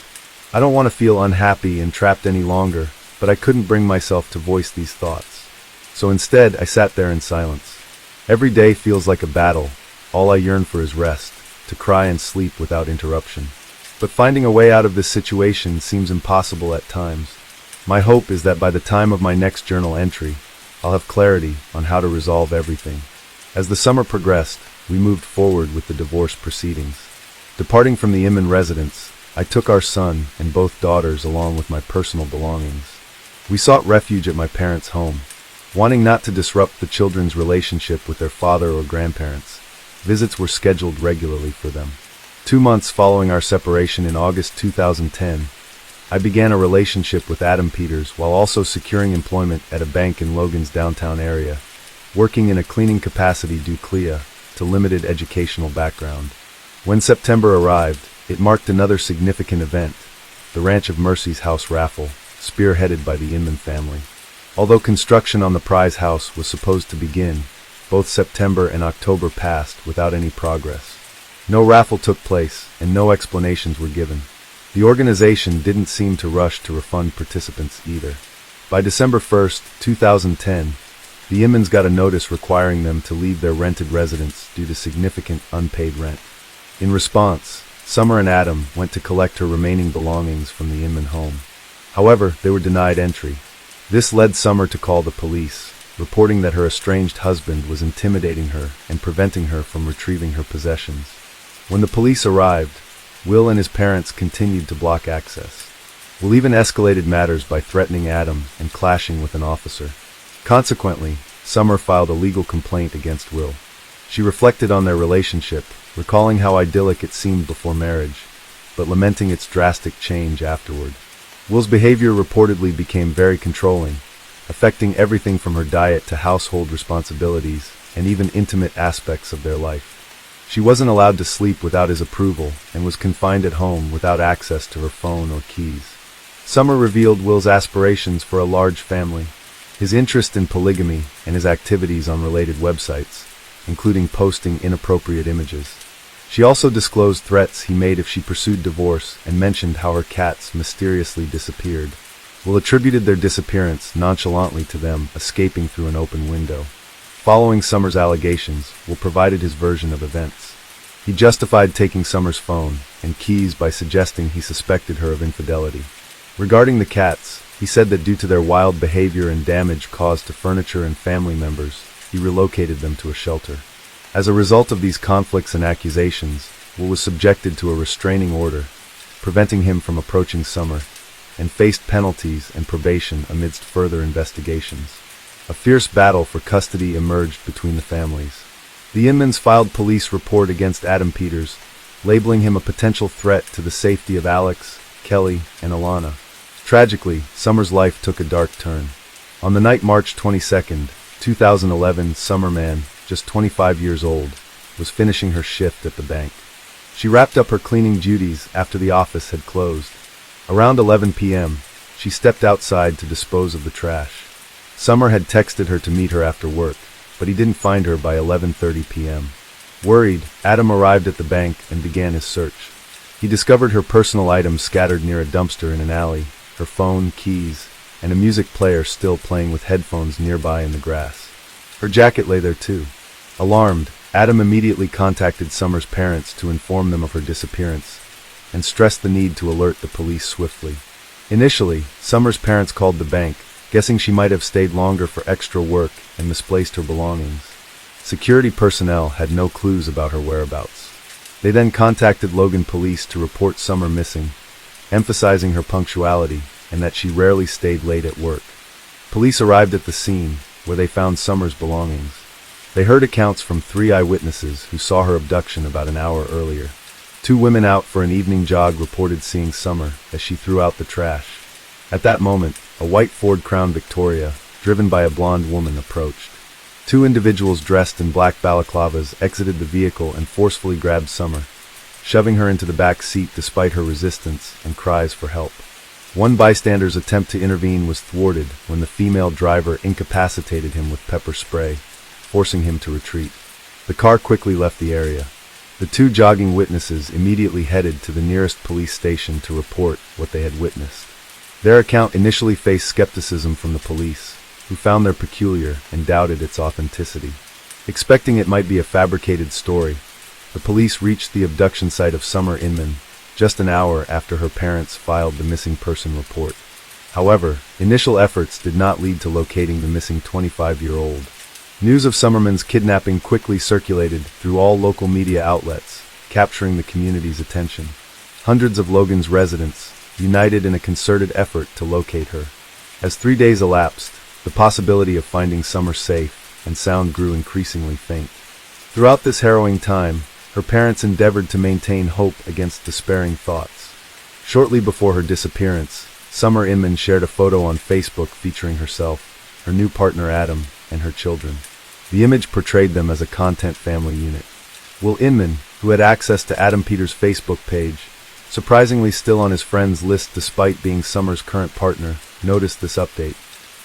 I don't want to feel unhappy and trapped any longer, but I couldn't bring myself to voice these thoughts. So instead, I sat there in silence. Every day feels like a battle. All I yearn for is rest, to cry and sleep without interruption. But finding a way out of this situation seems impossible at times. My hope is that by the time of my next journal entry, I'll have clarity on how to resolve everything. As the summer progressed, we moved forward with the divorce proceedings. Departing from the Inman residence, I took our son and both daughters along with my personal belongings. We sought refuge at my parents' home. Wanting not to disrupt the children's relationship with their father or grandparents, visits were scheduled regularly for them. 2 months following our separation in August 2010, I began a relationship with Adam Peters while also securing employment at a bank in Logan's downtown area, working in a cleaning capacity due to limited educational background. When September arrived, it marked another significant event, the Ranch of Mercy's house raffle, spearheaded by the Inman family. Although construction on the prize house was supposed to begin, both September and October passed without any progress. No raffle took place, and no explanations were given. The organization didn't seem to rush to refund participants either. By December 1st, 2010, the Inmans got a notice requiring them to leave their rented residence due to significant unpaid rent. In response, Summer and Adam went to collect her remaining belongings from the Inman home. However, they were denied entry. This led Summer to call the police, reporting that her estranged husband was intimidating her and preventing her from retrieving her possessions. When the police arrived, Will and his parents continued to block access. Will even escalated matters by threatening Adam and clashing with an officer. Consequently, Summer filed a legal complaint against Will. She reflected on their relationship, recalling how idyllic it seemed before marriage, but lamenting its drastic change afterward. Will's behavior reportedly became very controlling, affecting everything from her diet to household responsibilities and even intimate aspects of their life. She wasn't allowed to sleep without his approval and was confined at home without access to her phone or keys. Summer revealed Will's aspirations for a large family, his interest in polygamy, and his activities on related websites, including posting inappropriate images. She also disclosed threats he made if she pursued divorce and mentioned how her cats mysteriously disappeared. Will attributed their disappearance nonchalantly to them escaping through an open window. Following Summer's allegations, Will provided his version of events. He justified taking Summer's phone and keys by suggesting he suspected her of infidelity. Regarding the cats, he said that due to their wild behavior and damage caused to furniture and family members, he relocated them to a shelter. As a result of these conflicts and accusations, Will was subjected to a restraining order, preventing him from approaching Summer, and faced penalties and probation amidst further investigations. A fierce battle for custody emerged between the families. The Inmans filed police report against Adam Peters, labeling him a potential threat to the safety of Alex, Kelly, and Alana. Tragically, Summer's life took a dark turn. On the night March 22nd, 2011, Summer Man, just 25 years old, was finishing her shift at the bank. She wrapped up her cleaning duties after the office had closed. Around 11 p.m., she stepped outside to dispose of the trash. Summer had texted her to meet her after work, but he didn't find her by 11:30 p.m. Worried, Adam arrived at the bank and began his search. He discovered her personal items scattered near a dumpster in an alley, her phone, keys, and a music player still playing with headphones nearby in the grass. Her jacket lay there too. Alarmed, Adam immediately contacted Summer's parents to inform them of her disappearance, and stressed the need to alert the police swiftly. Initially, Summer's parents called the bank, guessing she might have stayed longer for extra work and misplaced her belongings. Security personnel had no clues about her whereabouts. They then contacted Logan police to report Summer missing, emphasizing her punctuality and that she rarely stayed late at work. Police arrived at the scene, where they found Summer's belongings. They heard accounts from 3 eyewitnesses who saw her abduction about an hour earlier. 2 women out for an evening jog reported seeing Summer as she threw out the trash. At that moment, a white Ford Crown Victoria, driven by a blonde woman, approached. Two individuals dressed in black balaclavas exited the vehicle and forcefully grabbed Summer, shoving her into the back seat despite her resistance and cries for help. One bystander's attempt to intervene was thwarted when the female driver incapacitated him with pepper spray, forcing him to retreat. The car quickly left the area. The two jogging witnesses immediately headed to the nearest police station to report what they had witnessed. Their account initially faced skepticism from the police, who found their peculiar and doubted its authenticity. Expecting it might be a fabricated story, the police reached the abduction site of Summer Inman just an hour after her parents filed the missing person report. However, initial efforts did not lead to locating the missing 25-year-old. News of Summerman's kidnapping quickly circulated through all local media outlets, capturing the community's attention. Hundreds of Logan's residents united in a concerted effort to locate her. As 3 days elapsed, the possibility of finding Summer safe and sound grew increasingly faint. Throughout this harrowing time, her parents endeavored to maintain hope against despairing thoughts. Shortly before her disappearance, Summer Inman shared a photo on Facebook featuring herself, her new partner Adam, and her children. The image portrayed them as a content family unit. Will Inman, who had access to Adam Peters' Facebook page, surprisingly still on his friends list despite being Summer's current partner, noticed this update.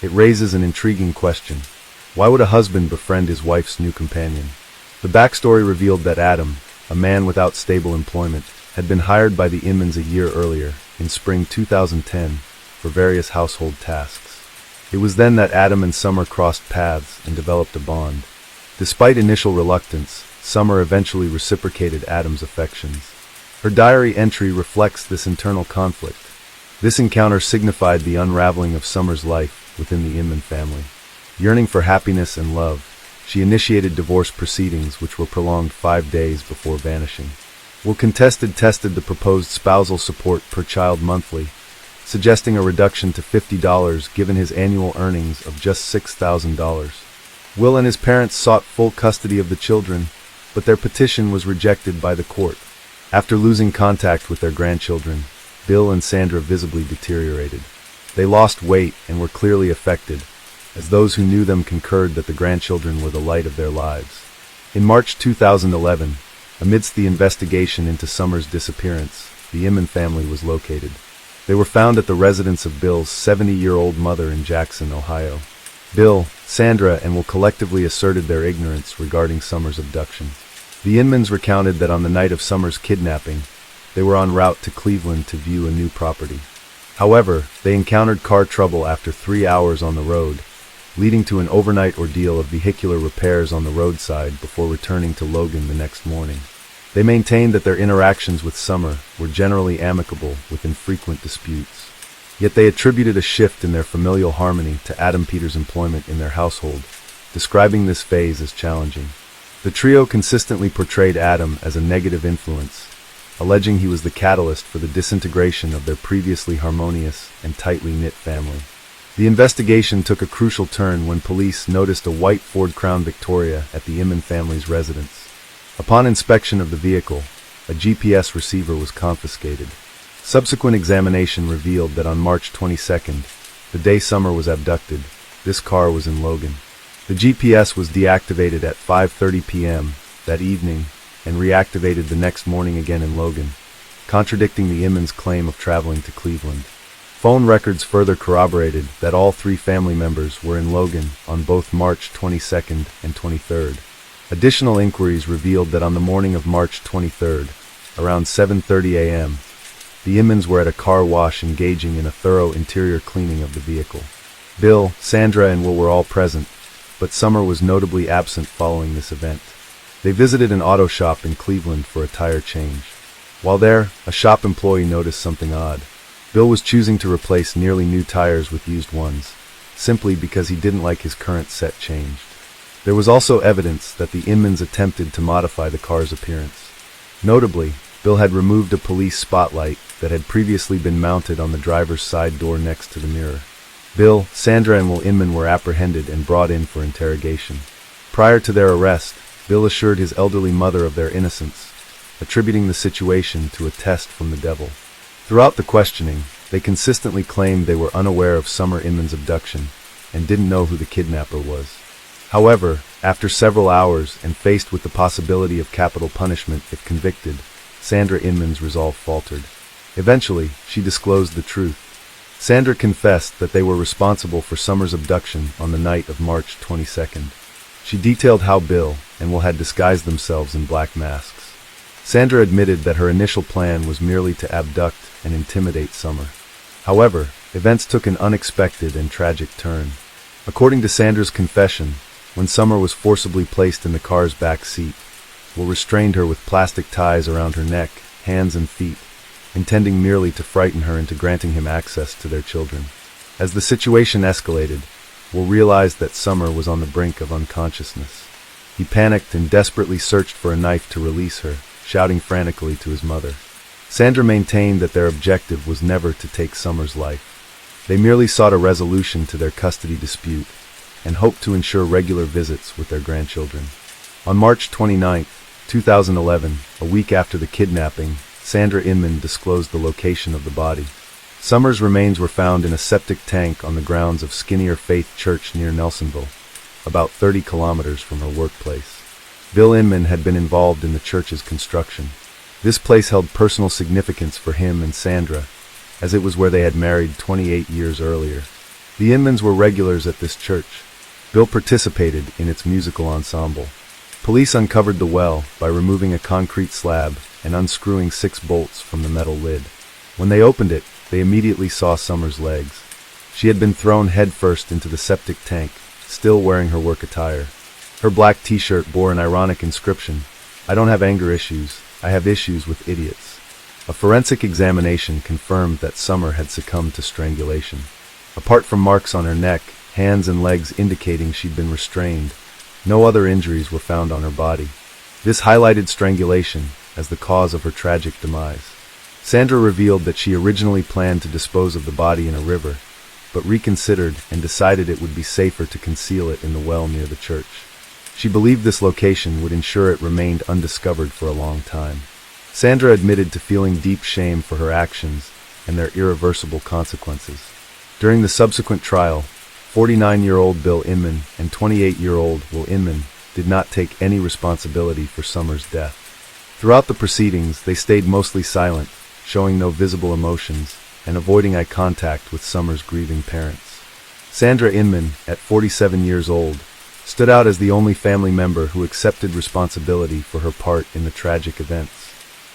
It raises an intriguing question. Why would a husband befriend his wife's new companion? The backstory revealed that Adam, a man without stable employment, had been hired by the Inmans a year earlier, in spring 2010, for various household tasks. It was then that Adam and Summer crossed paths and developed a bond. Despite initial reluctance, Summer eventually reciprocated Adam's affections. Her diary entry reflects this internal conflict. This encounter signified the unraveling of Summer's life within the Inman family. Yearning for happiness and love, she initiated divorce proceedings which were prolonged 5 days before vanishing. Will tested the proposed spousal support per child monthly, suggesting a reduction to $50 given his annual earnings of just $6,000. Will and his parents sought full custody of the children, but their petition was rejected by the court. After losing contact with their grandchildren, Bill and Sandra visibly deteriorated. They lost weight and were clearly affected, as those who knew them concurred that the grandchildren were the light of their lives. In March 2011, amidst the investigation into Summer's disappearance, the Inman family was located. They were found at the residence of Bill's 70-year-old mother in Jackson, Ohio. Bill, Sandra, and Will collectively asserted their ignorance regarding Summer's abduction. The Inmans recounted that on the night of Summer's kidnapping, they were en route to Cleveland to view a new property. However, they encountered car trouble after 3 hours on the road, leading to an overnight ordeal of vehicular repairs on the roadside before returning to Logan the next morning. They maintained that their interactions with Summer were generally amicable with infrequent disputes. Yet they attributed a shift in their familial harmony to Adam Peters' employment in their household, describing this phase as challenging. The trio consistently portrayed Adam as a negative influence, alleging he was the catalyst for the disintegration of their previously harmonious and tightly knit family. The investigation took a crucial turn when police noticed a white Ford Crown Victoria at the Inman family's residence. Upon inspection of the vehicle, a GPS receiver was confiscated. Subsequent examination revealed that on March 22nd, the day Summer was abducted, this car was in Logan. The GPS was deactivated at 5:30 p.m. that evening and reactivated the next morning again in Logan, contradicting the Inman's claim of traveling to Cleveland. Phone records further corroborated that all three family members were in Logan on both March 22nd and 23rd. Additional inquiries revealed that on the morning of March 23rd, around 7:30 a.m., the Inmans were at a car wash engaging in a thorough interior cleaning of the vehicle. Bill, Sandra, and Will were all present, but Summer was notably absent following this event. They visited an auto shop in Cleveland for a tire change. While there, a shop employee noticed something odd. Bill was choosing to replace nearly new tires with used ones, simply because he didn't like his current set changed. There was also evidence that the Inmans attempted to modify the car's appearance. Notably, Bill had removed a police spotlight that had previously been mounted on the driver's side door next to the mirror. Bill, Sandra, and Will Inman were apprehended and brought in for interrogation. Prior to their arrest, Bill assured his elderly mother of their innocence, attributing the situation to a test from the devil. Throughout the questioning, they consistently claimed they were unaware of Summer Inman's abduction, and didn't know who the kidnapper was. However, after several hours and faced with the possibility of capital punishment if convicted, Sandra Inman's resolve faltered. Eventually, she disclosed the truth. Sandra confessed that they were responsible for Summer's abduction on the night of March 22nd. She detailed how Bill and Will had disguised themselves in black masks. Sandra admitted that her initial plan was merely to abduct and intimidate Summer. However, events took an unexpected and tragic turn. According to Sandra's confession, when Summer was forcibly placed in the car's back seat, Will restrained her with plastic ties around her neck, hands and feet, intending merely to frighten her into granting him access to their children. As the situation escalated, Will realized that Summer was on the brink of unconsciousness. He panicked and desperately searched for a knife to release her, shouting frantically to his mother. Sandra maintained that their objective was never to take Summer's life. They merely sought a resolution to their custody dispute and hoped to ensure regular visits with their grandchildren. On March 29, 2011, a week after the kidnapping, Sandra Inman disclosed the location of the body. Summer's remains were found in a septic tank on the grounds of Skinnier Faith Church near Nelsonville, about 30 kilometers from her workplace. Bill Inman had been involved in the church's construction. This place held personal significance for him and Sandra, as it was where they had married 28 years earlier. The Inmans were regulars at this church. Bill participated in its musical ensemble. Police uncovered the well by removing a concrete slab and unscrewing 6 bolts from the metal lid. When they opened it, they immediately saw Summer's legs. She had been thrown headfirst into the septic tank, still wearing her work attire. Her black t-shirt bore an ironic inscription, "I don't have anger issues, I have issues with idiots." A forensic examination confirmed that Summer had succumbed to strangulation. Apart from marks on her neck, hands and legs indicating she'd been restrained, no other injuries were found on her body. This highlighted strangulation as the cause of her tragic demise. Sandra revealed that she originally planned to dispose of the body in a river, but reconsidered and decided it would be safer to conceal it in the well near the church. She believed this location would ensure it remained undiscovered for a long time. Sandra admitted to feeling deep shame for her actions and their irreversible consequences. During the subsequent trial, 49-year-old Bill Inman and 28-year-old Will Inman did not take any responsibility for Summer's death. Throughout the proceedings, they stayed mostly silent, showing no visible emotions and avoiding eye contact with Summer's grieving parents. Sandra Inman, at 47 years old, stood out as the only family member who accepted responsibility for her part in the tragic events.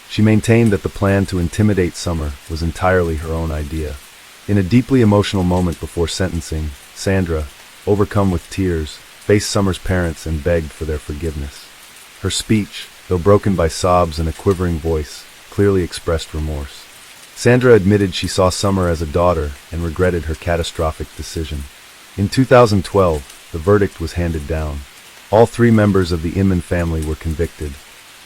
She maintained that the plan to intimidate Summer was entirely her own idea. In a deeply emotional moment before sentencing, Sandra, overcome with tears, faced Summer's parents and begged for their forgiveness. Her speech, though broken by sobs and a quivering voice, clearly expressed remorse. Sandra admitted she saw Summer as a daughter and regretted her catastrophic decision. In 2012, the verdict was handed down. All 3 members of the Inman family were convicted.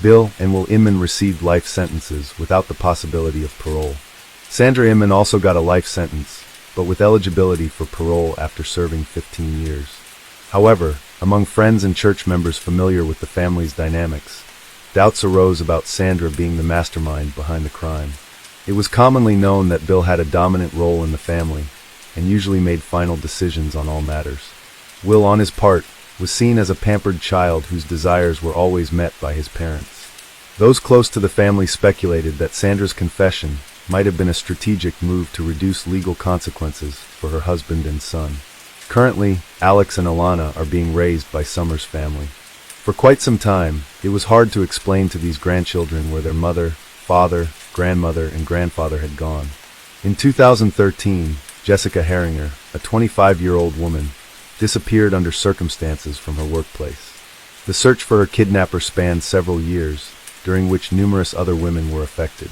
Bill and Will Inman received life sentences without the possibility of parole. Sandra Inman also got a life sentence, but with eligibility for parole after serving 15 years. However, among friends and church members familiar with the family's dynamics, doubts arose about Sandra being the mastermind behind the crime. It was commonly known that Bill had a dominant role in the family and usually made final decisions on all matters. Will, on his part, was seen as a pampered child whose desires were always met by his parents. Those close to the family speculated that Sandra's confession might have been a strategic move to reduce legal consequences for her husband and son. Currently, Alex and Alana are being raised by Summer's family. For quite some time, it was hard to explain to these grandchildren where their mother, father, grandmother, and grandfather had gone. In 2013, Jessica Herringer, a 25-year-old woman, disappeared under circumstances from her workplace. The search for her kidnapper spanned several years, during which numerous other women were affected.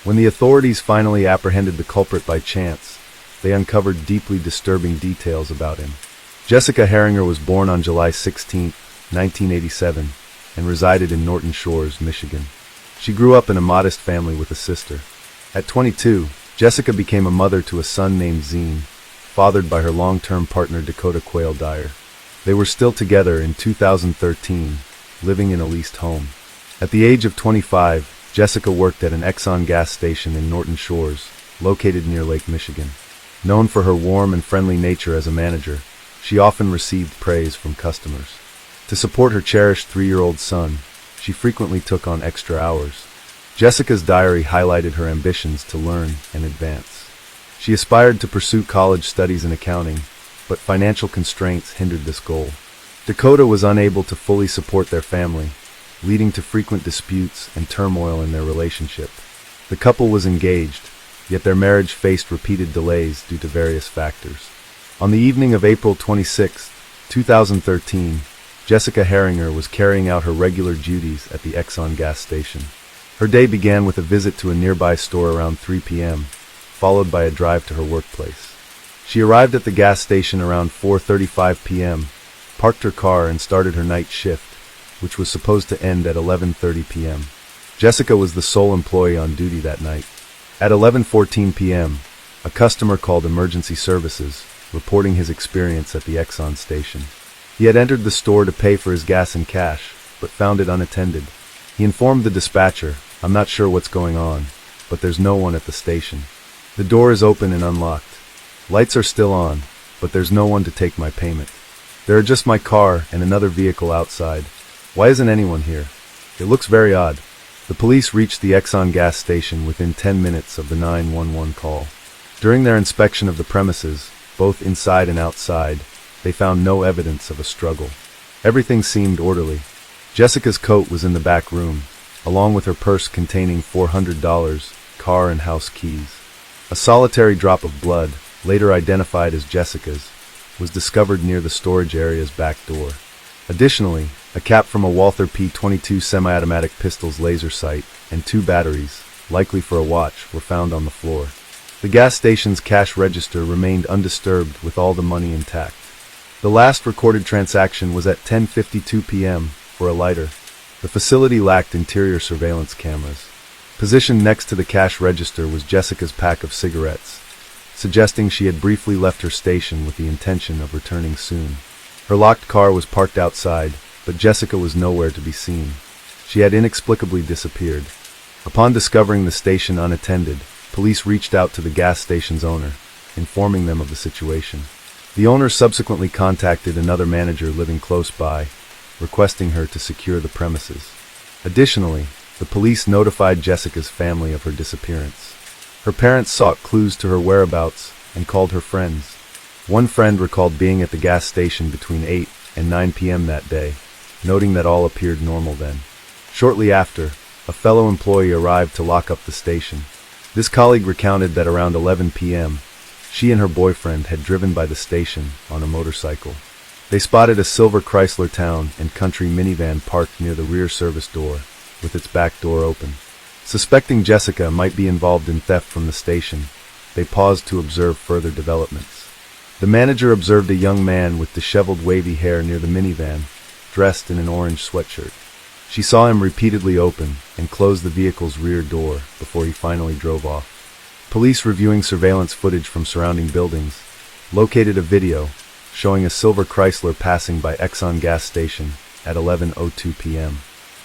When the authorities finally apprehended the culprit by chance, they uncovered deeply disturbing details about him. Jessica Herringer was born on July 16, 1987, and resided in Norton Shores, Michigan. She grew up in a modest family with a sister. At 22, Jessica became a mother to a son named Zine, fathered by her long-term partner Dakota Quayle Dyer. They were still together in 2013, living in a leased home. At the age of 25, Jessica worked at an Exxon gas station in Norton Shores, located near Lake Michigan. Known for her warm and friendly nature as a manager, She often received praise from customers. To support her cherished 3-year-old son, she frequently took on extra hours. Jessica's diary highlighted her ambitions to learn and advance. She aspired to pursue college studies in accounting, but financial constraints hindered this goal. Dakota was unable to fully support their family, leading to frequent disputes and turmoil in their relationship. The couple was engaged, yet their marriage faced repeated delays due to various factors. On the evening of April 26, 2013, Jessica Herringer was carrying out her regular duties at the Exxon gas station. Her day began with a visit to a nearby store around 3 p.m., followed by a drive to her workplace. She arrived at the gas station around 4:35 p.m., parked her car and started her night shift, which was supposed to end at 11:30 p.m. Jessica was the sole employee on duty that night. At 11:14 p.m., a customer called emergency services, reporting his experience at the Exxon station. He had entered the store to pay for his gas in cash, but found it unattended. He informed the dispatcher, "I'm not sure what's going on, but there's no one at the station. The door is open and unlocked. Lights are still on, but there's no one to take my payment. There are just my car and another vehicle outside. Why isn't anyone here? It looks very odd." The police reached the Exxon gas station within 10 minutes of the 911 call. During their inspection of the premises, both inside and outside, they found no evidence of a struggle. Everything seemed orderly. Jessica's coat was in the back room, along with her purse containing $400, car and house keys. A solitary drop of blood, later identified as Jessica's, was discovered near the storage area's back door. Additionally, a cap from a Walther P-22 semi-automatic pistol's laser sight and 2 batteries, likely for a watch, were found on the floor. The gas station's cash register remained undisturbed with all the money intact. The last recorded transaction was at 10:52 p.m. for a lighter. The facility lacked interior surveillance cameras. Positioned next to the cash register was Jessica's pack of cigarettes, suggesting she had briefly left her station with the intention of returning soon. Her locked car was parked outside, but Jessica was nowhere to be seen. She had inexplicably disappeared. Upon discovering the station unattended, police reached out to the gas station's owner, informing them of the situation. The owner subsequently contacted another manager living close by, requesting her to secure the premises. Additionally, the police notified Jessica's family of her disappearance. Her parents sought clues to her whereabouts and called her friends. One friend recalled being at the gas station between 8 and 9 p.m. that day, noting that all appeared normal then. Shortly after, a fellow employee arrived to lock up the station. This colleague recounted that around 11 p.m., she and her boyfriend had driven by the station on a motorcycle. They spotted a silver Chrysler Town and Country minivan parked near the rear service door, with its back door open. Suspecting Jessica might be involved in theft from the station, they paused to observe further developments. The manager observed a young man with disheveled wavy hair near the minivan, dressed in an orange sweatshirt. She saw him repeatedly open and close the vehicle's rear door before he finally drove off. Police reviewing surveillance footage from surrounding buildings located a video showing a silver Chrysler passing by Exxon gas station at 11:02 p.m.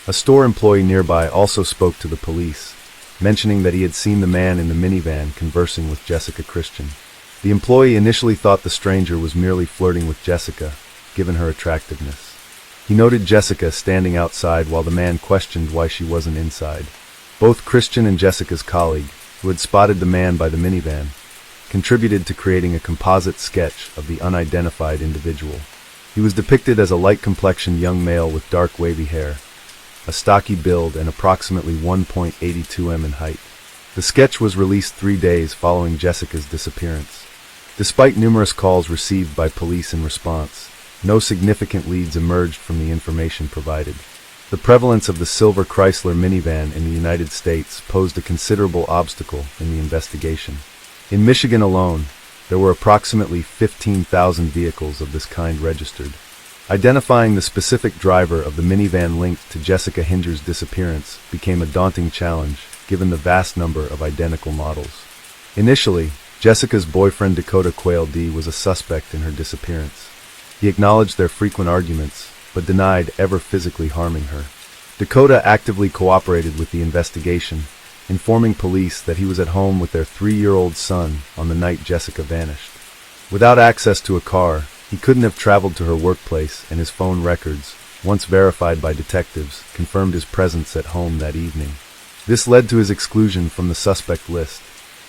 A store employee nearby also spoke to the police, mentioning that he had seen the man in the minivan conversing with Jessica Christian. The employee initially thought the stranger was merely flirting with Jessica, given her attractiveness. He noted Jessica standing outside while the man questioned why she wasn't inside. Both Christian and Jessica's colleague, who had spotted the man by the minivan, contributed to creating a composite sketch of the unidentified individual. He was depicted as a light-complexioned young male with dark wavy hair, a stocky build, and approximately 1.82 m in height. The sketch was released 3 days following Jessica's disappearance. Despite numerous calls received by police in response, no significant leads emerged from the information provided. The prevalence of the silver Chrysler minivan in the United States posed a considerable obstacle in the investigation. In Michigan alone, there were approximately 15,000 vehicles of this kind registered. Identifying the specific driver of the minivan linked to Jessica Hinger's disappearance became a daunting challenge, given the vast number of identical models. Initially, Jessica's boyfriend Dakota Quayle D was a suspect in her disappearance. He acknowledged their frequent arguments, but denied ever physically harming her. Dakota actively cooperated with the investigation, informing police that he was at home with their 3-year-old son on the night Jessica vanished. Without access to a car, He couldn't have traveled to her workplace, and his phone records, once verified by detectives, confirmed his presence at home that evening. This led to his exclusion from the suspect list.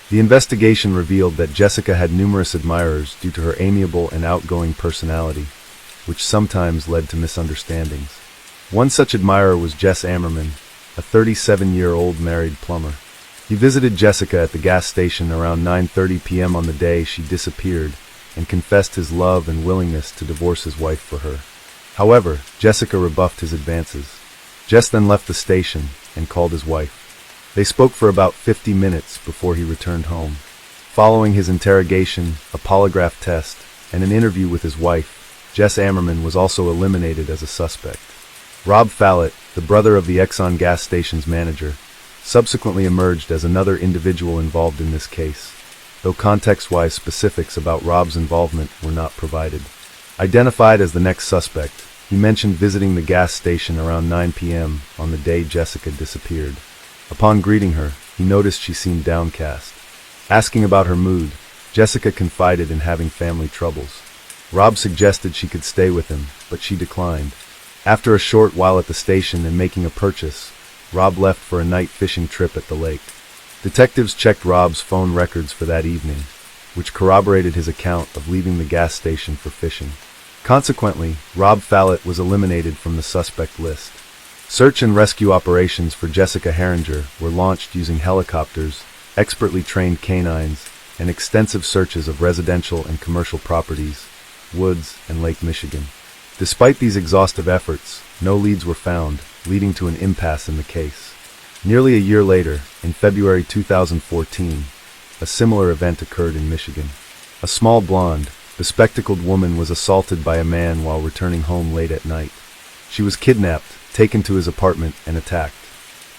The investigation revealed that Jessica had numerous admirers due to her amiable and outgoing personality, which sometimes led to misunderstandings. One such admirer was Jess Ammerman, a 37-year-old married plumber. He visited Jessica at the gas station around 9:30 p.m. on the day she disappeared and confessed his love and willingness to divorce his wife for her. However, Jessica rebuffed his advances. Jess then left the station and called his wife. They spoke for about 50 minutes before he returned home. Following his interrogation, a polygraph test, and an interview with his wife, Jess Ammerman was also eliminated as a suspect. Rob Fallett, the brother of the Exxon gas station's manager, subsequently emerged as another individual involved in this case, though context-wise specifics about Rob's involvement were not provided. Identified as the next suspect, he mentioned visiting the gas station around 9 p.m. on the day Jessica disappeared. Upon greeting her, he noticed she seemed downcast. Asking about her mood, Jessica confided in having family troubles. Rob suggested she could stay with him, but she declined. After a short while at the station and making a purchase, Rob left for a night fishing trip at the lake. Detectives checked Rob's phone records for that evening, which corroborated his account of leaving the gas station for fishing. Consequently, Rob Fallett was eliminated from the suspect list. Search and rescue operations for Jessica Herringer were launched using helicopters, expertly trained canines, and extensive searches of residential and commercial properties, woods, and Lake Michigan. Despite these exhaustive efforts, no leads were found, leading to an impasse in the case. Nearly a year later, in February 2014, a similar event occurred in Michigan. A small blonde, bespectacled woman was assaulted by a man while returning home late at night. She was kidnapped, taken to his apartment, and attacked.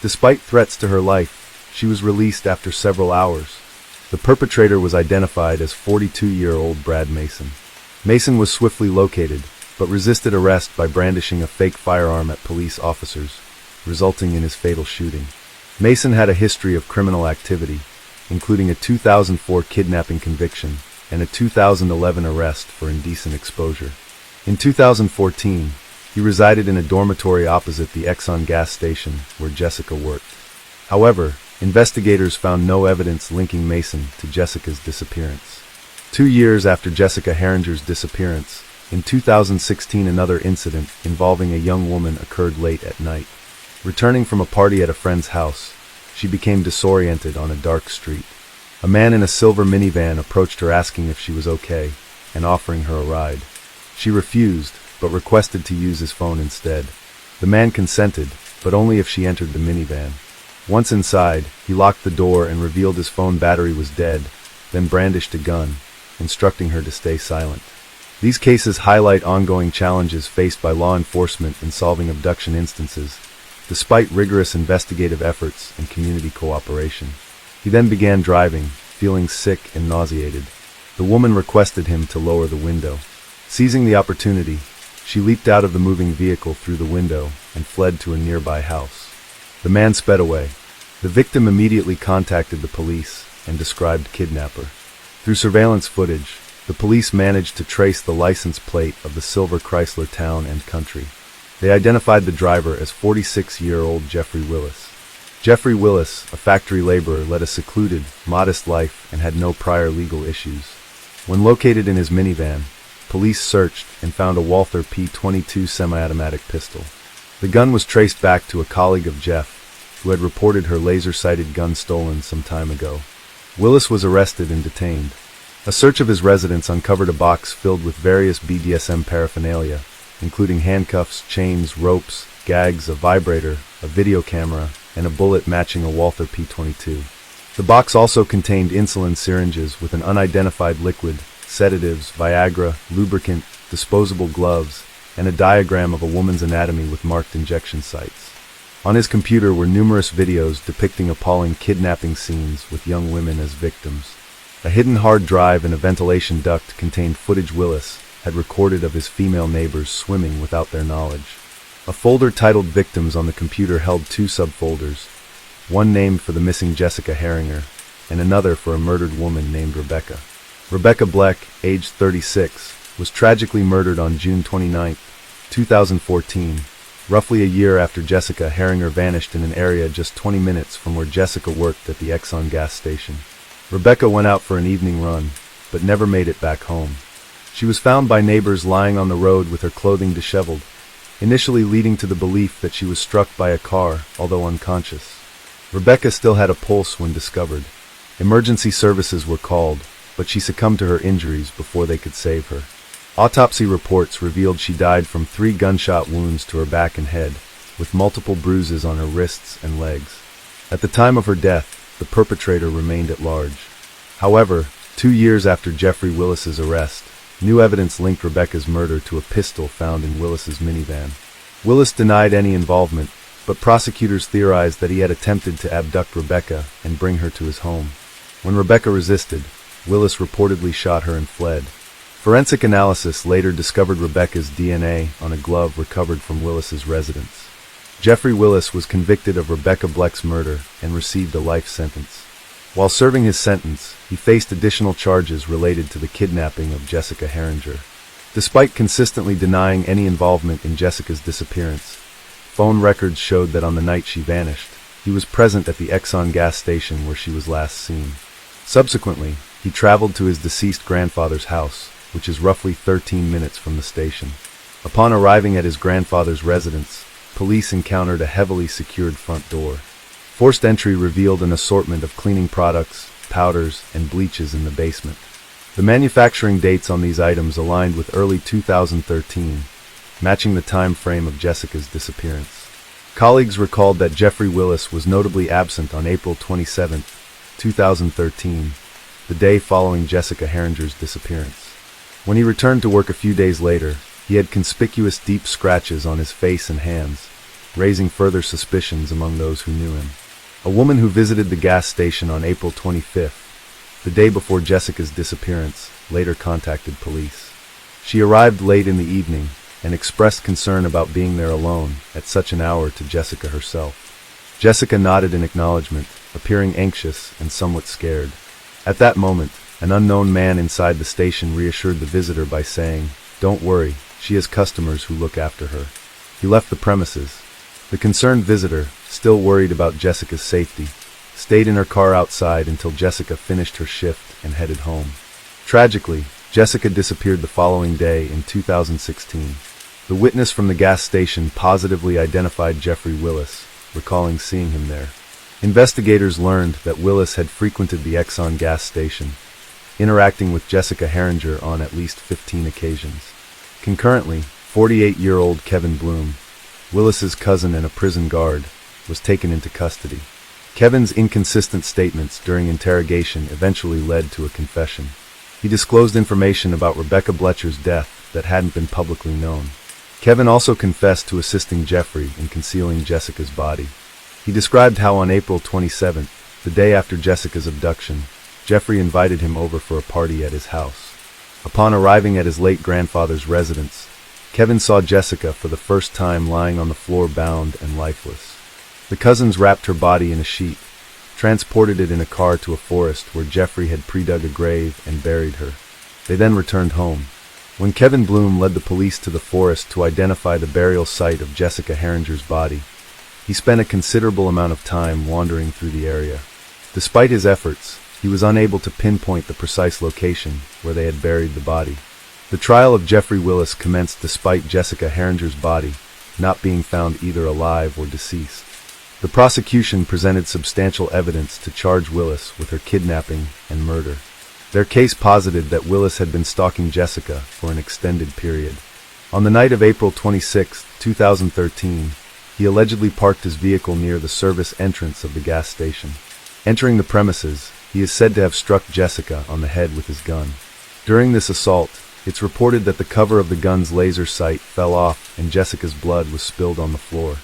Despite threats to her life, she was released after several hours. The perpetrator was identified as 42-year-old Brad Mason. Mason was swiftly located, but resisted arrest by brandishing a fake firearm at police officers, resulting in his fatal shooting. Mason had a history of criminal activity, including a 2004 kidnapping conviction and a 2011 arrest for indecent exposure. In 2014, he resided in a dormitory opposite the Exxon gas station where Jessica worked. However, investigators found no evidence linking Mason to Jessica's disappearance. 2 years after Jessica Herringer's disappearance, in 2016 another incident involving a young woman occurred late at night. Returning from a party at a friend's house, she became disoriented on a dark street. A man in a silver minivan approached her asking if she was okay and offering her a ride. She refused, but requested to use his phone instead. The man consented, but only if she entered the minivan. Once inside, he locked the door and revealed his phone battery was dead, then brandished a gun, instructing her to stay silent. These cases highlight ongoing challenges faced by law enforcement in solving abduction instances, despite rigorous investigative efforts and community cooperation. He then began driving, feeling sick and nauseated. The woman requested him to lower the window. Seizing the opportunity, she leaped out of the moving vehicle through the window and fled to a nearby house. The man sped away. The victim immediately contacted the police and described kidnapper. Through surveillance footage, the police managed to trace the license plate of the silver Chrysler Town and Country. They identified the driver as 46-year-old Jeffrey Willis. Jeffrey Willis, a factory laborer, led a secluded, modest life and had no prior legal issues. When located in his minivan, police searched and found a Walther P.22 semi-automatic pistol. The gun was traced back to a colleague of Jeff, who had reported her laser-sighted gun stolen some time ago. Willis was arrested and detained. A search of his residence uncovered a box filled with various BDSM paraphernalia, including handcuffs, chains, ropes, gags, a vibrator, a video camera, and a bullet matching a Walther P.22. The box also contained insulin syringes with an unidentified liquid, sedatives, Viagra, lubricant, disposable gloves, and a diagram of a woman's anatomy with marked injection sites. On his computer were numerous videos depicting appalling kidnapping scenes with young women as victims. A hidden hard drive in a ventilation duct contained footage Willis had recorded of his female neighbors swimming without their knowledge. A folder titled Victims on the computer held 2 subfolders, one named for the missing Jessica Herringer, and another for a murdered woman named Rebecca. Rebecca Bleck, aged 36, was tragically murdered on June 29, 2014, roughly a year after Jessica Heringer vanished in an area just 20 minutes from where Jessica worked at the Exxon gas station. Rebecca went out for an evening run, but never made it back home. She was found by neighbors lying on the road with her clothing disheveled, initially leading to the belief that she was struck by a car, although unconscious. Rebecca still had a pulse when discovered. Emergency services were called, but she succumbed to her injuries before they could save her. Autopsy reports revealed she died from 3 gunshot wounds to her back and head, with multiple bruises on her wrists and legs. At the time of her death, the perpetrator remained at large. However, 2 years after Jeffrey Willis's arrest, new evidence linked Rebecca's murder to a pistol found in Willis's minivan. Willis denied any involvement, but prosecutors theorized that he had attempted to abduct Rebecca and bring her to his home. When Rebecca resisted, Willis reportedly shot her and fled. Forensic analysis later discovered Rebecca's DNA on a glove recovered from Willis's residence. Jeffrey Willis was convicted of Rebecca Bleck's murder and received a life sentence. While serving his sentence, he faced additional charges related to the kidnapping of Jessica Heringer. Despite consistently denying any involvement in Jessica's disappearance, phone records showed that on the night she vanished, he was present at the Exxon gas station where she was last seen. Subsequently, he traveled to his deceased grandfather's house, which is roughly 13 minutes from the station. Upon arriving at his grandfather's residence, police encountered a heavily secured front door. Forced entry revealed an assortment of cleaning products, powders, and bleaches in the basement. The manufacturing dates on these items aligned with early 2013, matching the time frame of Jessica's disappearance. Colleagues recalled that Jeffrey Willis was notably absent on April 27, 2013, the day following Jessica Heringer's disappearance. When he returned to work a few days later, he had conspicuous deep scratches on his face and hands, raising further suspicions among those who knew him. A woman who visited the gas station on April 25, the day before Jessica's disappearance, later contacted police. She arrived late in the evening and expressed concern about being there alone at such an hour to Jessica herself. Jessica nodded in acknowledgement, appearing anxious and somewhat scared. At that moment, an unknown man inside the station reassured the visitor by saying, "Don't worry, she has customers who look after her." He left the premises. The concerned visitor, still worried about Jessica's safety, stayed in her car outside until Jessica finished her shift and headed home. Tragically, Jessica disappeared the following day in 2016. The witness from the gas station positively identified Jeffrey Willis, recalling seeing him there. Investigators learned that Willis had frequented the Exxon gas station, interacting with Jessica Heringer on at least 15 occasions. Concurrently, 48-year-old Kevin Bloom, Willis's cousin and a prison guard, was taken into custody. Kevin's inconsistent statements during interrogation eventually led to a confession. He disclosed information about Rebecca Blecher's death that hadn't been publicly known. Kevin also confessed to assisting Jeffrey in concealing Jessica's body. He described how on April 27, the day after Jessica's abduction, Jeffrey invited him over for a party at his house. Upon arriving at his late grandfather's residence, Kevin saw Jessica for the first time lying on the floor bound and lifeless. The cousins wrapped her body in a sheet, transported it in a car to a forest where Jeffrey had pre-dug a grave and buried her. They then returned home. When Kevin Bloom led the police to the forest to identify the burial site of Jessica Heringer's body, he spent a considerable amount of time wandering through the area. Despite his efforts, he was unable to pinpoint the precise location where they had buried the body. The trial of Jeffrey Willis commenced despite Jessica Heringer's body not being found either alive or deceased. The prosecution presented substantial evidence to charge Willis with her kidnapping and murder. Their case posited that Willis had been stalking Jessica for an extended period. On the night of April 26, 2013, he allegedly parked his vehicle near the service entrance of the gas station. Entering the premises, he is said to have struck Jessica on the head with his gun. During this assault, it's reported that the cover of the gun's laser sight fell off and Jessica's blood was spilled on the floor.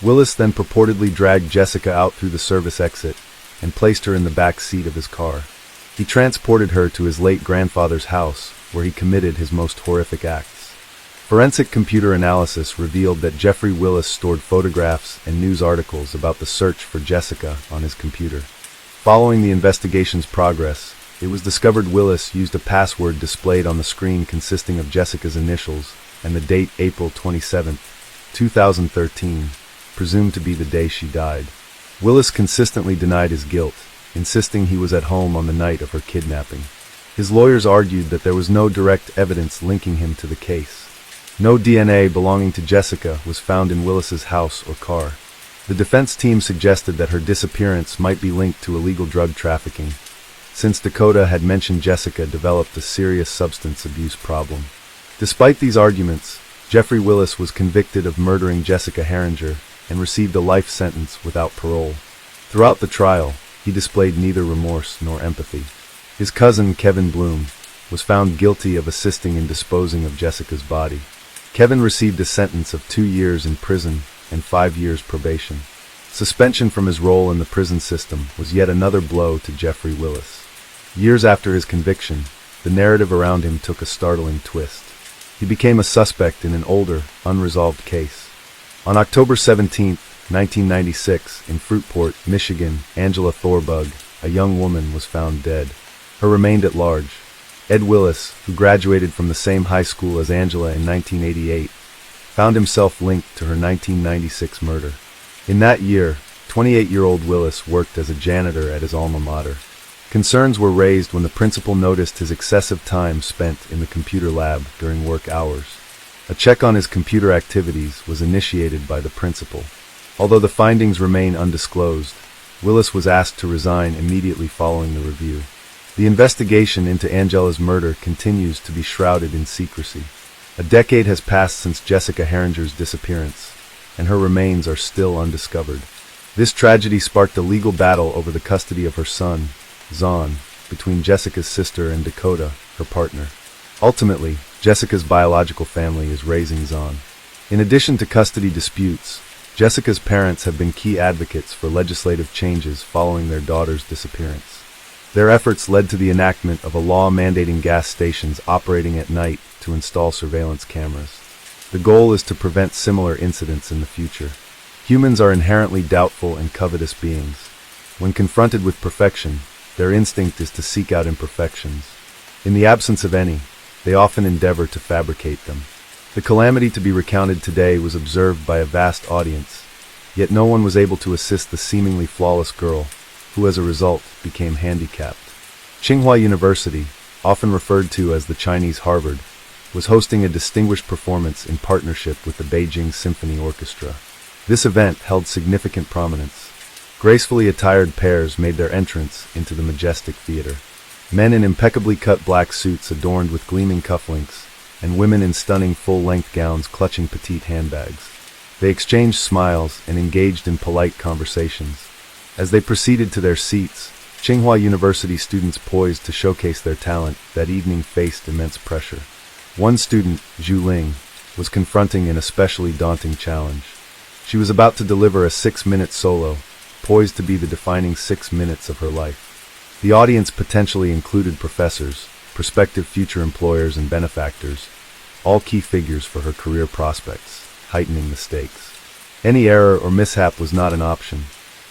Willis then purportedly dragged Jessica out through the service exit and placed her in the back seat of his car. He transported her to his late grandfather's house, where he committed his most horrific acts. Forensic computer analysis revealed that Jeffrey Willis stored photographs and news articles about the search for Jessica on his computer. Following the investigation's progress, It was discovered Willis used a password displayed on the screen consisting of Jessica's initials and the date April 27, 2013, presumed to be the day she died. Willis consistently denied his guilt, insisting he was at home on the night of her kidnapping. His lawyers argued that there was no direct evidence linking him to the case. No DNA belonging to Jessica was found in Willis's house or car. The defense team suggested that her disappearance might be linked to illegal drug trafficking, since Dakota had mentioned Jessica developed a serious substance abuse problem. Despite these arguments, Jeffrey Willis was convicted of murdering Jessica Herringer and received a life sentence without parole. Throughout the trial, he displayed neither remorse nor empathy. His cousin, Kevin Bloom, was found guilty of assisting in disposing of Jessica's body. Kevin received a sentence of 2 years in prison and 5 years probation. Suspension from his role in the prison system was yet another blow to Jeffrey Willis. Years after his conviction, the narrative around him took a startling twist. He became a suspect in an older, unresolved case. On October 17, 1996, in Fruitport, Michigan, Angela Thorbug, a young woman, was found dead. Her remained at large. Ed Willis, who graduated from the same high school as Angela in 1988, found himself linked to her 1996 murder. In that year, 28-year-old Willis worked as a janitor at his alma mater. Concerns were raised when the principal noticed his excessive time spent in the computer lab during work hours. A check on his computer activities was initiated by the principal. Although the findings remain undisclosed, Willis was asked to resign immediately following the review. The investigation into Angela's murder continues to be shrouded in secrecy. A decade has passed since Jessica Herringer's disappearance, and her remains are still undiscovered. This tragedy sparked a legal battle over the custody of her son, Zahn, between Jessica's sister and Dakota, her partner. Ultimately, Jessica's biological family is raising Zahn. In addition to custody disputes, Jessica's parents have been key advocates for legislative changes following their daughter's disappearance. Their efforts led to the enactment of a law mandating gas stations operating at night to install surveillance cameras. The goal is to prevent similar incidents in the future. Humans are inherently doubtful and covetous beings. When confronted with perfection, their instinct is to seek out imperfections. In the absence of any, they often endeavor to fabricate them. The calamity to be recounted today was observed by a vast audience, yet no one was able to assist the seemingly flawless girl, who as a result became handicapped. Tsinghua University, often referred to as the Chinese Harvard, was hosting a distinguished performance in partnership with the Beijing Symphony Orchestra. This event held significant prominence. Gracefully attired pairs made their entrance into the majestic theater. Men in impeccably cut black suits adorned with gleaming cufflinks, and women in stunning full-length gowns clutching petite handbags. They exchanged smiles and engaged in polite conversations. As they proceeded to their seats, Tsinghua University students poised to showcase their talent that evening faced immense pressure. One student, Zhu Ling, was confronting an especially daunting challenge. She was about to deliver a 6-minute solo, poised to be the defining 6 minutes of her life. The audience potentially included professors, prospective future employers and benefactors, all key figures for her career prospects, heightening the stakes. Any error or mishap was not an option.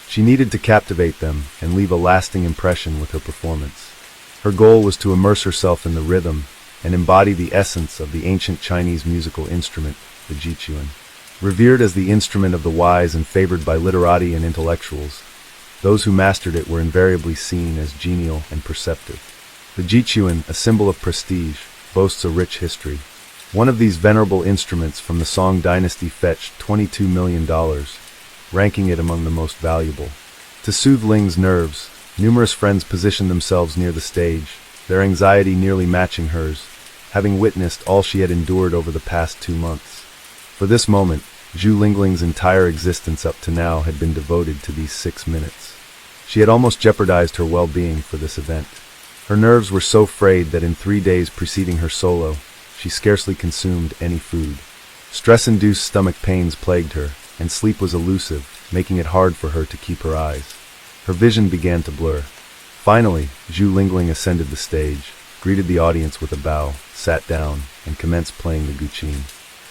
She needed to captivate them and leave a lasting impression with her performance. Her goal was to immerse herself in the rhythm and embody the essence of the ancient Chinese musical instrument, the jichuan. Revered as the instrument of the wise and favored by literati and intellectuals, those who mastered it were invariably seen as genial and perceptive. The jichuan, a symbol of prestige, boasts a rich history. One of these venerable instruments from the Song dynasty fetched $22 million, ranking it among the most valuable. To soothe Ling's nerves, numerous friends positioned themselves near the stage, their anxiety nearly matching hers, having witnessed all she had endured over the past 2 months. For this moment, Zhu Lingling's entire existence up to now had been devoted to these 6 minutes. She had almost jeopardized her well-being for this event. Her nerves were so frayed that in 3 days preceding her solo, she scarcely consumed any food. Stress-induced stomach pains plagued her, and sleep was elusive, making it hard for her to keep her eyes. Her vision began to blur. Finally, Zhu Lingling ascended the stage, greeted the audience with a bow, sat down, and commenced playing the guqin.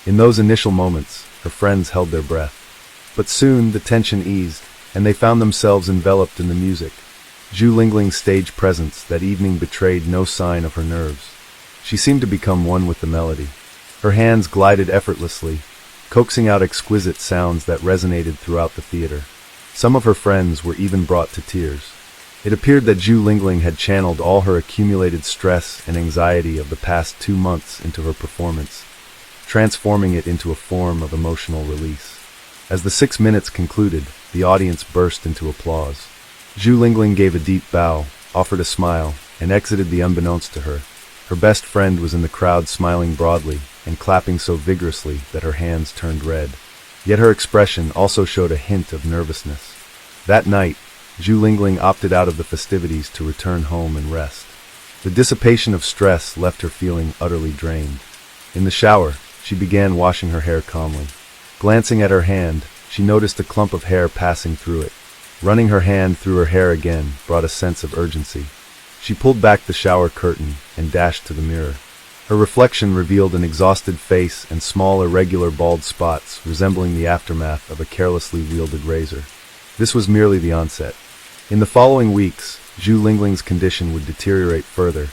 In those initial moments, her friends held their breath. But soon the tension eased, and they found themselves enveloped in the music. Zhu Lingling's stage presence that evening betrayed no sign of her nerves. She seemed to become one with the melody. Her hands glided effortlessly, coaxing out exquisite sounds that resonated throughout the theater. Some of her friends were even brought to tears. It appeared that Zhu Lingling had channeled all her accumulated stress and anxiety of the past 2 months into her performance, transforming it into a form of emotional release. As the 6 minutes concluded, the audience burst into applause. Zhu Lingling gave a deep bow, offered a smile, and exited the unbeknownst to her. Her best friend was in the crowd smiling broadly and clapping so vigorously that her hands turned red. Yet her expression also showed a hint of nervousness. That night, Zhu Lingling opted out of the festivities to return home and rest. The dissipation of stress left her feeling utterly drained. In the shower, she began washing her hair calmly. Glancing at her hand, she noticed a clump of hair passing through it. Running her hand through her hair again brought a sense of urgency. She pulled back the shower curtain and dashed to the mirror. Her reflection revealed an exhausted face and small irregular bald spots resembling the aftermath of a carelessly wielded razor. This was merely the onset. In the following weeks, Zhu Lingling's condition would deteriorate further,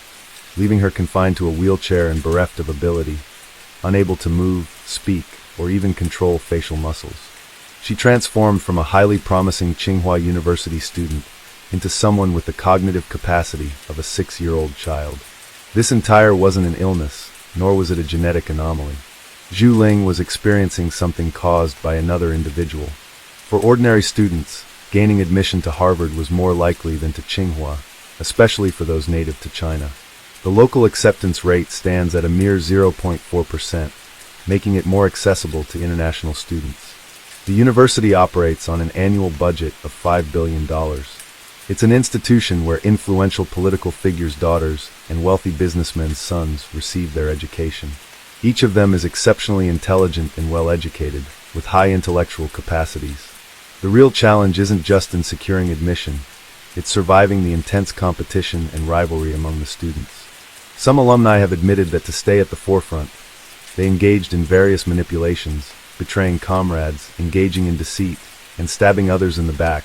leaving her confined to a wheelchair and bereft of ability, unable to move, speak, or even control facial muscles. She transformed from a highly promising Tsinghua University student into someone with the cognitive capacity of a 6-year-old child. This entire wasn't an illness, nor was it a genetic anomaly. Zhu Ling was experiencing something caused by another individual. For ordinary students, gaining admission to Harvard was more likely than to Tsinghua, especially for those native to China. The local acceptance rate stands at a mere 0.4%, making it more accessible to international students. The university operates on an annual budget of $5 billion. It's an institution where influential political figures' daughters and wealthy businessmen's sons receive their education. Each of them is exceptionally intelligent and well-educated, with high intellectual capacities. The real challenge isn't just in securing admission, it's surviving the intense competition and rivalry among the students. Some alumni have admitted that to stay at the forefront, they engaged in various manipulations, betraying comrades, engaging in deceit, and stabbing others in the back,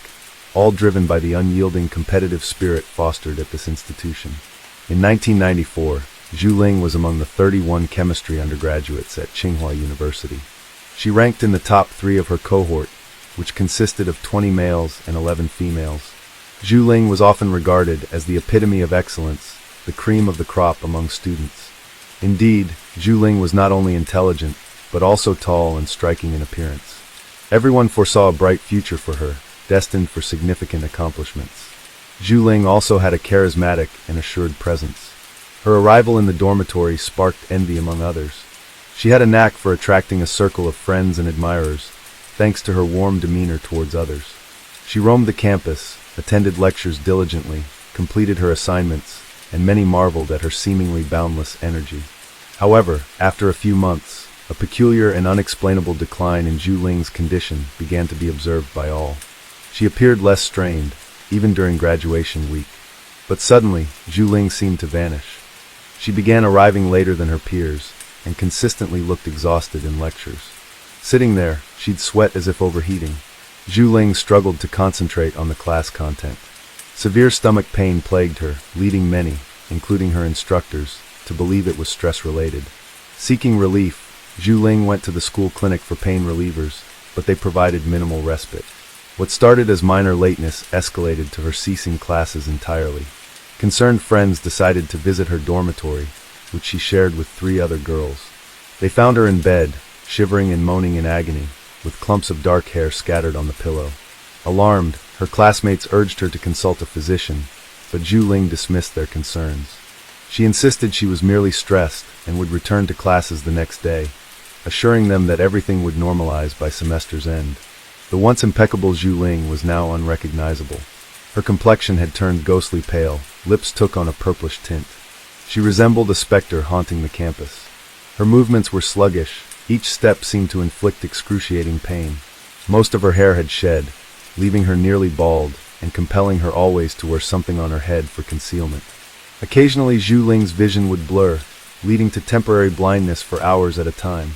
all driven by the unyielding competitive spirit fostered at this institution. In 1994, Zhu Ling was among the 31 chemistry undergraduates at Tsinghua University. She ranked in the top 3 of her cohort, which consisted of 20 males and 11 females. Zhu Ling was often regarded as the epitome of excellence, the cream of the crop among students. Indeed, Zhu Ling was not only intelligent, but also tall and striking in appearance. Everyone foresaw a bright future for her, destined for significant accomplishments. Zhu Ling also had a charismatic and assured presence. Her arrival in the dormitory sparked envy among others. She had a knack for attracting a circle of friends and admirers, thanks to her warm demeanor towards others. She roamed the campus, attended lectures diligently, completed her assignments, and many marveled at her seemingly boundless energy. However, after a few months, a peculiar and unexplainable decline in Zhu Ling's condition began to be observed by all. She appeared less strained, even during graduation week. But suddenly, Zhu Ling seemed to vanish. She began arriving later than her peers, and consistently looked exhausted in lectures. Sitting there, she'd sweat as if overheating. Zhu Ling struggled to concentrate on the class content. Severe stomach pain plagued her, leading many, including her instructors, to believe it was stress-related. Seeking relief, Zhu Ling went to the school clinic for pain relievers, but they provided minimal respite. What started as minor lateness escalated to her ceasing classes entirely. Concerned friends decided to visit her dormitory, which she shared with 3 other girls. They found her in bed, shivering and moaning in agony, with clumps of dark hair scattered on the pillow. Alarmed, her classmates urged her to consult a physician, but Zhu Ling dismissed their concerns. She insisted she was merely stressed and would return to classes the next day, assuring them that everything would normalize by semester's end. The once impeccable Zhu Ling was now unrecognizable. Her complexion had turned ghostly pale, lips took on a purplish tint. She resembled a specter haunting the campus. Her movements were sluggish, each step seemed to inflict excruciating pain. Most of her hair had shed, leaving her nearly bald, and compelling her always to wear something on her head for concealment. Occasionally Zhu Ling's vision would blur, leading to temporary blindness for hours at a time.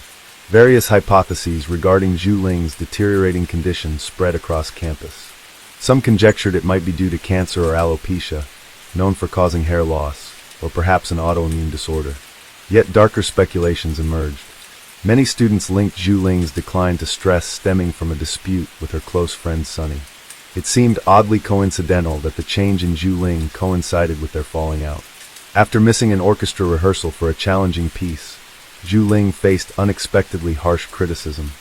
Various hypotheses regarding Zhu Ling's deteriorating condition spread across campus. Some conjectured it might be due to cancer or alopecia, known for causing hair loss, or perhaps an autoimmune disorder. Yet darker speculations emerged. Many students linked Zhu Ling's decline to stress stemming from a dispute with her close friend Sunny. It seemed oddly coincidental that the change in Zhu Ling coincided with their falling out. After missing an orchestra rehearsal for a challenging piece, Zhu Ling faced unexpectedly harsh criticism.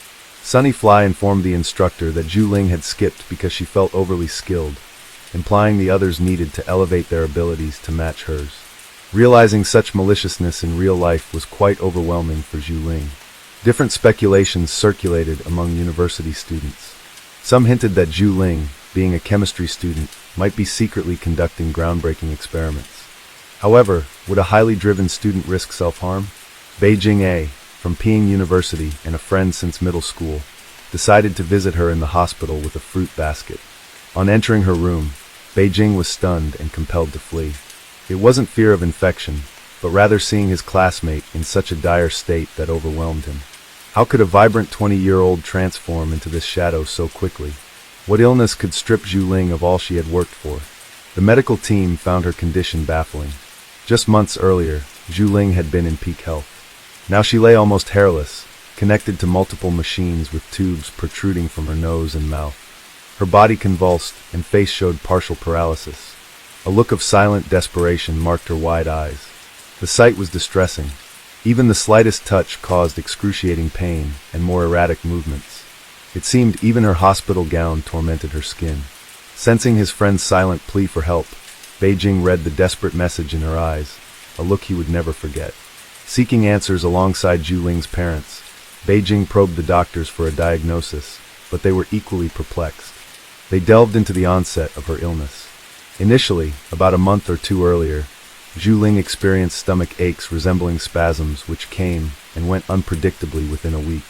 Sunny Fly informed the instructor that Zhu Ling had skipped because she felt overly skilled, implying the others needed to elevate their abilities to match hers. Realizing such maliciousness in real life was quite overwhelming for Zhu Ling. Different speculations circulated among university students. Some hinted that Zhu Ling, being a chemistry student, might be secretly conducting groundbreaking experiments. However, would a highly driven student risk self-harm? Beijing A, from Peking University and a friend since middle school, decided to visit her in the hospital with a fruit basket. On entering her room, Beijing was stunned and compelled to flee. It wasn't fear of infection, but rather seeing his classmate in such a dire state that overwhelmed him. How could a vibrant 20-year-old transform into this shadow so quickly? What illness could strip Zhu Ling of all she had worked for? The medical team found her condition baffling. Just months earlier, Zhu Ling had been in peak health. Now she lay almost hairless, connected to multiple machines with tubes protruding from her nose and mouth. Her body convulsed and face showed partial paralysis. A look of silent desperation marked her wide eyes. The sight was distressing. Even the slightest touch caused excruciating pain and more erratic movements. It seemed even her hospital gown tormented her skin. Sensing his friend's silent plea for help, Beijing read the desperate message in her eyes, a look he would never forget. Seeking answers alongside Zhu Ling's parents, Beijing probed the doctors for a diagnosis, but they were equally perplexed. They delved into the onset of her illness. Initially, about a month or two earlier, Zhu Ling experienced stomach aches resembling spasms which came and went unpredictably within a week.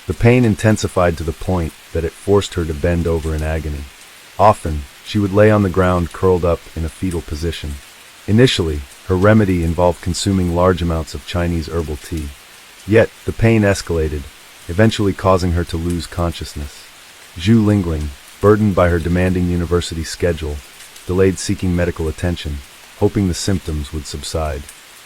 The pain intensified to the point that it forced her to bend over in agony. Often, she would lay on the ground curled up in a fetal position. Initially, her remedy involved consuming large amounts of Chinese herbal tea. Yet, the pain escalated, eventually causing her to lose consciousness. Zhu Lingling, burdened by her demanding university schedule, delayed seeking medical attention, hoping the symptoms would subside.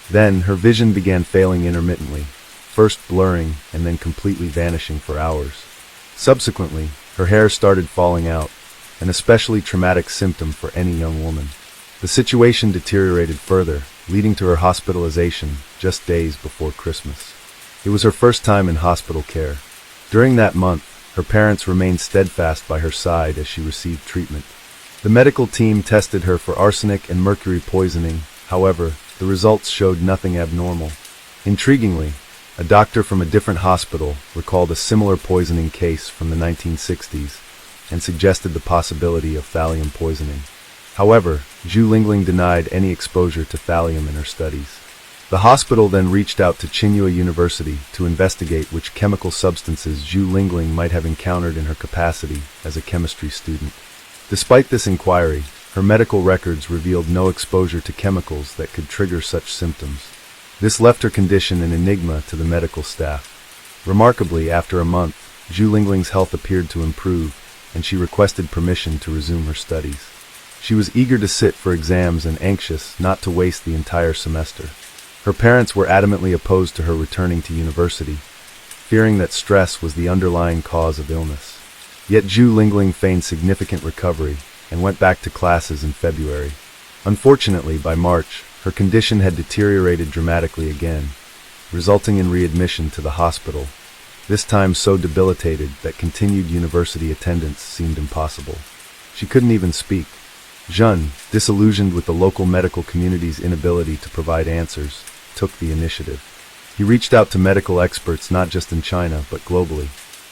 Then, her vision began failing intermittently, first blurring and then completely vanishing for hours. Subsequently, her hair started falling out, an especially traumatic symptom for any young woman. The situation deteriorated further, leading to her hospitalization just days before Christmas. It was her first time in hospital care. During that month, her parents remained steadfast by her side as she received treatment. The medical team tested her for arsenic and mercury poisoning. However, the results showed nothing abnormal. Intriguingly, a doctor from a different hospital recalled a similar poisoning case from the 1960s and suggested the possibility of thallium poisoning. However, Zhu Lingling denied any exposure to thallium in her studies. The hospital then reached out to Tsinghua University to investigate which chemical substances Zhu Lingling might have encountered in her capacity as a chemistry student. Despite this inquiry, her medical records revealed no exposure to chemicals that could trigger such symptoms. This left her condition an enigma to the medical staff. Remarkably, after a month, Zhu Lingling's health appeared to improve, and she requested permission to resume her studies. She was eager to sit for exams and anxious not to waste the entire semester. Her parents were adamantly opposed to her returning to university, fearing that stress was the underlying cause of illness. Yet Zhu Lingling feigned significant recovery and went back to classes in February. Unfortunately, by March, her condition had deteriorated dramatically again, resulting in readmission to the hospital, this time so debilitated that continued university attendance seemed impossible. She couldn't even speak. Zhun, disillusioned with the local medical community's inability to provide answers, took the initiative. He reached out to medical experts not just in China, but globally.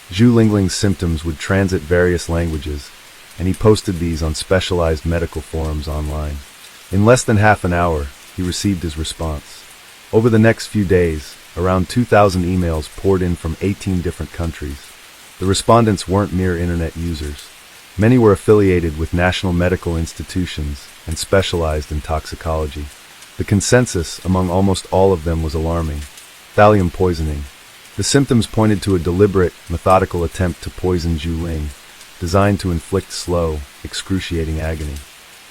Zhu Lingling's symptoms would transit various languages, and he posted these on specialized medical forums online. In less than half an hour, he received his response. Over the next few days, around 2,000 emails poured in from 18 different countries. The respondents weren't mere internet users. Many were affiliated with national medical institutions and specialized in toxicology. The consensus among almost all of them was alarming. Thallium poisoning. The symptoms pointed to a deliberate, methodical attempt to poison Zhu Ling, designed to inflict slow, excruciating agony.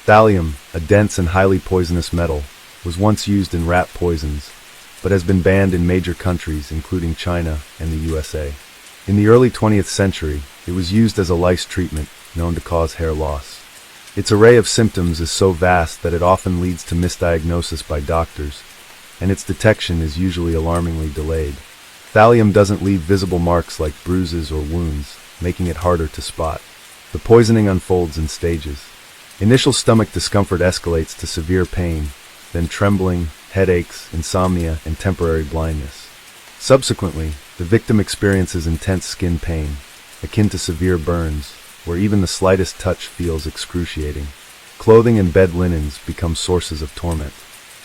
Thallium, a dense and highly poisonous metal, was once used in rat poisons, but has been banned in major countries including China and the USA. In the early 20th century, it was used as a lice treatment known to cause hair loss. Its array of symptoms is so vast that it often leads to misdiagnosis by doctors, and its detection is usually alarmingly delayed. Thallium doesn't leave visible marks like bruises or wounds, making it harder to spot. The poisoning unfolds in stages. Initial stomach discomfort escalates to severe pain, then trembling, headaches, insomnia, and temporary blindness. Subsequently, the victim experiences intense skin pain, akin to severe burns, where even the slightest touch feels excruciating. Clothing and bed linens become sources of torment.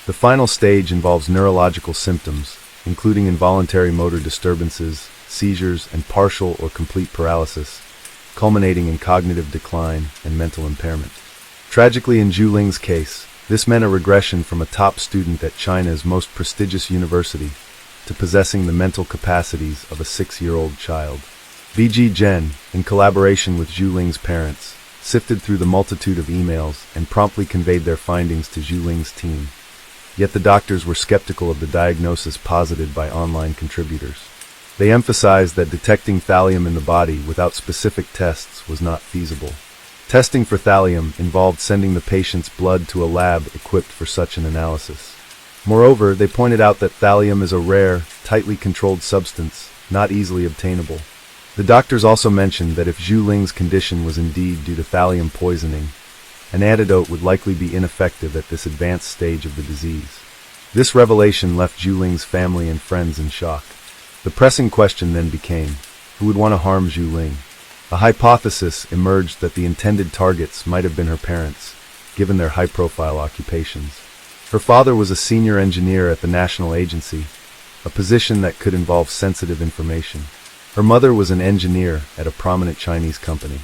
The final stage involves neurological symptoms, including involuntary motor disturbances, seizures, and partial or complete paralysis, culminating in cognitive decline and mental impairment. Tragically, in Zhu Ling's case, this meant a regression from a top student at China's most prestigious university to possessing the mental capacities of a 6-year-old child. V.G. Zhen, in collaboration with Zhu Ling's parents, sifted through the multitude of emails and promptly conveyed their findings to Zhu Ling's team. Yet the doctors were skeptical of the diagnosis posited by online contributors. They emphasized that detecting thallium in the body without specific tests was not feasible. Testing for thallium involved sending the patient's blood to a lab equipped for such an analysis. Moreover, they pointed out that thallium is a rare, tightly controlled substance, not easily obtainable. The doctors also mentioned that if Zhu Ling's condition was indeed due to thallium poisoning, an antidote would likely be ineffective at this advanced stage of the disease. This revelation left Zhu Ling's family and friends in shock. The pressing question then became, who would want to harm Zhu Ling? A hypothesis emerged that the intended targets might have been her parents, given their high-profile occupations. Her father was a senior engineer at the national agency, a position that could involve sensitive information. Her mother was an engineer at a prominent Chinese company.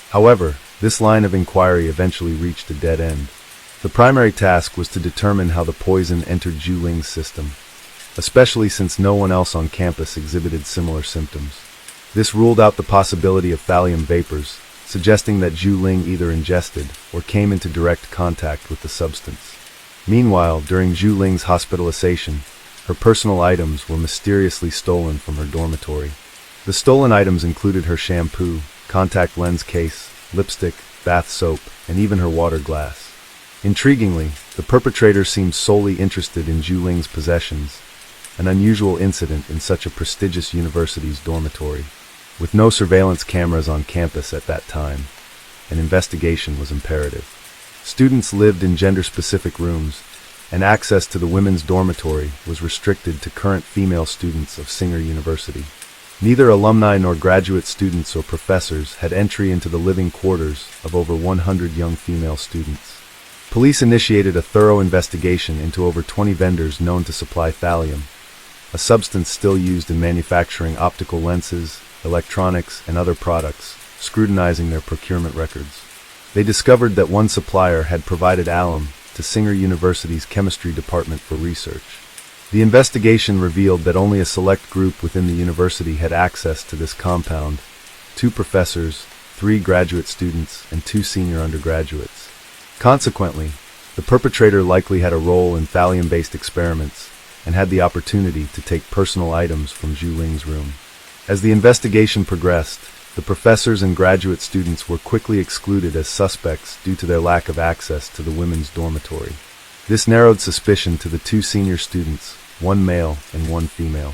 However, this line of inquiry eventually reached a dead end. The primary task was to determine how the poison entered Zhu Ling's system, especially since no one else on campus exhibited similar symptoms. This ruled out the possibility of thallium vapors, suggesting that Zhu Ling either ingested or came into direct contact with the substance. Meanwhile, during Zhu Ling's hospitalization, her personal items were mysteriously stolen from her dormitory. The stolen items included her shampoo, contact lens case, lipstick, bath soap, and even her water glass. Intriguingly, the perpetrator seemed solely interested in Zhu Ling's possessions, an unusual incident in such a prestigious university's dormitory. With no surveillance cameras on campus at that time, an investigation was imperative. Students lived in gender-specific rooms, and access to the women's dormitory was restricted to current female students of Singer University. Neither alumni nor graduate students or professors had entry into the living quarters of over 100 young female students. Police initiated a thorough investigation into over 20 vendors known to supply thallium, a substance still used in manufacturing optical lenses, electronics, and other products, scrutinizing their procurement records. They discovered that one supplier had provided alum to Singer University's chemistry department for research. The investigation revealed that only a select group within the university had access to this compound: 2 professors, 3 graduate students, and 2 senior undergraduates. Consequently, the perpetrator likely had a role in thallium-based experiments and had the opportunity to take personal items from Zhu Ling's room. As the investigation progressed, the professors and graduate students were quickly excluded as suspects due to their lack of access to the women's dormitory. This narrowed suspicion to the 2 senior students, 1 male and 1 female.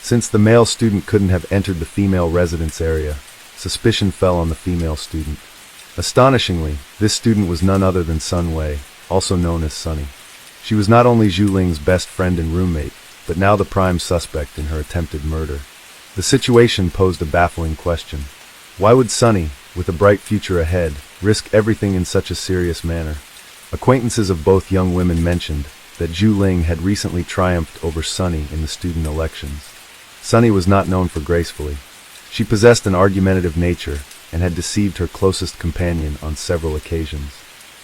Since the male student couldn't have entered the female residence area, suspicion fell on the female student. Astonishingly, this student was none other than Sun Wei, also known as Sunny. She was not only Zhu Ling's best friend and roommate, but now the prime suspect in her attempted murder. The situation posed a baffling question. Why would Sunny, with a bright future ahead, risk everything in such a serious manner? Acquaintances of both young women mentioned that Zhu Ling had recently triumphed over Sunny in the student elections. Sunny was not known for gracefully. She possessed an argumentative nature and had deceived her closest companion on several occasions.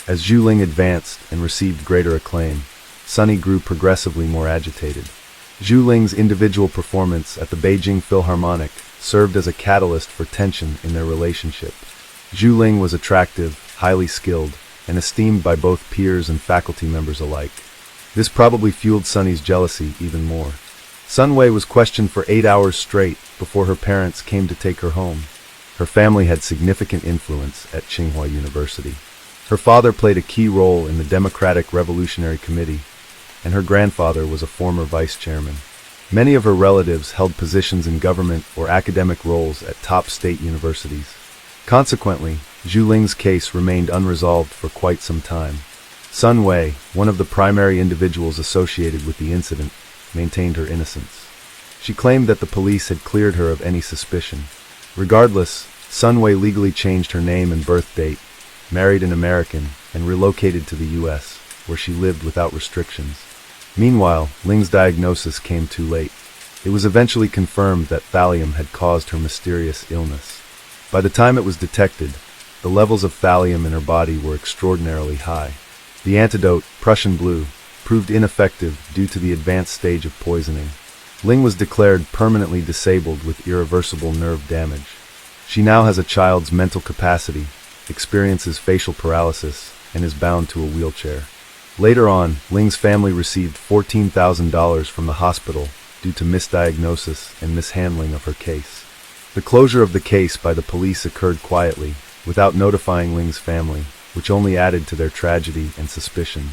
As Zhu Ling advanced and received greater acclaim, Sunny grew progressively more agitated. Zhu Ling's individual performance at the Beijing Philharmonic served as a catalyst for tension in their relationship. Zhu Ling was attractive, highly skilled, and esteemed by both peers and faculty members alike. This probably fueled Sunny's jealousy even more. Sun Wei was questioned for 8 hours straight before her parents came to take her home. Her family had significant influence at Tsinghua University. Her father played a key role in the Democratic Revolutionary Committee, and her grandfather was a former vice chairman. Many of her relatives held positions in government or academic roles at top state universities. Consequently, Zhu Ling's case remained unresolved for quite some time. Sun Wei, one of the primary individuals associated with the incident, maintained her innocence. She claimed that the police had cleared her of any suspicion. Regardless, Sun Wei legally changed her name and birth date, married an American, and relocated to the U.S., where she lived without restrictions. Meanwhile, Ling's diagnosis came too late. It was eventually confirmed that thallium had caused her mysterious illness. By the time it was detected, the levels of thallium in her body were extraordinarily high. The antidote, Prussian blue, proved ineffective due to the advanced stage of poisoning. Ling was declared permanently disabled with irreversible nerve damage. She now has a child's mental capacity, experiences facial paralysis, and is bound to a wheelchair. Later on, Ling's family received $14,000 from the hospital due to misdiagnosis and mishandling of her case. The closure of the case by the police occurred quietly, without notifying Ling's family, which only added to their tragedy and suspicions.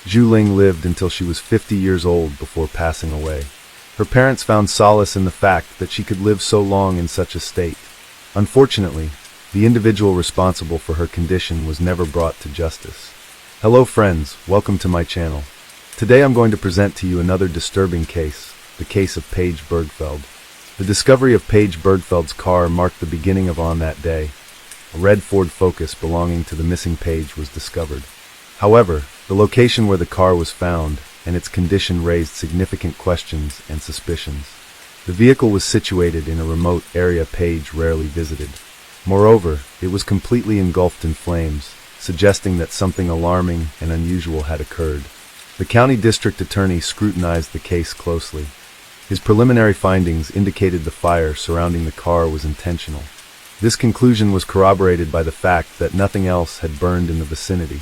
Zhu Ling lived until she was 50 years old before passing away. Her parents found solace in the fact that she could live so long in such a state. Unfortunately, the individual responsible for her condition was never brought to justice. Hello friends, welcome to my channel. Today I'm going to present to you another disturbing case, the case of Paige Bergfeld. The discovery of Paige Bergfeld's car marked the beginning of On That Day. A red Ford Focus belonging to the missing Paige was discovered. However, the location where the car was found and its condition raised significant questions and suspicions. The vehicle was situated in a remote area Paige rarely visited. Moreover, it was completely engulfed in flames, suggesting that something alarming and unusual had occurred. The county district attorney scrutinized the case closely. His preliminary findings indicated the fire surrounding the car was intentional. This conclusion was corroborated by the fact that nothing else had burned in the vicinity.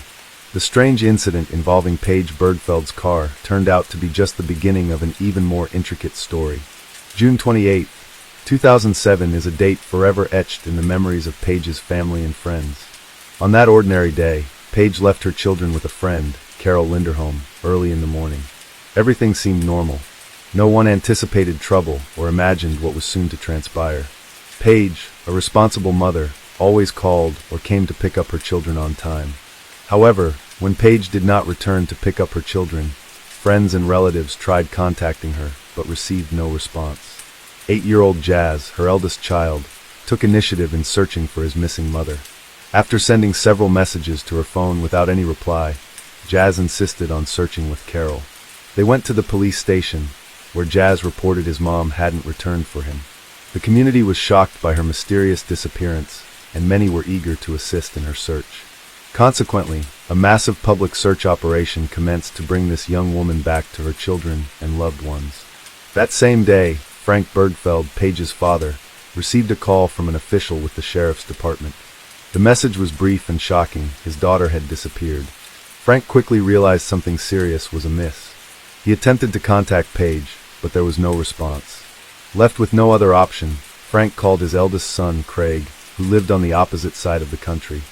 The strange incident involving Paige Bergfeld's car turned out to be just the beginning of an even more intricate story. June 28, 2007 is a date forever etched in the memories of Paige's family and friends. On that ordinary day, Paige left her children with a friend, Carol Linderholm, early in the morning. Everything seemed normal. No one anticipated trouble or imagined what was soon to transpire. Paige, a responsible mother, always called or came to pick up her children on time. However, when Paige did not return to pick up her children, friends and relatives tried contacting her, but received no response. 8-year-old Jazz, her eldest child, took initiative in searching for his missing mother. After sending several messages to her phone without any reply, Jazz insisted on searching with Carol. They went to the police station, where Jazz reported his mom hadn't returned for him. The community was shocked by her mysterious disappearance, and many were eager to assist in her search. Consequently, a massive public search operation commenced to bring this young woman back to her children and loved ones. That same day, Frank Bergfeld, Paige's father, received a call from an official with the sheriff's department. The message was brief and shocking. His daughter had disappeared. Frank quickly realized something serious was amiss. He attempted to contact Paige, but there was no response. Left with no other option, Frank called his eldest son, Craig, who lived on the opposite side of the country.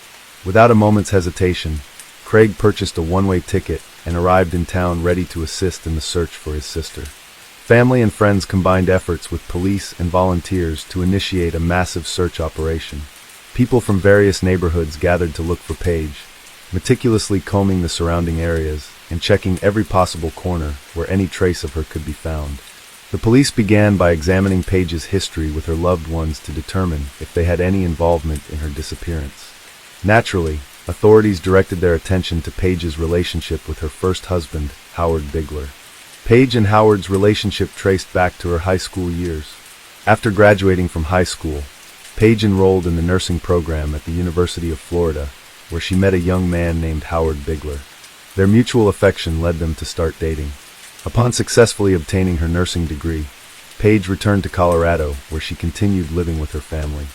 Without a moment's hesitation, Craig purchased a one-way ticket and arrived in town ready to assist in the search for his sister. Family and friends combined efforts with police and volunteers to initiate a massive search operation. People from various neighborhoods gathered to look for Paige, meticulously combing the surrounding areas and checking every possible corner where any trace of her could be found. The police began by examining Paige's history with her loved ones to determine if they had any involvement in her disappearance. Naturally, authorities directed their attention to Paige's relationship with her first husband, Howard Bigler. Paige and Howard's relationship traced back to her high school years. After graduating from high school, Paige enrolled in the nursing program at the University of Florida, where she met a young man named Howard Bigler. Their mutual affection led them to start dating. Upon successfully obtaining her nursing degree, Paige returned to Colorado, where she continued living with her family.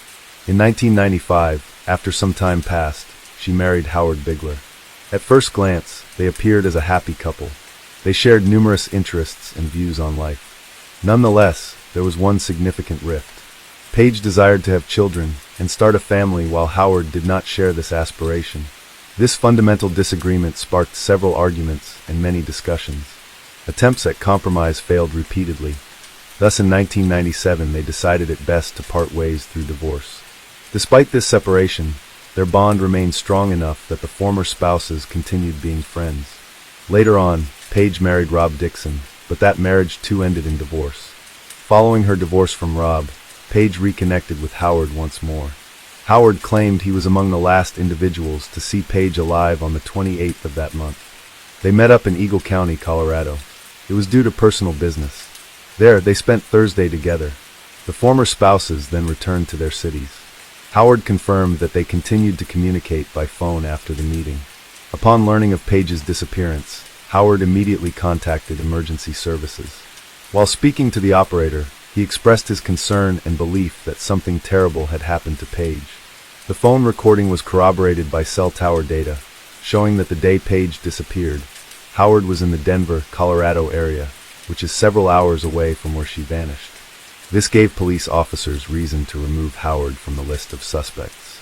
In 1995, After some time passed, she married Howard Bigler. At first glance, they appeared as a happy couple. They shared numerous interests and views on life. Nonetheless, there was one significant rift. Paige desired to have children and start a family while Howard did not share this aspiration. This fundamental disagreement sparked several arguments and many discussions. Attempts at compromise failed repeatedly. Thus in 1997 they decided it best to part ways through divorce. Despite this separation, their bond remained strong enough that the former spouses continued being friends. Later on, Paige married Rob Dixon, but that marriage too ended in divorce. Following her divorce from Rob, Paige reconnected with Howard once more. Howard claimed he was among the last individuals to see Paige alive on the 28th of that month. They met up in Eagle County, Colorado. It was due to personal business. There, they spent Thursday together. The former spouses then returned to their cities. Howard confirmed that they continued to communicate by phone after the meeting. Upon learning of Paige's disappearance, Howard immediately contacted emergency services. While speaking to the operator, he expressed his concern and belief that something terrible had happened to Paige. The phone recording was corroborated by cell tower data, showing that the day Paige disappeared, Howard was in the Denver, Colorado area, which is several hours away from where she vanished. This gave police officers reason to remove Howard from the list of suspects.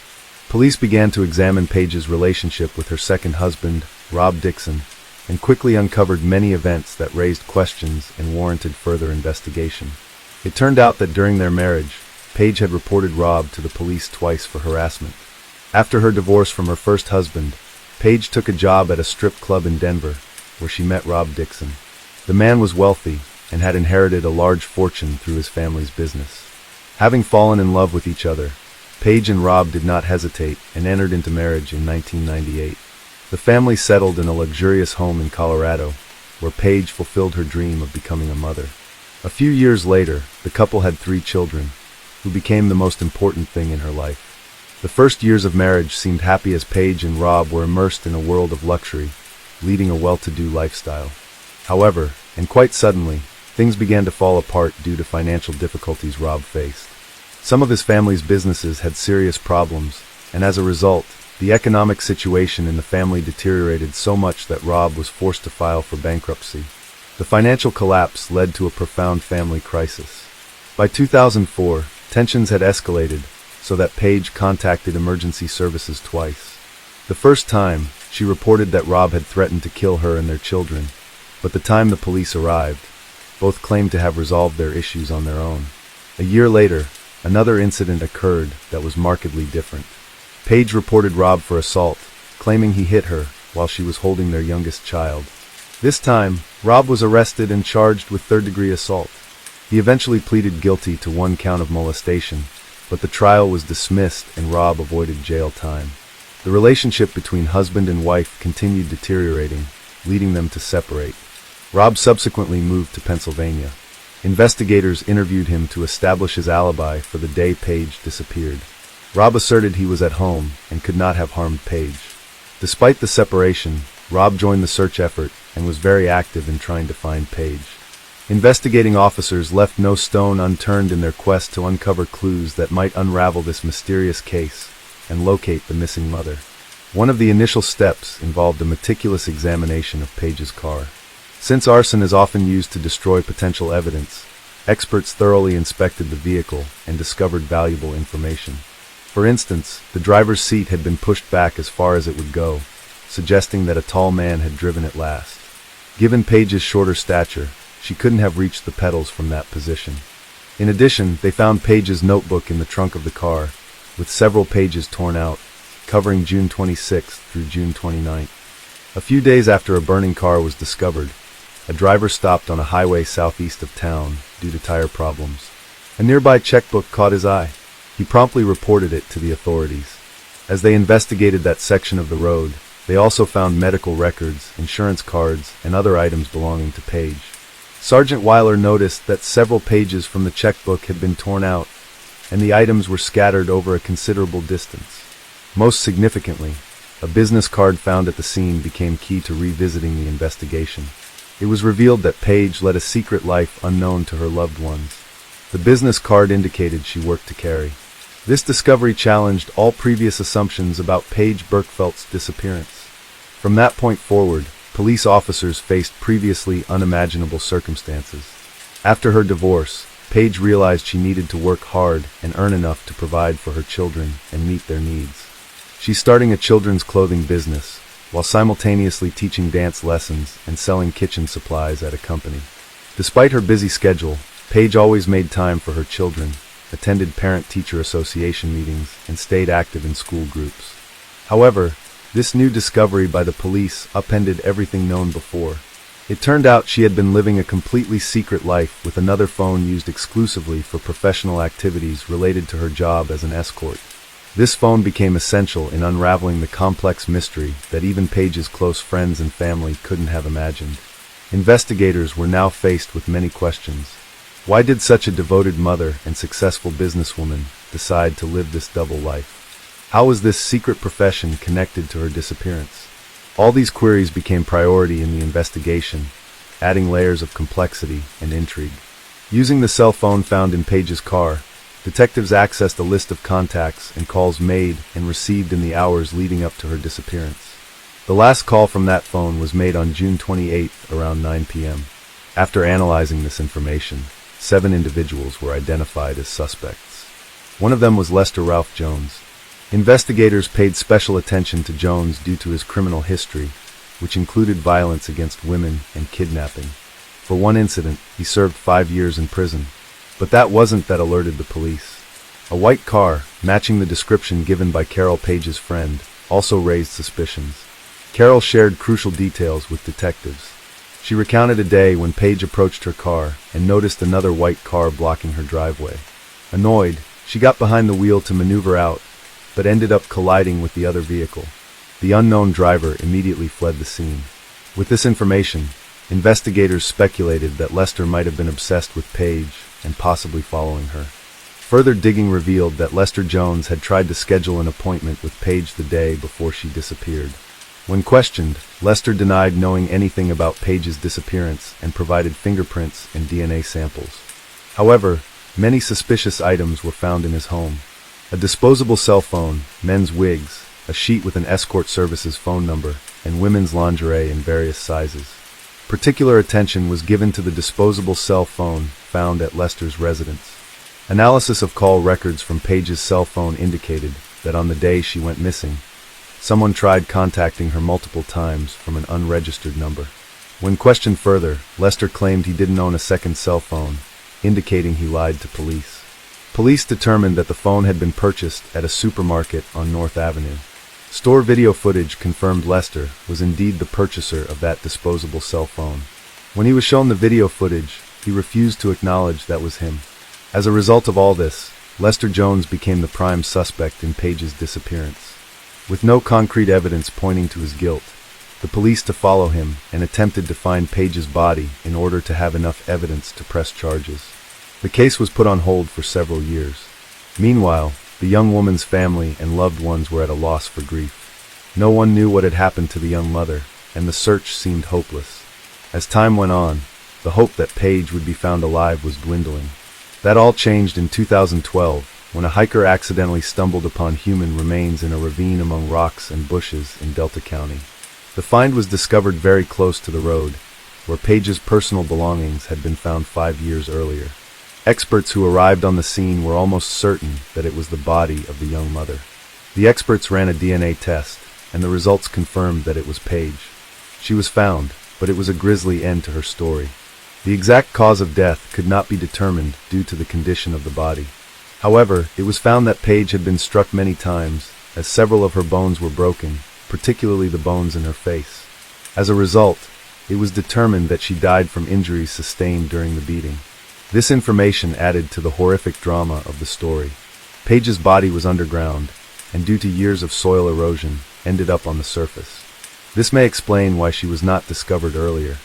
Police began to examine Paige's relationship with her second husband, Rob Dixon, and quickly uncovered many events that raised questions and warranted further investigation. It turned out that during their marriage, Paige had reported Rob to the police twice for harassment. After her divorce from her first husband, Paige took a job at a strip club in Denver, where she met Rob Dixon. The man was wealthy and had inherited a large fortune through his family's business. Having fallen in love with each other, Paige and Rob did not hesitate and entered into marriage in 1998. The family settled in a luxurious home in Colorado, where Paige fulfilled her dream of becoming a mother. A few years later, the couple had 3 children, who became the most important thing in her life. The first years of marriage seemed happy as Paige and Rob were immersed in a world of luxury, leading a well-to-do lifestyle. However, and quite suddenly, things began to fall apart due to financial difficulties Rob faced. Some of his family's businesses had serious problems, and as a result, the economic situation in the family deteriorated so much that Rob was forced to file for bankruptcy. The financial collapse led to a profound family crisis. By 2004, tensions had escalated, so that Paige contacted emergency services twice. The first time, she reported that Rob had threatened to kill her and their children, but the time the police arrived, both claimed to have resolved their issues on their own. A year later, another incident occurred that was markedly different. Paige reported Rob for assault, claiming he hit her while she was holding their youngest child. This time, Rob was arrested and charged with third-degree assault. He eventually pleaded guilty to 1 count of molestation, but the trial was dismissed and Rob avoided jail time. The relationship between husband and wife continued deteriorating, leading them to separate. Rob subsequently moved to Pennsylvania. Investigators interviewed him to establish his alibi for the day Paige disappeared. Rob asserted he was at home and could not have harmed Paige. Despite the separation, Rob joined the search effort and was very active in trying to find Paige. Investigating officers left no stone unturned in their quest to uncover clues that might unravel this mysterious case and locate the missing mother. One of the initial steps involved a meticulous examination of Paige's car. Since arson is often used to destroy potential evidence, experts thoroughly inspected the vehicle and discovered valuable information. For instance, the driver's seat had been pushed back as far as it would go, suggesting that a tall man had driven it last. Given Paige's shorter stature, she couldn't have reached the pedals from that position. In addition, they found Paige's notebook in the trunk of the car, with several pages torn out, covering June 26th through June 29th. A few days after a burning car was discovered, a driver stopped on a highway southeast of town due to tire problems. A nearby checkbook caught his eye. He promptly reported it to the authorities. As they investigated that section of the road, they also found medical records, insurance cards, and other items belonging to Paige. Sergeant Weiler noticed that several pages from the checkbook had been torn out, and the items were scattered over a considerable distance. Most significantly, a business card found at the scene became key to revisiting the investigation. It was revealed that Paige led a secret life unknown to her loved ones. The business card indicated she worked to carry. This discovery challenged all previous assumptions about Paige Burkfeldt's disappearance. From that point forward, police officers faced previously unimaginable circumstances. After her divorce, Paige realized she needed to work hard and earn enough to provide for her children and meet their needs. She's starting a children's clothing business, while simultaneously teaching dance lessons and selling kitchen supplies at a company. Despite her busy schedule, Paige always made time for her children, attended parent-teacher association meetings, and stayed active in school groups. However, this new discovery by the police upended everything known before. It turned out she had been living a completely secret life with another phone used exclusively for professional activities related to her job as an escort. This phone became essential in unraveling the complex mystery that even Paige's close friends and family couldn't have imagined. Investigators were now faced with many questions. Why did such a devoted mother and successful businesswoman decide to live this double life? How was this secret profession connected to her disappearance? All these queries became priority in the investigation, adding layers of complexity and intrigue. Using the cell phone found in Paige's car, detectives accessed a list of contacts and calls made and received in the hours leading up to her disappearance. The last call from that phone was made on June 28th around 9 p.m. After analyzing this information, 7 individuals were identified as suspects. One of them was Lester Ralph Jones. Investigators paid special attention to Jones due to his criminal history, which included violence against women and kidnapping. For one incident, he served 5 years in prison. But that wasn't that alerted the police. A white car, matching the description given by Carol Paige's friend, also raised suspicions. Carol shared crucial details with detectives. She recounted a day when Paige approached her car and noticed another white car blocking her driveway. Annoyed, she got behind the wheel to maneuver out, but ended up colliding with the other vehicle. The unknown driver immediately fled the scene. With this information, investigators speculated that Lester might have been obsessed with Paige and possibly following her. Further digging revealed that Lester Jones had tried to schedule an appointment with Paige the day before she disappeared. When questioned, Lester denied knowing anything about Paige's disappearance and provided fingerprints and DNA samples. However, many suspicious items were found in his home. A disposable cell phone, men's wigs, a sheet with an escort services phone number, and women's lingerie in various sizes. Particular attention was given to the disposable cell phone found at Lester's residence. Analysis of call records from Paige's cell phone indicated that on the day she went missing, someone tried contacting her multiple times from an unregistered number. When questioned further, Lester claimed he didn't own a second cell phone, indicating he lied to police. Police determined that the phone had been purchased at a supermarket on North Avenue. Store video footage confirmed Lester was indeed the purchaser of that disposable cell phone. When he was shown the video footage, he refused to acknowledge that was him. As a result of all this, Lester Jones became the prime suspect in Paige's disappearance. With no concrete evidence pointing to his guilt, the police to follow him and attempted to find Paige's body in order to have enough evidence to press charges. The case was put on hold for several years. Meanwhile, the young woman's family and loved ones were at a loss for grief. No one knew what had happened to the young mother, and the search seemed hopeless. As time went on, the hope that Paige would be found alive was dwindling. That all changed in 2012, when a hiker accidentally stumbled upon human remains in a ravine among rocks and bushes in Delta County. The find was discovered very close to the road, where Paige's personal belongings had been found 5 years earlier. Experts who arrived on the scene were almost certain that it was the body of the young mother. The experts ran a DNA test, and the results confirmed that it was Paige. She was found, but it was a grisly end to her story. The exact cause of death could not be determined due to the condition of the body. However, it was found that Paige had been struck many times, as several of her bones were broken, particularly the bones in her face. As a result, it was determined that she died from injuries sustained during the beating. This information added to the horrific drama of the story. Paige's body was underground, and due to years of soil erosion, ended up on the surface. This may explain why she was not discovered earlier.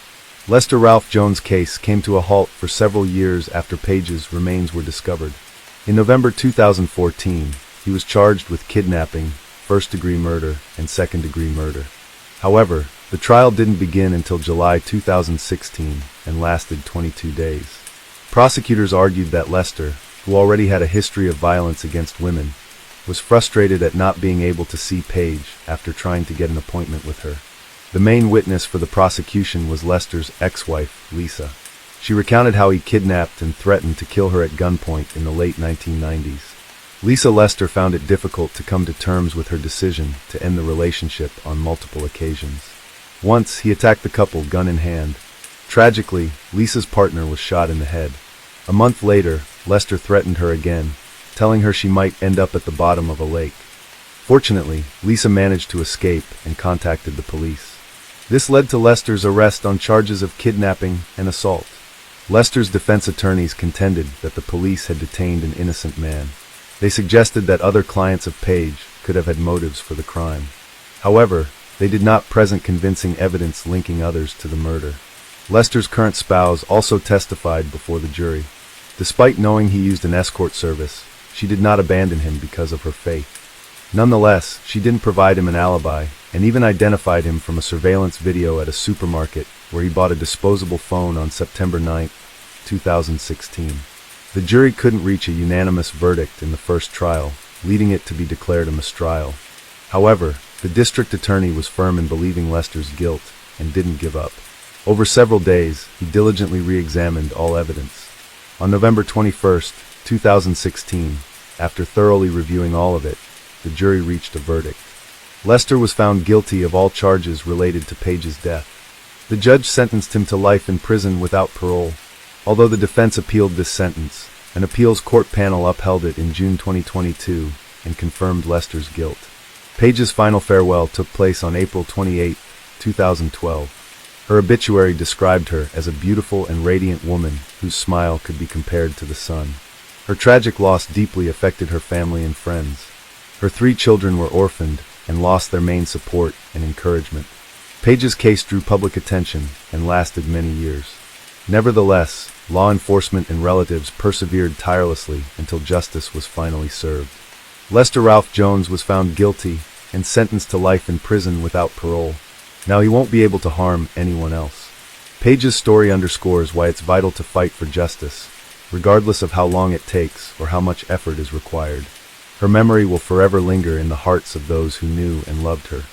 Lester Ralph Jones' case came to a halt for several years after Paige's remains were discovered. In November 2014, he was charged with kidnapping, first-degree murder, and second-degree murder. However, the trial didn't begin until July 2016 and lasted 22 days. Prosecutors argued that Lester, who already had a history of violence against women, was frustrated at not being able to see Paige after trying to get an appointment with her. The main witness for the prosecution was Lester's ex-wife, Lisa. She recounted how he kidnapped and threatened to kill her at gunpoint in the late 1990s. Lisa Lester found it difficult to come to terms with her decision to end the relationship on multiple occasions. Once, he attacked the couple gun in hand. Tragically, Lisa's partner was shot in the head. A month later, Lester threatened her again, telling her she might end up at the bottom of a lake. Fortunately, Lisa managed to escape and contacted the police. This led to Lester's arrest on charges of kidnapping and assault. Lester's defense attorneys contended that the police had detained an innocent man. They suggested that other clients of Paige could have had motives for the crime. However, they did not present convincing evidence linking others to the murder. Lester's current spouse also testified before the jury. Despite knowing he used an escort service, she did not abandon him because of her faith. Nonetheless, she didn't provide him an alibi, and even identified him from a surveillance video at a supermarket where he bought a disposable phone on September 9, 2016. The jury couldn't reach a unanimous verdict in the first trial, leading it to be declared a mistrial. However, the district attorney was firm in believing Lester's guilt and didn't give up. Over several days, he diligently re-examined all evidence. On November 21, 2016, after thoroughly reviewing all of it, the jury reached a verdict. Lester was found guilty of all charges related to Paige's death. The judge sentenced him to life in prison without parole. Although the defense appealed this sentence, an appeals court panel upheld it in June 2022 and confirmed Lester's guilt. Paige's final farewell took place on April 28, 2012. Her obituary described her as a beautiful and radiant woman whose smile could be compared to the sun. Her tragic loss deeply affected her family and friends. Her 3 children were orphaned and lost their main support and encouragement. Paige's case drew public attention and lasted many years. Nevertheless, law enforcement and relatives persevered tirelessly until justice was finally served. Lester Ralph Jones was found guilty and sentenced to life in prison without parole. Now he won't be able to harm anyone else. Paige's story underscores why it's vital to fight for justice, regardless of how long it takes or how much effort is required. Her memory will forever linger in the hearts of those who knew and loved her.